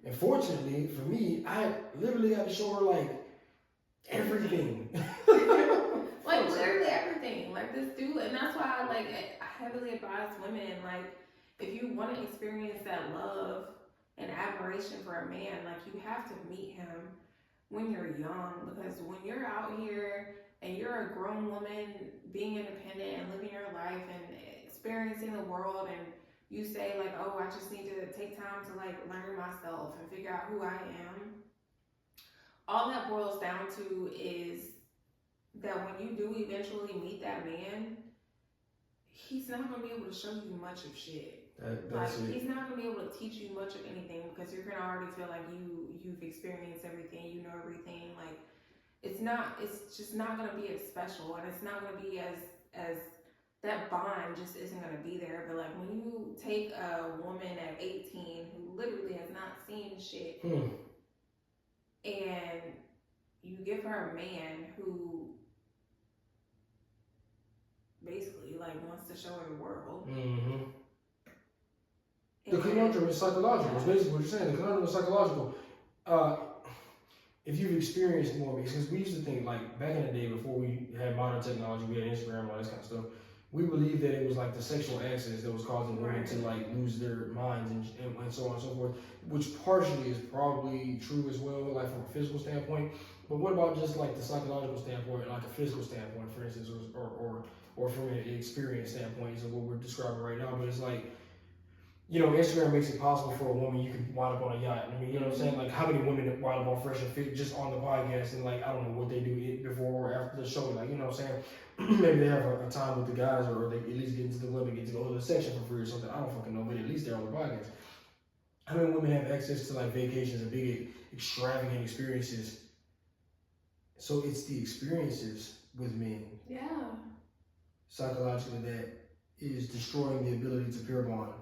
And fortunately for me, I literally got to show her like everything. Like literally everything. Like this dude, and that's why I heavily advise women, like, if you want to experience that love and admiration for a man, like, you have to meet him when you're young, because when you're out here and you're a grown woman being independent and living your life and experiencing the world and you say like, oh, I just need to take time to like learn myself and figure out who I am. All that boils down to is that when you do eventually meet that man, he's not gonna be able to show you much of shit. That's it. He's not gonna be able to teach you much of anything because you're gonna already feel like you've experienced everything, you know everything. Like it's just not gonna be as special, and it's not gonna be as that bond just isn't gonna be there. But like when you take a woman at 18 who literally has not seen shit, and you give her a man who basically like wants to show her the world. Mm-hmm. The conundrum is psychological. It's basically what you're saying. The conundrum is psychological. If you've experienced more, because we used to think like back in the day before we had modern technology, we had Instagram and all this kind of stuff. We believed that it was like the sexual access that was causing women to like lose their minds and so on and so forth, which partially is probably true as well, like from a physical standpoint. But what about just like the psychological standpoint, like a physical standpoint, for instance, or from an experience standpoint, is what we're describing right now. But it's like, you know, Instagram makes it possible for a woman, you can wind up on a yacht. I mean, you know what I'm saying? Like, how many women wind up on Fresh and Fit just on the podcast and, like, I don't know what they do before or after the show. Like, you know what I'm saying? Maybe they have a time with the guys, or they at least get into the women, get to go to the section for free or something. I don't fucking know, but at least they're on the podcast. How many women have access to, like, vacations and big, extravagant experiences? So it's the experiences with men. Yeah. Psychologically, that is destroying the ability to pair bond.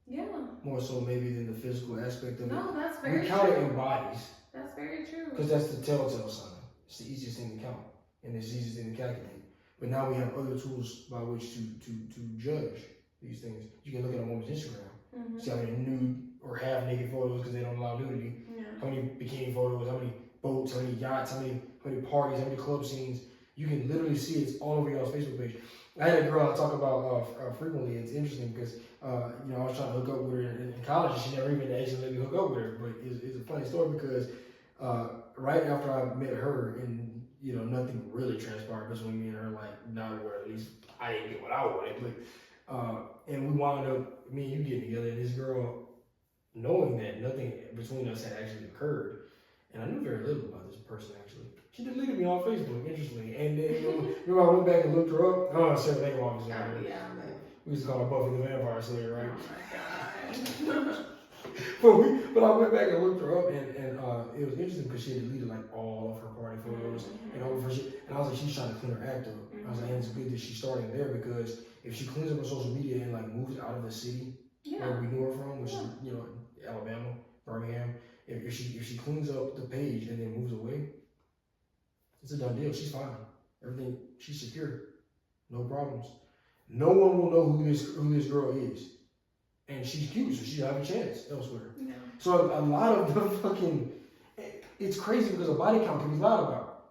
Yeah. More so maybe than the physical aspect of it. No, that's very We count it true. in bodies. That's very true. Because that's the telltale sign. It's the easiest thing to count. And it's the easiest thing to calculate. But now we have other tools by which to judge these things. You can look at a woman's Instagram. See how many nude or half naked photos because they don't allow nudity. Yeah. How many bikini photos, how many boats, how many yachts, how many parties, how many club scenes. You can literally see it's all over y'all's Facebook page. I had a girl I talk about frequently. It's interesting because you know, I was trying to hook up with her in college, and she never even actually let me hook up with her. But it's a funny story because right after I met her, and you know, nothing really transpired between me and her. Like, not where at least I didn't get what I wanted. But and we wound up, me and you getting together, and this girl, knowing that nothing between us had actually occurred, and I knew very little about this person actually. She deleted me on Facebook, interestingly. And then, remember, I went back and looked her up. I don't know, certain name obviously. Yeah, We used to call her Buffy the Vampire Slayer, right? oh my god. but I went back and looked her up, and it was interesting because she had deleted like all of her party photos and all of her shit. And I was like, she's trying to clean her act up. I was like, and it's good that she's starting there because if she cleans up her social media and like moves out of the city where we knew her from, which is, you know, Alabama, Birmingham, if she cleans up the page and then moves away, it's a done deal. She's fine. Everything, she's secure. No problems. No one will know who this girl is. And she's cute, so she'll have a chance elsewhere. Yeah. So a lot of the fucking, it's crazy because a body count can be lied about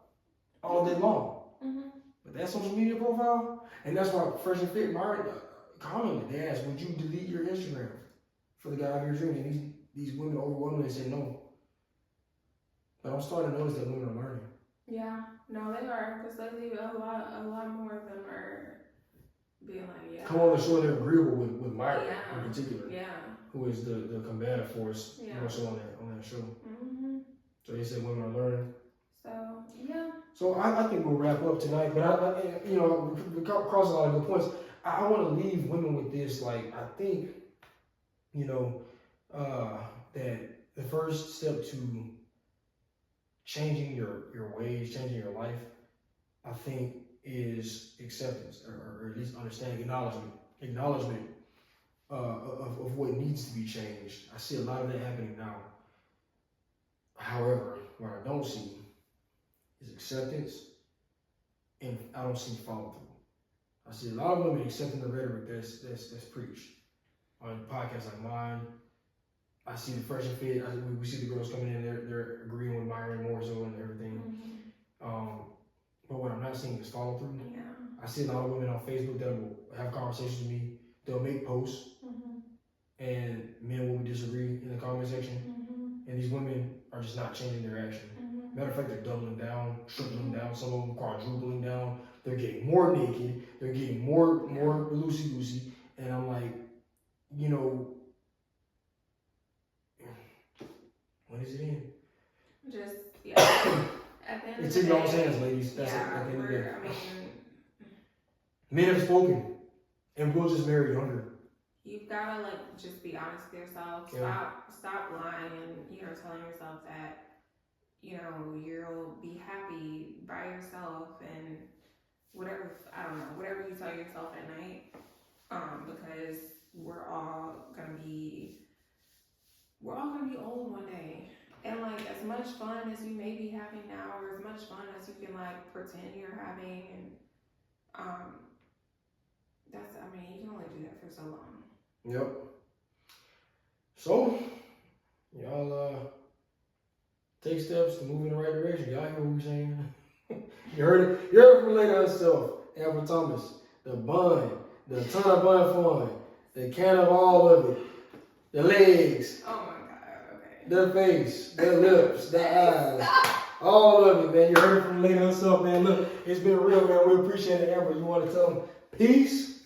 all day long. But that social media profile, and that's why Fresh and Fit, Myron, commented, they asked, would you delete your Instagram for the guy of your dreams? And these women overwhelmingly said no. But I'm starting to notice that women are learning. Yeah, no, they are, because lately a lot more of them are being like, yeah. Come on the show, they're agreeable with Myra Yeah. in particular, Yeah. who is the combative force more so on that show. So they said women are learning. So yeah. So I think we'll wrap up tonight, but I you know, we crossed a lot of good points. I want to leave women with this. Like, I think, you know, that the first step to changing your ways, changing your life, I think, is acceptance, or at least understanding, acknowledgement of what needs to be changed. I see a lot of that happening now. However, what I don't see is acceptance, and I don't see follow through. I see a lot of women accepting the rhetoric that's preached on podcasts like mine. I see the Fresh and Fit. We see the girls coming in, they're agreeing with Myron more so and everything. But what I'm not seeing is follow through. Yeah. I see a lot of women on Facebook that will have conversations with me. They'll make posts, and men will disagree in the comment section. And these women are just not changing their action. Matter of fact, they're doubling down, tripling down, some of them quadrupling down. They're getting more naked. They're getting more loosey-goosey. And I'm like, you know, when is it in? Just, yeah. At the end It's of in the your own day, hands, ladies. That's it. yeah, At the end of the day. I mean, Men have spoken, and we'll just marry younger. you've gotta like just be honest with yourself. Yeah. Stop lying and telling yourself that you'll be happy by yourself and whatever whatever you tell yourself at night. Because we're all gonna be old one day. And like as much fun as you may be having now, or as much fun as you can like pretend you're having, and you can only do that for so long. Yep. So, y'all take steps to move in the right direction. Y'all hear what we're saying? You heard it. You heard it from the lady herself, Amber Thomas. The bun, the ton of bun fun, the can of all of it, the legs, Oh my god, okay. the face, the lips, the eyes, all of it, man. You heard it from the lady herself, man. Look, it's been real, man. We appreciate it, Amber. You want to tell them peace?